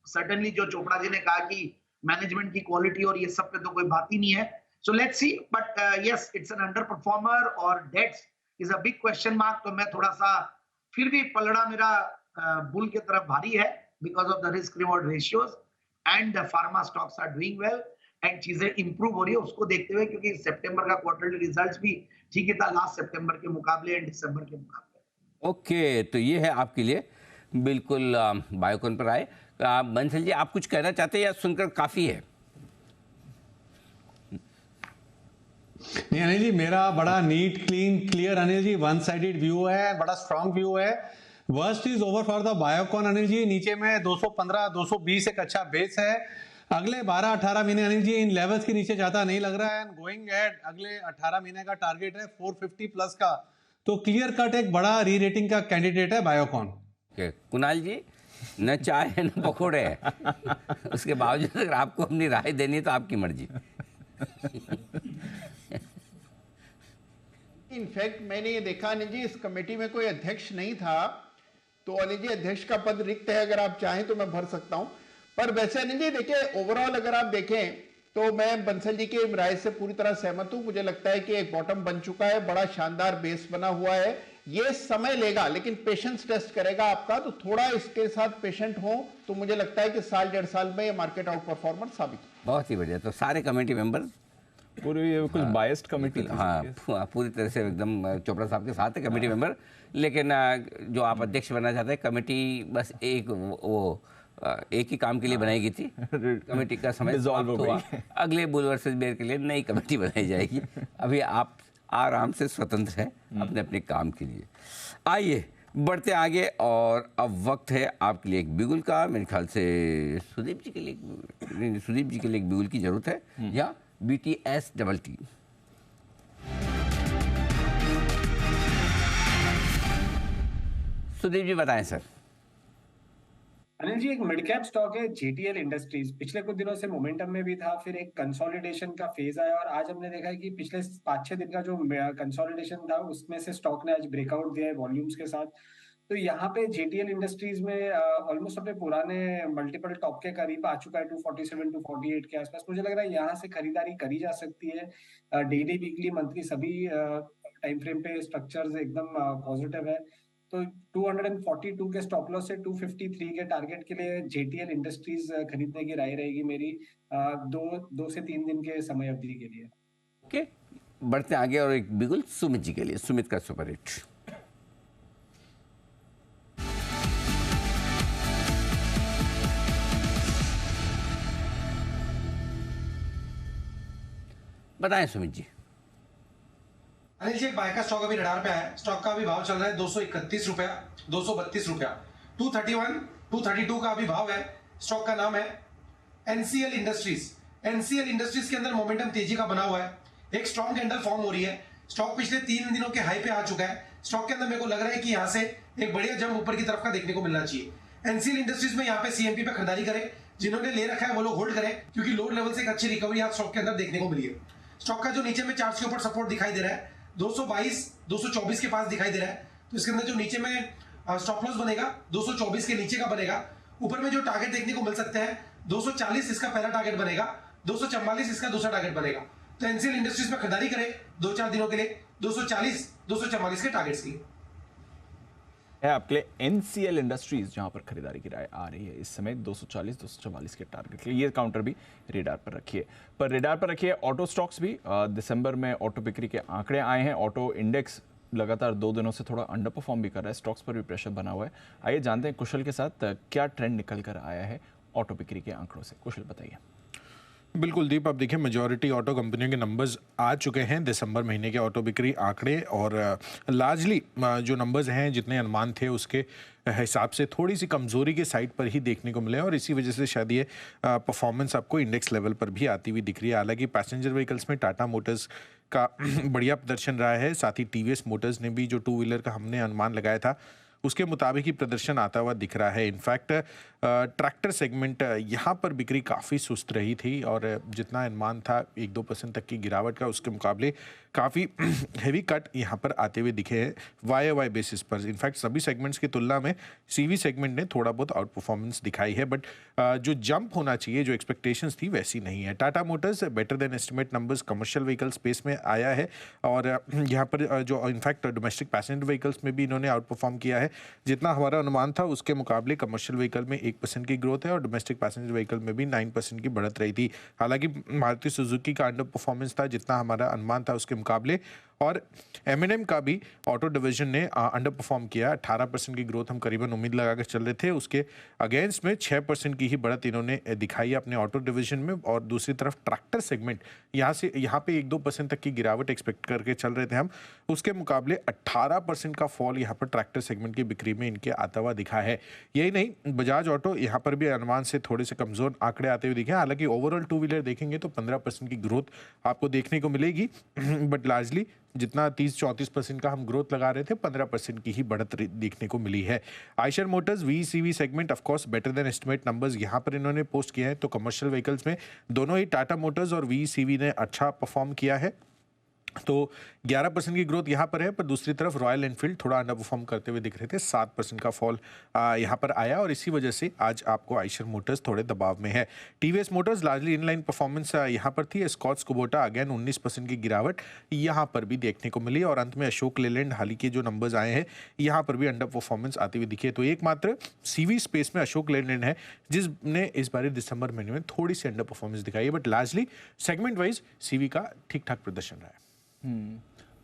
सर्टेनली जो चोपड़ा जी ने कहा कि मैनेजमेंट की क्वालिटी और ये सब पे तो कोई बात ही नहीं है. So let's see, but yes it's an under performer और debts is a big question mark. तो मैं थोड़ा सा फिर भी पलड़ा मेरा बुल की तरफ भारी है because of the risk reward ratios and the pharma stocks are doing well and चीजें इंप्रूव हो रही है उसको देखते हुए, क्योंकि सितंबर का क्वार्टरली रिजल्ट्स भी ठीक ही था लास्ट सितंबर के मुकाबले एंड दिसंबर के मुकाबले. ओके, तो ये है आपके लिए बिल्कुल बायोकॉन पर आए. बंसल जी, आप कुछ कहना चाहते हैं या सुनकर काफ़ी है? नहीं अनिल जी, मेरा बड़ा neat clean clear Anil ji one sided view है, बड़ा स्ट्रांग व्यू है. Worst is over for the Biocon Anil ji. नीचे में 215 220 एक अच्छा बेस है. अगले 12-18 महीने अनिल जी इन लेवल्स के नीचे जाता नहीं लग रहा है. एंड गोइंग एट अगले 18 महीने का टारगेट है 450 प्लस का. तो क्लियर कट एक बड़ा री रेटिंग का कैंडिडेट है बायोकॉन. कुणाल जी, न चाय है न पकौड़े है, उसके बावजूद अगर आपको अपनी राय देनी है तो आपकी मर्जी. इनफैक्ट मैंने ये देखा अनिल जी, इस कमेटी में कोई अध्यक्ष नहीं था, तो अनिल जी अध्यक्ष का पद रिक्त है, अगर आप चाहें तो मैं भर सकता हूं. पर वैसे अनिल जी देखिए, ओवरऑल अगर आप देखें तो मैं बंसल जी की राय से पूरी तरह सहमत हूं. मुझे लगता है कि एक बॉटम बन चुका है, बड़ा शानदार बेस बना हुआ है. ये समय लेगा लेकिन पेशेंस टेस्ट करेगा आपका, तो थोड़ा इसके साथ पेशेंट हो तो मुझे लगता है कि साल 1.5 साल में ये मार्केट आउट परफॉर्मर साबित. बहुत ही बढ़िया. तो सारे कमेटी मेंबर पूरी कुछ बायस्ड कमेटी, हाँ पूरी तरह से एकदम चोपड़ा साहब के साथ है कमेटी मेंबर. लेकिन जो आप अध्यक्ष बनना चाहते हैं, कमेटी बस एक ही काम के लिए बनाई गई थी. कमेटी का समय समाप्त हुआ. अगले बुल वर्सेस बेयर के लिए नई कमेटी बनाई जाएगी. अभी आप आराम से स्वतंत्र हैं अपने अपने काम के लिए. आइए बढ़ते आगे, और अब वक्त है आपके लिए एक बिगुल का. मेरे ख्याल से सुदीप जी के लिए एक बिगुल की जरूरत है, या BTS डबल टी. सुदीप जी बताएं सर. अनिल जी, एक मिड कैप स्टॉक है JTL इंडस्ट्रीज. पिछले कुछ दिनों से मोमेंटम में भी था, फिर एक कंसोलिडेशन का फेज आया और आज हमने देखा है कि पिछले 5-6 दिन का जो कंसोलिडेशन था उसमें से स्टॉक ने आज ब्रेकआउट दिया है वॉल्यूम्स के साथ. तो यहाँ पे JTL इंडस्ट्रीज में ऑलमोस्ट अपने पुराने मल्टीपल टॉप के करीब आ चुका है, 247 248 के आसपास. मुझे लग रहा है यहाँ से खरीदारी करी जा सकती है. डेली वीकली मंथली सभी टाइम फ्रेम पे स्ट्रक्चर्स एकदम पॉजिटिव है. तो 242 के स्टॉप लॉस से 253 के टारगेट के लिए JTL इंडस्ट्रीज खरीदने की राय रहेगी मेरी 2 से 3 दिन के समय अवधि के लिए. ओके, बढ़ते आगे, और एक बिगुल सुमित जी के लिए. सुमित का सुपर हिट. बताएं सुमित जी. अनिल जी, एक बाय का स्टॉक अभी रडार पे है. स्टॉक का अभी भाव चल रहा है 231 रुपया, 232 रुपया. 231 232 का अभी भाव है. स्टॉक का नाम है NCL इंडस्ट्रीज. NCL इंडस्ट्रीज के अंदर मोमेंटम तेजी का बना हुआ है. एक स्ट्रॉन्ग कैंडल फॉर्म हो रही है. स्टॉक पिछले 3 दिनों के हाई पे आ चुका है. स्टॉक के अंदर मेरे को लग रहा है कि यहाँ से एक बढ़िया जंप ऊपर की तरफ का देखने को मिलना चाहिए. NCL इंडस्ट्रीज में यहाँ पे CMP पे खरीदारी करें. जिन्होंने ले रखा है वो लोग होल्ड करें, क्योंकि लोड लेवल से एक अच्छी रिकवरी आज स्टॉक के अंदर देखने को मिली है. स्टॉक का जो नीचे में चार्ट के ऊपर सपोर्ट दिखाई दे रहा है 222 224 के पास दिखाई दे रहा है. तो इसके अंदर जो नीचे में स्टॉप लॉस बनेगा 224 के नीचे का बनेगा. ऊपर में जो टारगेट देखने को मिल सकते हैं 240 इसका पहला टारगेट बनेगा, 244 इसका दूसरा टारगेट बनेगा. तो NCL इंडस्ट्रीज में खरीदारी करें 2-4 दिनों के लिए 240 244 के टारगेट्स के लिए. है आपके लिए NCL इंडस्ट्रीज, जहां पर खरीदारी की राय आ रही है इस समय 240 244 के टारगेट के लिए. ये काउंटर भी रेडार पर रखिए. ऑटो स्टॉक्स भी दिसंबर में ऑटो बिक्री के आंकड़े आए हैं. ऑटो इंडेक्स लगातार 2 दिनों से थोड़ा अंडर परफॉर्म भी कर रहा है. स्टॉक्स पर भी प्रेशर बना हुआ है. आइए जानते हैं कुशल के साथ क्या ट्रेंड निकल कर आया है ऑटो बिक्री के आंकड़ों से. कुशल बताइए. बिल्कुल दीप, आप देखिए मेजॉरिटी ऑटो कंपनियों के नंबर्स आ चुके हैं, दिसंबर महीने के ऑटो बिक्री आंकड़े, और लार्जली जो नंबर्स हैं जितने अनुमान थे उसके हिसाब से थोड़ी सी कमज़ोरी के साइड पर ही देखने को मिले, और इसी वजह से शायद ये परफॉर्मेंस आपको इंडेक्स लेवल पर भी आती हुई दिख रही है. हालांकि पैसेंजर व्हीकल्स में टाटा मोटर्स का बढ़िया प्रदर्शन रहा है. साथ ही TVS मोटर्स ने भी जो 2 व्हीलर का हमने अनुमान लगाया था उसके मुताबिक ही प्रदर्शन आता हुआ दिख रहा है. इनफैक्ट ट्रैक्टर सेगमेंट यहाँ पर बिक्री काफ़ी सुस्त रही थी और जितना अनुमान था 1-2% तक की गिरावट का, उसके मुकाबले काफ़ी हेवी कट यहाँ पर आते हुए दिखे हैं वाई बेसिस पर। इनफैक्ट सभी सेगमेंट्स की तुलना में सीवी सेगमेंट ने थोड़ा बहुत आउट परफॉर्मेंस दिखाई है, बट जो जंप होना चाहिए, जो एक्सपेक्टेशंस थी वैसी नहीं है। Tata Motors better than estimate numbers commercial vehicle space में आया है और यहाँ पर जो इनफैक्ट डोमेस्टिक पैसेंजर व्हीकल्स में भी इन्होंने आउट परफॉर्म किया है। जितना हमारा अनुमान था उसके मुकाबले कमर्शियल व्हीकल में 1% की ग्रोथ है और डोमेस्टिक पैसेंजर व्हीकल में भी 9% की बढ़त रही थी। हालांकि मारुति सुजुकी का अंडर परफॉर्मेंस था जितना हमारा अनुमान था उसके मुकाबले, और M&M का भी ऑटो डिवीजन ने अंडर परफॉर्म किया। 18% की ग्रोथ हम करीबन उम्मीद लगाकर चल रहे थे, उसके अगेंस्ट में 6% की ही बढ़त इन्होंने दिखाई है अपने ऑटो डिवीजन में। और दूसरी तरफ ट्रैक्टर सेगमेंट यहाँ पे 1-2% तक की गिरावट एक्सपेक्ट करके चल रहे थे हम, उसके मुकाबले 18% का फॉल यहाँ पर ट्रैक्टर सेगमेंट की बिक्री में इनके आता हुआ दिखा है। यही नहीं, बजाज ऑटो यहाँ पर भी अनुमान से थोड़े से कमजोर आंकड़े आते हुए दिखे। हालांकि ओवरऑल टू व्हीलर देखेंगे तो 15% की ग्रोथ आपको देखने को मिलेगी, बट लार्जली जितना 30-34% का हम ग्रोथ लगा रहे थे 15% की ही बढ़त देखने को मिली है। Eicher Motors VECV segment of course better than estimate numbers यहाँ पर इन्होंने पोस्ट किए हैं। तो कमर्शियल व्हीकल्स में दोनों ही टाटा मोटर्स और VECV ने अच्छा परफॉर्म किया है, तो 11% की ग्रोथ यहाँ पर है। पर दूसरी तरफ रॉयल एनफील्ड थोड़ा अंडर परफॉर्म करते हुए दिख रहे थे, 7% का फॉल यहाँ पर आया और इसी वजह से आज आपको आयशर मोटर्स थोड़े दबाव में है। TVS Motors largely inline performance यहाँ पर थी। स्कॉट्स कुबोटा अगेन 19% की गिरावट यहाँ पर भी देखने को मिली और अंत में अशोक लेलैंड हाल ही के जो नंबर्स आए हैं यहाँ पर भी अंडर परफॉर्मेंस आते हुए दिखे। तो एकमात्र सीवी स्पेस में अशोक लेलैंड है जिसने इस बार दिसंबर महीने में थोड़ी सी अंडर परफॉर्मेंस दिखाई है, but largely segment wise CV का ठीक ठाक प्रदर्शन रहा है।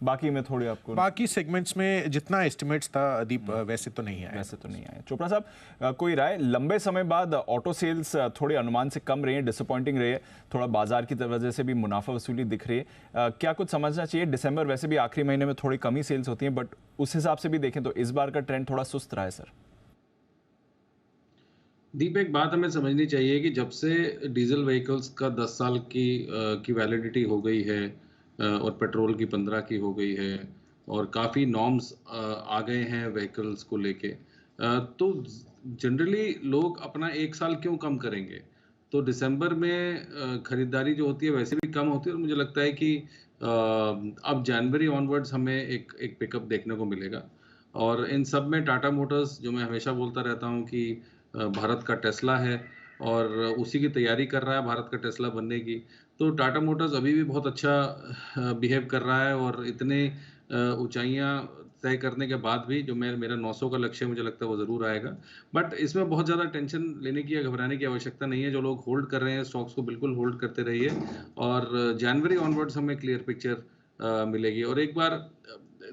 बाकी में थोड़ी आपको बाकी सेगमेंट्स में जितना एस्टिमेट्स था दीप वैसे तो नहीं आया। चोपड़ा साहब, कोई राय? लंबे समय बाद ऑटो सेल्स थोड़े अनुमान से कम रही है, डिसअपॉइंटिंग रही है, थोड़ा बाजार की वजह से भी मुनाफा वसूली दिख रही है। क्या कुछ समझना चाहिए? दिसंबर वैसे भी आखिरी महीने में थोड़ी कमी सेल्स होती है, बट उस हिसाब से भी देखें तो इस बार का ट्रेंड थोड़ा सुस्त रहा है सर। दीप, एक बात हमें समझनी चाहिए कि जब से डीजल व्हीकल्स का 10 साल की वैलिडिटी हो गई है और पेट्रोल की 15 की हो गई है और काफ़ी नॉर्म्स आ गए हैं व्हीकल्स को लेके, तो जनरली लोग अपना 1 साल क्यों कम करेंगे? तो दिसंबर में खरीदारी जो होती है वैसे भी कम होती है और मुझे लगता है कि अब जनवरी ऑनवर्ड्स हमें एक पिकअप देखने को मिलेगा। और इन सब में टाटा मोटर्स, जो मैं हमेशा बोलता रहता हूँ कि भारत का टेस्ला है और उसी की तैयारी कर रहा है भारत का टेस्ला बनने की, तो टाटा मोटर्स अभी भी बहुत अच्छा बिहेव कर रहा है और इतने ऊंचाइयां तय करने के बाद भी जो मेरा 900 का लक्ष्य मुझे लगता है वो ज़रूर आएगा। बट इसमें बहुत ज़्यादा टेंशन लेने की या घबराने की आवश्यकता नहीं है। जो लोग होल्ड कर रहे हैं स्टॉक्स को बिल्कुल होल्ड करते रहिए और जनवरी ऑनवर्ड्स हमें क्लियर पिक्चर मिलेगी। और एक बार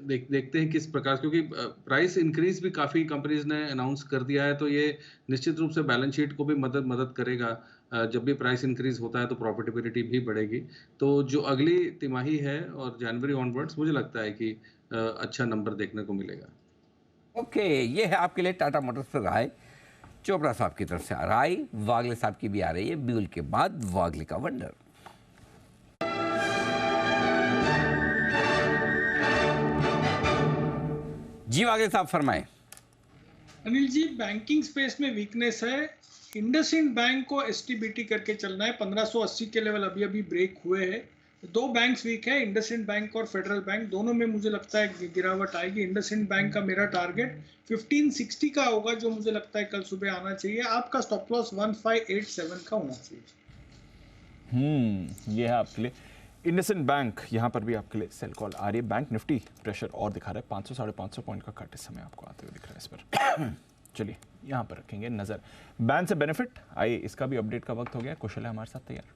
देखते हैं किस प्रकार, क्योंकि प्राइस इंक्रीज भी काफ़ी कंपनीज ने अनाउंस कर दिया है, तो ये निश्चित रूप से बैलेंस शीट को भी मदद करेगा। जब भी प्राइस इंक्रीज होता है तो प्रॉफिटेबिलिटी भी बढ़ेगी। तो जो अगली तिमाही है और जनवरी ऑनवर्ड्स मुझे लगता है कि अच्छा नंबर देखने को मिलेगा। ओके, ये है आपके लिए टाटा मोटर्स पर राय। चोपड़ा साहब की तरफ से राय, वागले साहब की भी आ रही है। ब्यूल के बाद वागले का वंडर। जी वागले साहब फरमाएं। अनिल जी, बैंकिंग स्पेस में वीकनेस है। इंडसइंड बैंक को एसटीबीटी करके चलना है। 1580 के लेवल अभी ब्रेक हुए हैं। 2 बैंक्स वीक है, इंडसइंड बैंक और फेडरल बैंक, दोनों में मुझे लगता है गिरावट आएगी। इंडसइंड बैंक का मेरा टारगेट 1560 का होगा, जो मुझे लगता है कल सुबह आना चाहिए। आपका स्टॉप लॉस 1587 का होना चाहिए। ये है आपके लिए इंडसइंड बैंक। यहाँ पर भी आपके लिए सेल कॉल आ रही है। बैंक निफ्टी प्रेशर और दिखा रहा है, 500-550 पॉइंट का कट इस समय आपको आते हुए दिख रहा है इस पर। चलिए यहाँ पर रखेंगे नजर। बैन से बेनिफिट, आइए इसका भी अपडेट का वक्त हो गया। कुशल है हमारे साथ तैयार।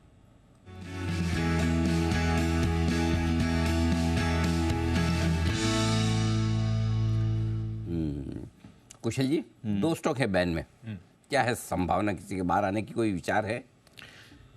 कुशल जी, 2 स्टॉक है बैन में, क्या है संभावना किसी के बाहर आने की? कोई विचार है?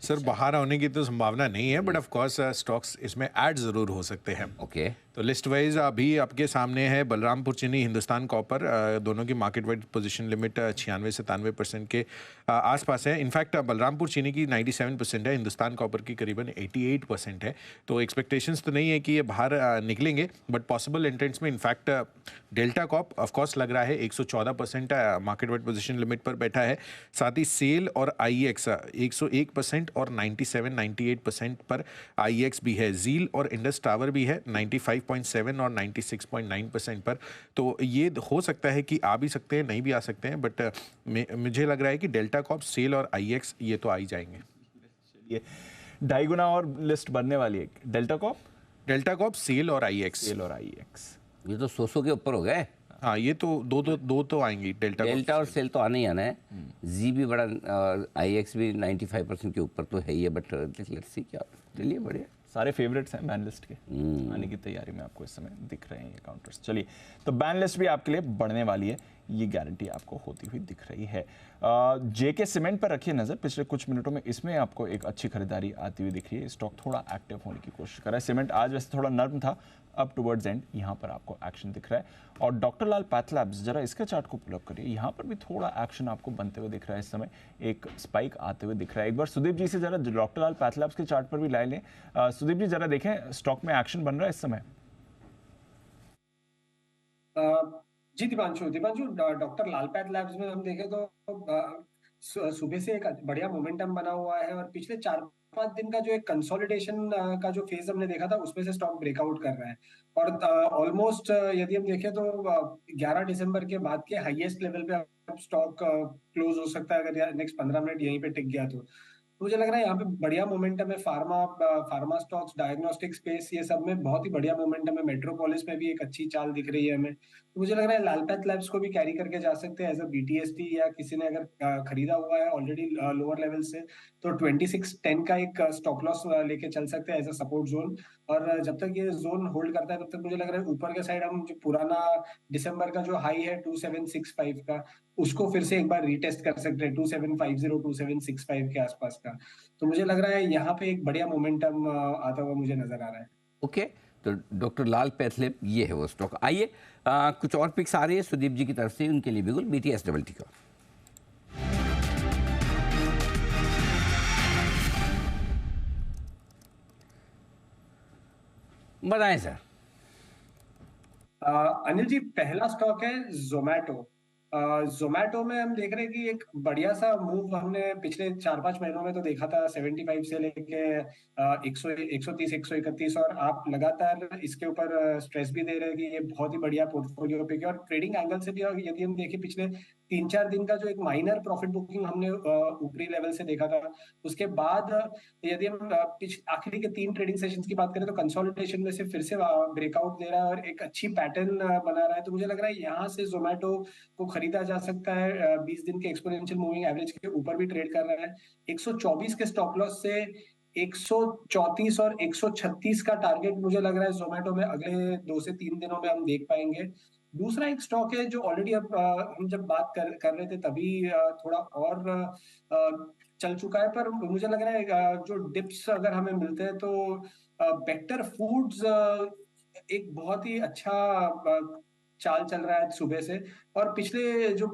सर, बाहर आने की तो संभावना नहीं है, बट ऑफ कोर्स स्टॉक्स इसमें ऐड जरूर हो सकते हैं। ओके, तो लिस्ट वाइज अभी आपके सामने है बलरामपुर चीनी, हिंदुस्तान कॉपर, दोनों की मार्केट वाइड पोजीशन लिमिट 96-97% के आसपास है। इनफैक्ट बलरामपुर चीनी की 97% है, हिंदुस्तान कॉपर की करीबन 88% है। तो एक्सपेक्टेशंस तो नहीं है कि ये बाहर निकलेंगे, बट पॉसिबल एंट्रेंट्स में इनफैक्ट डेल्टा कॉप ऑफकोर्स लग रहा है 114% मार्केट वाइड पोजीशन लिमिट पर बैठा है। साथ ही सेल और IEX 101% और 97-98% पर IEX भी है। जील और इंडस टावर भी है 95.7 और 96.9% पर। तो ये हो सकता है कि आ भी सकते हैं, नहीं भी आ सकते हैं, बट मुझे लग रहा है कि डेल्टा कॉप, सेल और IEX ये तो आ ही जाएंगे। ये 2.5 गुना और लिस्ट बनने वाली है। डेल्टा कॉप, सेल और IEX। ये तो 100 के ऊपर हो गए। हाँ, ये तो दो तो आएंगी। डेल्टा और सेल तो आने ही आना है। जी भी बड़ा, IEX भी 95% के ऊपर तो है ही है, बट लेट्स सी क्या। चलिए बढ़िया, सारे फेवरेट्स हैं बैन लिस्ट के, आने की तैयारी में आपको इस समय दिख रहे हैं ये काउंटर्स। चलिए, तो बैन लिस्ट भी आपके लिए बढ़ने वाली है, ये गारंटी आपको होती हुई दिख रही है। JK सीमेंट पर रखिए नज़र, पिछले कुछ मिनटों में इसमें आपको एक अच्छी खरीदारी आती हुई दिख रही है। स्टॉक थोड़ा एक्टिव होने की कोशिश कर रहा है। सीमेंट आज वैसे थोड़ा नर्म था, अब टुवर्ड्स एंड यहाँ पर आपको एक्शन दिख रहा है। और डॉक्टर लाल पैथलैब्स, जरा इसके चार्ट को पुल अप करिए, यहाँ पर भी थोड़ा एक्शन आपको बनते हुए दिख रहा है। इस समय एक स्पाइक आते हुए दिख रहा है। एक बार सुदीप जी से जरा डॉक्टर लाल पैथलैब्स के चार्ट पर भी लाए लें। सुदीप जी जरा देखें, स्टॉक में एक्शन बन रहा है इस समय। जी दीपांशु, डॉक्टर लाल पैथलैब्स में हम देखें तो सुबह से एक बढ़िया मोमेंटम बना हुआ है और पिछले 4-5 दिन का जो एक कंसोलिडेशन का जो फेज हमने देखा था उसमें से स्टॉक ब्रेकआउट कर रहा है। और ऑलमोस्ट यदि हम देखें तो 11 दिसंबर के बाद के हाईएस्ट लेवल पे अब स्टॉक क्लोज हो सकता है अगर नेक्स्ट 15 मिनट यहीं पे टिक गया तो। मुझे लग रहा है यहाँ पे बढ़िया मोमेंटम है। फार्मा स्टॉक्स, डायग्नोस्टिक स्पेस, ये सब में बहुत ही बढ़िया मोमेंटम है। मेट्रोपोलिस में भी एक अच्छी चाल दिख रही है हमें। तो मुझे लग रहा है लाल पैथलैब्स को भी कैरी करके जा सकते हैं एज अ BTST, या किसी ने अगर खरीदा हुआ है ऑलरेडी लोअर लेवल से तो 2610 का एक स्टॉप लॉस लेके चल सकते हैं एज अ सपोर्ट जोन। और जब तक ये जोन होल्ड करता है तब तक मुझे लग रहा है ऊपर के साइड हम जो पुराना दिसंबर का जो हाई है 2765 का, उसको फिर से एक बार रीटेस्ट कर सकते हैं 2750 2765 के आसपास का। तो मुझे लग रहा है यहाँ पे एक बढ़िया मोमेंटम आता हुआ मुझे नजर आ रहा है। ओके, तो डॉक्टर लाल पैथलैब ये है वो स्टॉक। आइए कुछ और पिक्स आ रही है सुदीप जी की तरफ से, उनके लिए बिल्कुल BTSWT का। बताएं सर। अनिल जी, पहला स्टॉक है जोमैटो। जोमैटो में हम देख रहे हैं कि एक बढ़िया सा मूव हमने पिछले 4-5 महीनों में तो देखा था 75 से लेके 130, 131, और आप लगातार इसके ऊपर स्ट्रेस भी दे रहे हैं कि ये बहुत ही बढ़िया पोर्टफोलियो पिक है। और ट्रेडिंग एंगल से भी यदि हम देखें पिछले 3-4 दिन का जो एक माइनर प्रॉफिट बुकिंग हमने ऊपरी लेवल से देखा था, उसके बाद यदि हम आखिरी के 3 ट्रेडिंग सेशंस की बात करें तो कंसोलिडेशन में से फिर से ब्रेकआउट दे रहा है और एक अच्छी पैटर्न बना रहा है। तो मुझे लग रहा है यहाँ से जोमैटो को खरीदा जा सकता है। 20 दिन के एक्सपोनेंशियल मूविंग एवरेज के ऊपर भी ट्रेड कर रहा है। 124 के स्टॉप लॉस से 134 और 136 का टारगेट मुझे लग रहा है जोमैटो में अगले 2 से 3 दिनों में हम देख पाएंगे। दूसरा एक स्टॉक है जो ऑलरेडी अब हम जब बात कर रहे थे तभी थोड़ा और चल चुका है, पर मुझे लग रहा है जो डिप्स अगर हमें मिलते हैं तो बेक्टर फूड्स एक बहुत ही अच्छा चाल चल रहा है सुबह से। और पिछले जो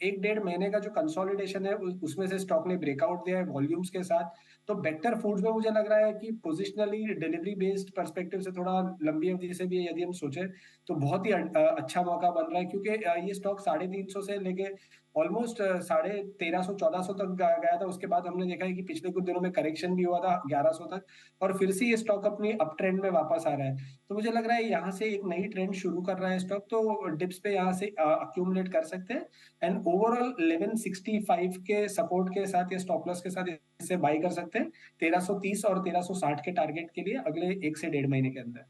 1-1.5 महीने का जो कंसोलिडेशन है उसमें से स्टॉक ने ब्रेकआउट दिया है वॉल्यूम्स के साथ। तो बेक्टर फूड्स में मुझे लग रहा है कि पोजिशनली डिलीवरी बेस्ड पर्सपेक्टिव से थोड़ा लंबी अवधि से भी यदि हम सोचे तो बहुत ही अच्छा मौका बन रहा है, क्योंकि ये स्टॉक 350 से लेके ऑलमोस्ट 1350-1400 तक गया था। उसके बाद हमने देखा है कि पिछले कुछ दिनों में करेक्शन भी हुआ था 1100 तक, और फिर से ये स्टॉक अपनी अप ट्रेंड में वापस आ रहा है। तो मुझे लग रहा है यहाँ से एक नई ट्रेंड शुरू कर रहा है स्टॉक, तो डिप्स पे यहाँ से अक्यूमुलेट कर सकते हैं। एंड ओवरऑल 1165 के सपोर्ट के साथ या स्टॉप लॉस के साथ इसे बाई कर सकते हैं 1330 और 1360 के टारगेट के लिए अगले 1 से 1.5 महीने के अंदर।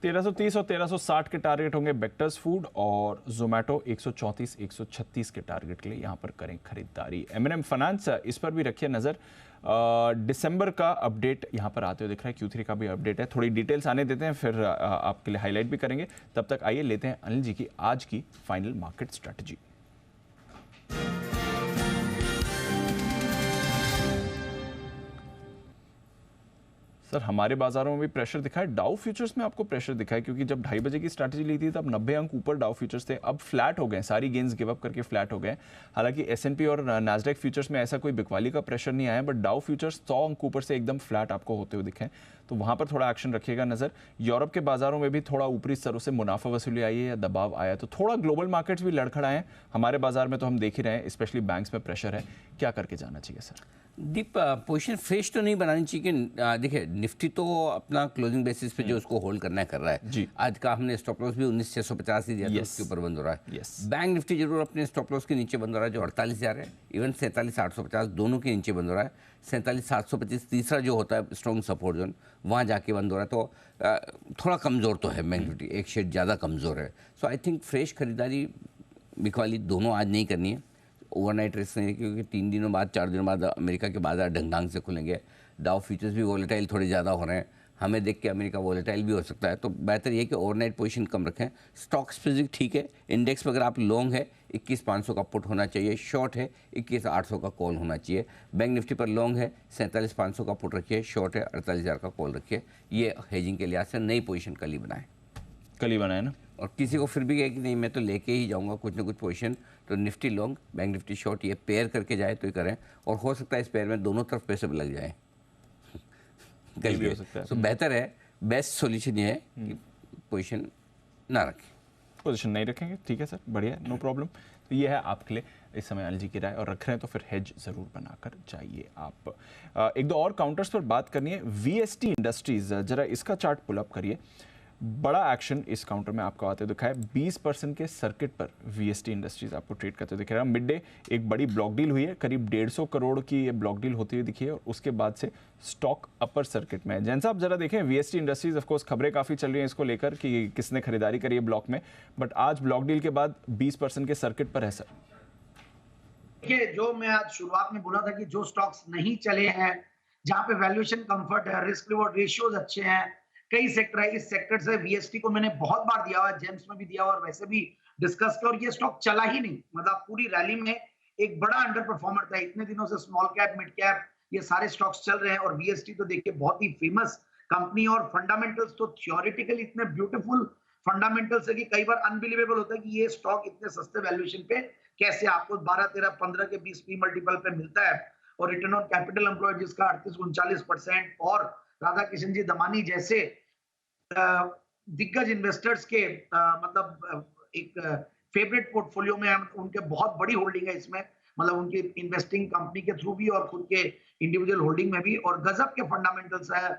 1330 और 1360 के टारगेट होंगे बेक्टर्स फूड, और जोमैटो 134, 136 के टारगेट के लिए यहाँ पर करें खरीदारी। M&M फाइनेंस, इस पर भी रखिए नज़र। दिसंबर का अपडेट यहाँ पर आते हुए दिख रहा है, Q3 का भी अपडेट है। थोड़ी डिटेल्स आने देते हैं, फिर आपके लिए हाईलाइट भी करेंगे। तब तक आइए लेते हैं अनिल जी की आज की फाइनल मार्केट स्ट्रैटेजी। सर हमारे बाजारों में भी प्रेशर दिखा है, डाउ फ्यूचर्स में आपको प्रेशर दिखा है क्योंकि जब 2:30 बजे की स्ट्रैटेजी ली थी तब 90 अंक ऊपर डाउ फ्यूचर्स थे, अब फ्लैट हो गए, सारी गेंस गिव अप करके फ्लैट हो गए। हालांकि S&P और नैस्डैक फ्यूचर्स में ऐसा कोई बिकवाली का प्रेशर नहीं आया, बट डाउ फ्यूचर्स 100 अंक ऊपर से एकदम फ्लैट आपको होते हुए दिखे, तो वहां पर थोड़ा एक्शन रखिएगा नजर। यूरोप के बाजारों में भी थोड़ा ऊपरी स्तरों से मुनाफा वसूली आई है या दबाव आया, तो थोड़ा ग्लोबल मार्केट्स भी लड़खड़ाए हैं। हमारे बाजार में तो हम देख ही रहे हैं, स्पेशली बैंक्स में प्रेशर है, क्या करके जाना चाहिए सर? दीप पोजीशन फ्रेश तो नहीं बनानी चाहिए कि देखिए निफ्टी तो अपना क्लोजिंग बेसिस पे जो उसको होल्ड करना है कर रहा है जी। आज का हमने स्टॉप लॉस भी 19,650 ही दिया था, उसके ऊपर बंद हो रहा है। बैंक निफ्टी जरूर अपने स्टॉप लॉस के नीचे बंद हो रहा है जो 48,000 है, इवन 47,850 दोनों के नीचे बंद हो रहा है। 47,725 तीसरा जो होता है स्ट्रॉन्ग सपोर्ट जोन, वहाँ जाके बंद हो रहा है, तो थोड़ा कमज़ोर तो है बैंक निफ्टी, एक शेड ज़्यादा कमज़ोर है। सो आई थिंक फ्रेश खरीदारी बिकवाली दोनों आज नहीं करनी है, ओवरनाइट रिस्क नहीं है, क्योंकि 3 दिनों बाद 4 दिनों बाद अमेरिका के बाजार ढंग से खुलेंगे, डाउ फ्यूचर्स भी वोलेटाइल थोड़े ज़्यादा हो रहे हैं, हमें देख के अमेरिका वोलेटाइल भी हो सकता है, तो बेहतर ये कि ओवरनाइट पोजीशन कम रखें। स्टॉक स्पेसिफिक ठीक है, इंडेक्स पर अगर आप लॉन्ग है 21,500 का पुट होना चाहिए, शॉर्ट है 21,800 का कॉल होना चाहिए। बैंक निफ्टी पर लॉन्ग है 47,500 का पुट रखिए, शॉर्ट है 48,000 का कॉल रखिए। ये हेजिंग के लिहाज से नई पोजीशन कल ही बनाए ना, और किसी को फिर भी कहे कि नहीं मैं तो लेके ही जाऊंगा कुछ ना कुछ पोजीशन, तो Nifty long bank Nifty short ये पेयर करके जाए तो ही करें, और हो सकता है इस पेयर में दोनों तरफ पैसे लग जाए कल भी हो सकता है। तो बेहतर है, बेस्ट सॉल्यूशन ये है कि पोजीशन ना रखें, पोजीशन नहीं रखेंगे, ठीक है सर, बढ़िया, नो प्रॉब्लम। तो ये है आपके लिए इस समय एलजी की राय, और रख रहे हैं तो फिर हेज जरूर बनाकर जाइए आप। एक दो और काउंटर्स पर बात करनी है। VST इंडस्ट्रीज, जरा इसका चार्ट पुल अप करिए, बड़ा एक्शन इस काउंटर में आपको आते दिखा है। 20% के सर्किट पर VST इंडस्ट्रीज आपको ट्रेड करते दिख रहा है। मिड डे एक बड़ी ब्लॉक डील हुई है, करीब 150 करोड़ की ये ब्लॉक डील होती हुई दिखी है, और उसके बाद से स्टॉक अपर सर्किट में है। जैन साहब जरा देखें, VST इंडस्ट्रीज ऑफकोर्स खबरें काफ़ी चल रही हैं इसको लेकर कि किसने खरीदारी करी है ब्लॉक में, बट आज ब्लॉक डील के बाद 20% के सर्किट पर है सर। देखिए, जो मैं आज शुरुआत में बोला था कि जो स्टॉक्स नहीं चले हैं, जहां पे वैल्यूएशन कंफर्ट है, रिस्क रिवॉर्ड रेशियोज अच्छे हैं, कई सेक्टर है, इस सेक्टर से VST को मैंने बहुत बार दिया हुआ है, जेम्स में भी दिया हुआ और वैसे भी डिस्कस किया, और ये स्टॉक चला ही नहीं। मतलब पूरी रैली में एक बड़ा अंडर परफॉर्मर था। इतने दिनों से स्मॉल कैप, मिड कैप, ये सारे स्टॉक्स चल रहे हैं, और VST तो देखिए बहुत ही फेमस कंपनी, और फंडामेंटल्स तो थियोरेटिकली इतने ब्यूटीफुल फंडामेंटल्स है कि कई बार अनबिलीवेबल होता है कि ये स्टॉक इतने सस्ते वैल्यूएशन पे कैसे आपको 12, 13, 15 के 20 P मल्टीपल पे मिलता है, और रिटर्न ऑन कैपिटल एम्प्लॉयड जिसका 38-39%, और राधा किशन जी दमानी जैसे दिग्गज इन्वेस्टर्स के मतलब एक फेवरेट पोर्टफोलियो में उनके बहुत बड़ी होल्डिंग है इसमें, मतलब उनकी इन्वेस्टिंग कंपनी के थ्रू भी और खुद के इंडिविजुअल होल्डिंग में भी, और गजब के फंडामेंटल्स है।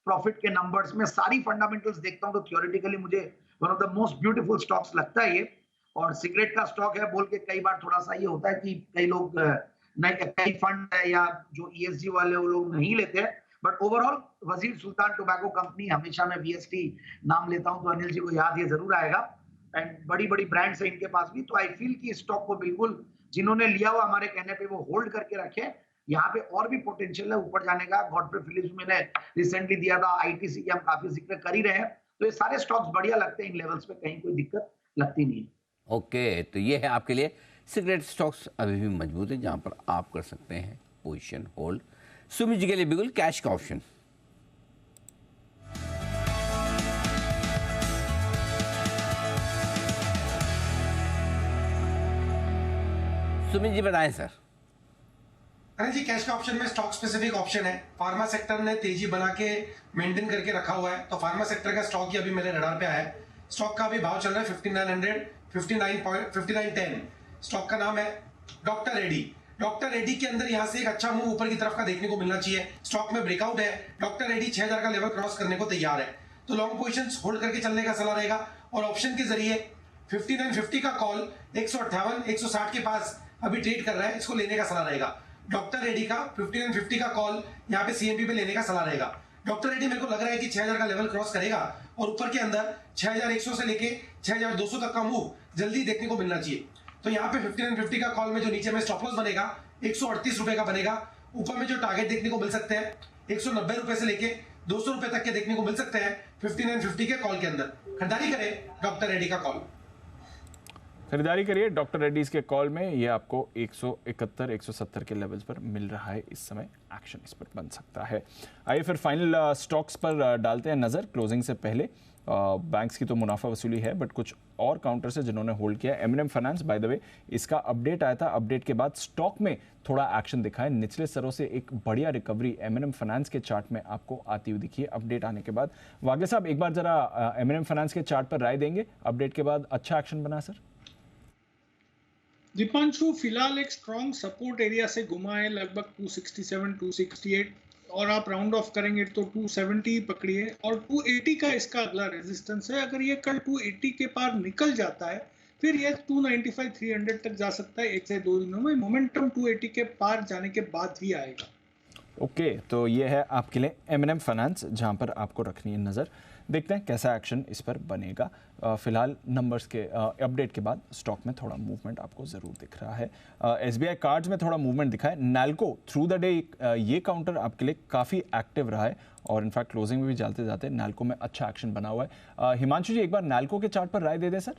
प्रॉफिट के नंबर्स में सारी फंडामेंटल्स देखता हूं तो थियोरेटिकली मुझे one of the most beautiful stocks लगता है ये। और सिगरेट का स्टॉक है बोल के कई बार थोड़ा सा ये होता है कि कई लोग कई फंड है या जो ESG वाले वो लोग नहीं लेते हैं, बट ओवरऑल वजीर सुल्तान टोबैको कंपनी, हमेशा मैं VST नाम लेता हूं तो अनिल जी को याद ये जरूर आएगा, एंड बड़ी बड़ी ब्रांड्स है इनके पास भी। तो आई फील कि स्टॉक को बिल्कुल जिन्होंने लिया हुआ हमारे कहने पे वो होल्ड करके रखे, यहाँ पे और भी पोटेंशियल है ऊपर जाने का। गॉडफ्रे फिलिप्स मैंने रिसेंटली दिया था, ITC की हम काफी जिक्र कर ही रहे हैं, तो ये सारे स्टॉक्स बढ़िया लगते हैं, इन लेवल्स पे कहीं कोई दिक्कत लगती नहीं है। ओके, तो ये है आपके लिए सिगरेट स्टॉक्स अभी भी मजबूत है जहां पर आप कर सकते हैं पोजीशन होल्ड। सुमित जी के लिए बिल्कुल कैश का ऑप्शन। सुमित जी बताएं सर। अरे जी, कैश का ऑप्शन में स्टॉक स्पेसिफिक ऑप्शन है। फार्मा सेक्टर ने तेजी बना के मेंटेन करके रखा हुआ है, तो फार्मा सेक्टर का स्टॉक ही अभी मेरे रडार पे आया है। स्टॉक का भी भाव चल रहा है 59.10। स्टॉक का नाम है डॉक्टर रेड्डी। डॉक्टर रेड्डी के अंदर यहाँ से एक अच्छा मूव ऊपर की तरफ का देखने को मिलना चाहिए। स्टॉक में ब्रेकआउट है, डॉक्टर रेड्डी 6000 का लेवल क्रॉस करने को तैयार है, तो लॉन्ग पोजीशंस होल्ड करके चलने का सलाह रहेगा। और ऑप्शन के जरिए 59.50 का कॉल 158-160 के पास अभी ट्रेड कर रहा है, इसको लेने का सलाह रहेगा। डॉक्टर रेड्डी का 59.50 का कॉल यहाँ पे CMP पे लेने का सलाह रहेगा। डॉक्टर रेड्डी मेरे को लग रहा है कि 6000 का लेवल क्रॉस करेगा, और ऊपर के अंदर 6100 से लेके 6200 तक का मूव जल्दी देखने को मिलना चाहिए। तो यहाँ पे 59.50 का कॉल में जो नीचे में स्टॉप लॉस बनेगा 138 रुपए का बनेगा। ऊपर में जो टारगेट देखने को मिल सकते हैं 190 रुपए से लेके 200 रुपए तक के देखने को मिल सकते हैं 59.50 के कॉल के अंदर। खरीदारी करें डॉक्टर रेड्डी का कॉल। खरीदारी करिए डॉक्टर रेड्डीज के कॉल में, ये आपको 171 170 के लेवल्स पर मिल रहा है इस समय, एक्शन इस पर बन सकता है। आइए फिर फाइनल स्टॉक्स पर डालते हैं नज़र क्लोजिंग से पहले। बैंक्स की तो मुनाफा वसूली है, बट कुछ और काउंटर से जिन्होंने होल्ड किया है। M finance, by the way इसका अपडेट आया था, अपडेट के बाद स्टॉक में थोड़ा एक्शन दिखा है, निचले स्तरों से एक बढ़िया रिकवरी एम फाइनेंस के चार्ट में आपको आती हुई दिखी है अपडेट आने के बाद। वागे साहब एक बार जरा एम फाइनेंस के चार्ट पर राय देंगे, अपडेट के बाद अच्छा एक्शन बना सर? दीपांशु फिलहाल एक स्ट्रॉन्ग सपोर्ट एरिया से घुमा है, लगभग 267 268, और आप राउंड ऑफ करेंगे तो 270 पकड़िए, और 280 का इसका अगला रेजिस्टेंस है। अगर ये कल 280 के पार निकल जाता है फिर ये 295 300 तक जा सकता है 1 से 2 दिनों में। मोमेंटम 280 के पार जाने के बाद ही आएगा। ओके, तो ये है आपके लिए एम फाइनेंस जहां पर आपको रखनी है नज़र। देखते हैं कैसा एक्शन इस पर बनेगा। फिलहाल नंबर्स के अपडेट के बाद स्टॉक में थोड़ा मूवमेंट आपको ज़रूर दिख रहा है। SBI कार्ड्स में थोड़ा मूवमेंट दिखा है। नैल्को थ्रू द डे ये काउंटर आपके लिए काफ़ी एक्टिव रहा है, और इनफैक्ट क्लोजिंग में भी जाते जाते नैल्को में अच्छा एक्शन बना हुआ है। हिमांशु जी एक बार नैल्को के चार्ट पर राय दे दें सर।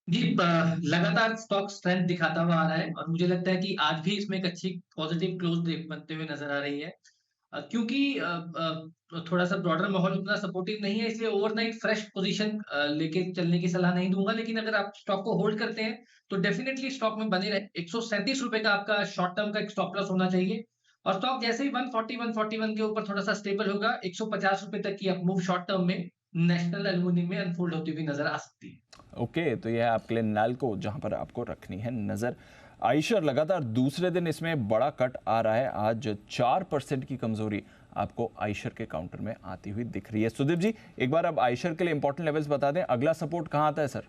जी, लगातार स्टॉक स्ट्रेंथ दिखाता हुआ आ रहा है, और मुझे लगता है कि आज भी इसमें एक अच्छी पॉजिटिव क्लोज बनते हुए नजर आ रही है, क्योंकि थोड़ा सा ब्रॉडर माहौल उतना सपोर्टिव नहीं है, इसलिए ओवरनाइट फ्रेश पोजीशन लेके चलने की सलाह नहीं दूंगा। लेकिन अगर आप स्टॉक को होल्ड करते हैं तो डेफिनेटली स्टॉक में बने रहे। 137 रुपए का आपका शॉर्ट टर्म का एक स्टॉप लॉस होना चाहिए, और स्टॉक जैसे ही 140 141 के ऊपर थोड़ा सा स्टेबल होगा, 150 रुपए तक की मूव शॉर्ट टर्म में नेशनल एल्यूमिनियम में अनफोल्ड होती हुई नजर आ सकती है। ओके, तो यह है आपके लिए नैल्को जहां पर आपको रखनी है नज़र। आइशर लगातार दूसरे दिन इसमें बड़ा कट आ रहा है, आज 4% की कमजोरी आपको आइशर के काउंटर में आती हुई दिख रही है। सुदीप जी एक बार अब आइशर के लिए इंपॉर्टेंट लेवल्स बता दें, अगला सपोर्ट कहां आता है सर?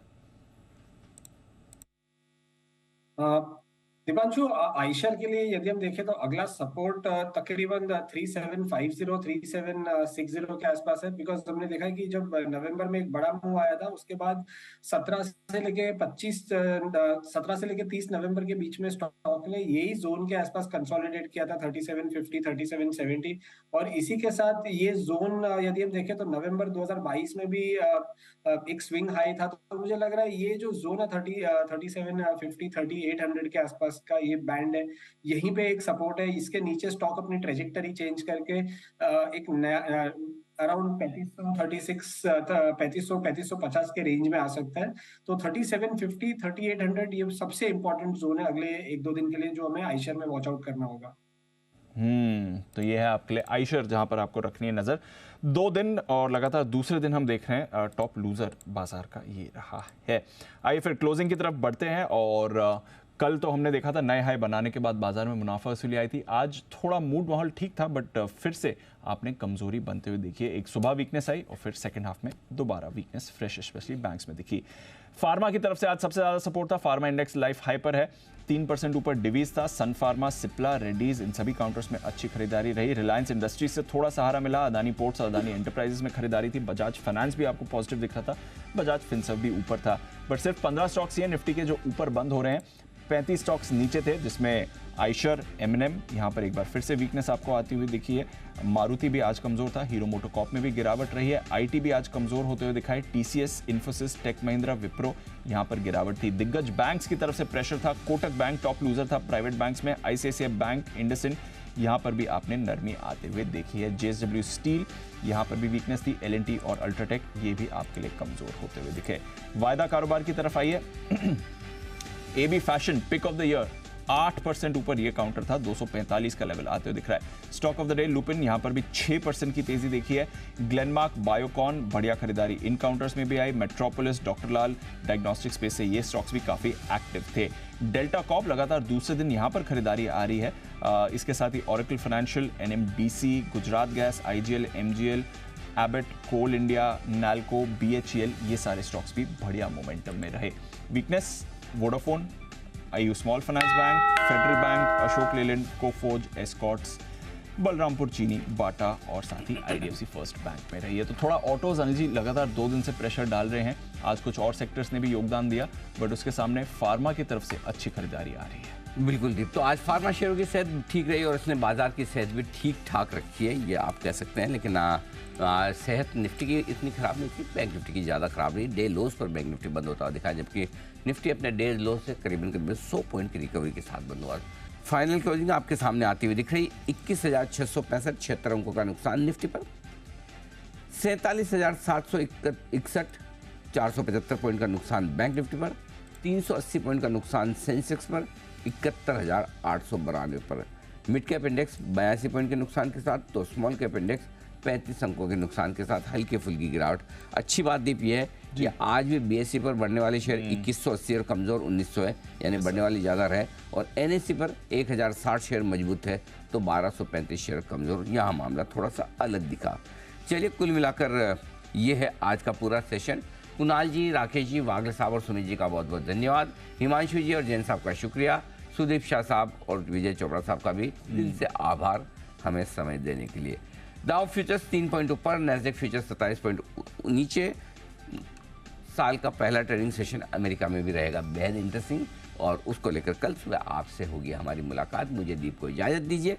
दीपांशु, आइशर के लिए यदि हम देखें तो अगला सपोर्ट तकरीबन 3750 3760 के आसपास है, बिकॉज हमने देखा कि जब नवंबर में एक बड़ा मूव आया था उसके बाद 17 से लेके 30 नवंबर के बीच में स्टॉक ने यही जोन के आसपास कंसोलिडेट किया था 3750 3770, और इसी के साथ ये जोन यदि हम देखें तो नवंबर 2022 में भी एक स्विंग हाई था। तो मुझे लग रहा है ये जो जोन है 3750 3800 के आसपास का ये बैंड है, यहीं पे एक सपोर्ट है। इसके नीचे स्टॉक अपनी ट्रेजेक्टरी चेंज करके एक नया अराउंड 3550 के रेंज में आ सकता है। तो 3750 3800 ये सबसे इंपॉर्टेंट जोन है अगले 1-2 दिन के लिए, जो हमें आइशर में वॉच आउट करना होगा। तो ये है आपके लिए आइशर जहां पर आपको रखनी है नजर। 2 दिन और लगातार दूसरे दिन हम देख रहे हैं टॉप लूजर बाजार का ये रहा है। आइए फिर क्लोजिंग की तरफ बढ़ते हैं, और कल तो हमने देखा था नए हाई बनाने के बाद बाजार में मुनाफा वसूली आई थी। आज थोड़ा मूड माहौल ठीक था, बट फिर से आपने कमजोरी बनते हुए देखी है। एक सुबह वीकनेस आई और फिर सेकंड हाफ में दोबारा वीकनेस फ्रेश स्पेशली बैंक्स में दिखी। फार्मा की तरफ से आज सबसे ज्यादा सपोर्ट था, फार्मा इंडेक्स लाइफ हाई पर है, 3% ऊपर डिवीज था। सन फार्मा, सिप्ला, रेड्डीज इन सभी काउंटर्स में अच्छी खरीदारी रही। रिलायंस इंडस्ट्रीज से थोड़ा सहारा मिला, अदानी पोर्ट्स और अदानी एंटरप्राइजेस में खरीदारी थी। बजाज फाइनेंस भी आपको पॉजिटिव दिख रहा था, बजाज फिनसर्व भी ऊपर था। बट सिर्फ 15 स्टॉक्स ये निफ्टी के जो ऊपर बंद हो रहे हैं, 35 स्टॉक्स नीचे थे, जिसमें आइशर, एम&एम यहाँ पर एक बार फिर से वीकनेस आपको आती हुई दिखी है। मारुति भी आज कमजोर था, हीरो मोटोकॉर्प में भी गिरावट रही है। आईटी भी आज कमजोर होते हुए दिखाई। टीसीएस, इन्फोसिस, टेक महिंद्रा, विप्रो यहाँ पर गिरावट थी। दिग्गज बैंक्स की तरफ से प्रेशर था, कोटक बैंक टॉप लूजर था। प्राइवेट बैंक्स में आईसीआईसीआई बैंक, इंडसइंड यहाँ पर भी आपने नरमी आते हुए देखी है। जेएसडब्ल्यू स्टील यहाँ पर भी वीकनेस थी। एलएनटी और अल्ट्राटेक ये भी आपके लिए कमजोर होते हुए दिखे। वायदा कारोबार की तरफ आइए। AB fashion pick of the year 8% ऊपर ये काउंटर था, 245 का लेवल आते हुए दिख रहा है। Stock of the day Lupin यहाँ पर भी 6% की तेजी देखी है। ग्लेनमार्क, बायोकॉन बढ़िया खरीदारी इन काउंटर्स में भी आई। मेट्रोपोलिस, डॉक्टर लाल डायग्नोस्टिक स्पेस से ये स्टॉक्स भी काफी एक्टिव थे। डेल्टा कॉर्प लगातार दूसरे दिन यहाँ पर खरीदारी आ रही है। इसके साथ ही Oracle financial, NMDC, Gujarat gas, IGL, MGL, Abbott, coal India, Nalco, BHEL ये सारे स्टॉक्स भी बढ़िया मोमेंटम में रहे। Weakness Vodafone, AU small finance bank, federal bank, Ashok Leyland, Coforge, Escorts, Balrampur Chini, Bata और साथ ही आईडीएफसी फर्स्ट बैंक में रही है। तो थोड़ा ऑटोज अनिल जी लगातार 2 दिन से प्रेशर डाल रहे हैं। आज कुछ और सेक्टर्स ने भी योगदान दिया, बट उसके सामने फार्मा की तरफ से अच्छी खरीदारी आ रही है। बिल्कुल दीप, तो आज फार्मा शेयरों की सेहत ठीक रही और उसने बाजार की सेहत भी ठीक ठाक रखी है, ये आप कह सकते हैं। लेकिन सेहत निफ्टी की इतनी खराब नहीं थी, बैंक निफ्टी की ज़्यादा खराब रही। डे लोज पर बैंक निफ्टी बंद होता हुआ दिखा, जबकि निफ्टी अपने डे लोज से करीबन 100 पॉइंट की रिकवरी के साथ बंद हुआ। फाइनल क्लोजिंग आपके सामने आती हुई दिख रही 21,665, 76 अंकों का नुकसान निफ्टी पर, 47,761, 475 पॉइंट का नुकसान बैंक निफ्टी पर, 380 पॉइंट का नुकसान सेंसेक्स पर, 71,892 पर। मिड कैप इंडेक्स 82 पॉइंट के नुकसान के साथ, तो स्मॉल कैप इंडेक्स 35 अंकों के नुकसान के साथ हल्की फुल्की गिरावट। अच्छी बात दीप ये है कि आज भी बीएसई पर बढ़ने वाले शेयर 2180 और कमजोर 1900 है, यानी बढ़ने वाली ज़्यादा रहे, और एनएससी पर 1060 शेयर मजबूत है तो 1235 शेयर कमजोर। यहाँ मामला थोड़ा सा अलग दिखा। चलिए, कुल मिलाकर ये है आज का पूरा सेशन। कुणाल जी, राकेश जी, वागले साहब और सुनील जी का बहुत बहुत धन्यवाद। हिमांशु जी और जैन साहब का शुक्रिया। सुदीप शाह साहब और विजय चोपड़ा साहब का भी दिल से आभार हमें समय देने के लिए। डाउ फ्यूचर्स 3 पॉइंट ऊपर, नैस्डैक फ्यूचर्स 27 पॉइंट नीचे। साल का पहला ट्रेडिंग सेशन अमेरिका में भी रहेगा बेहद इंटरेस्टिंग, और उसको लेकर कल सुबह आपसे होगी हमारी मुलाकात। मुझे दीप को इजाज़त दीजिए।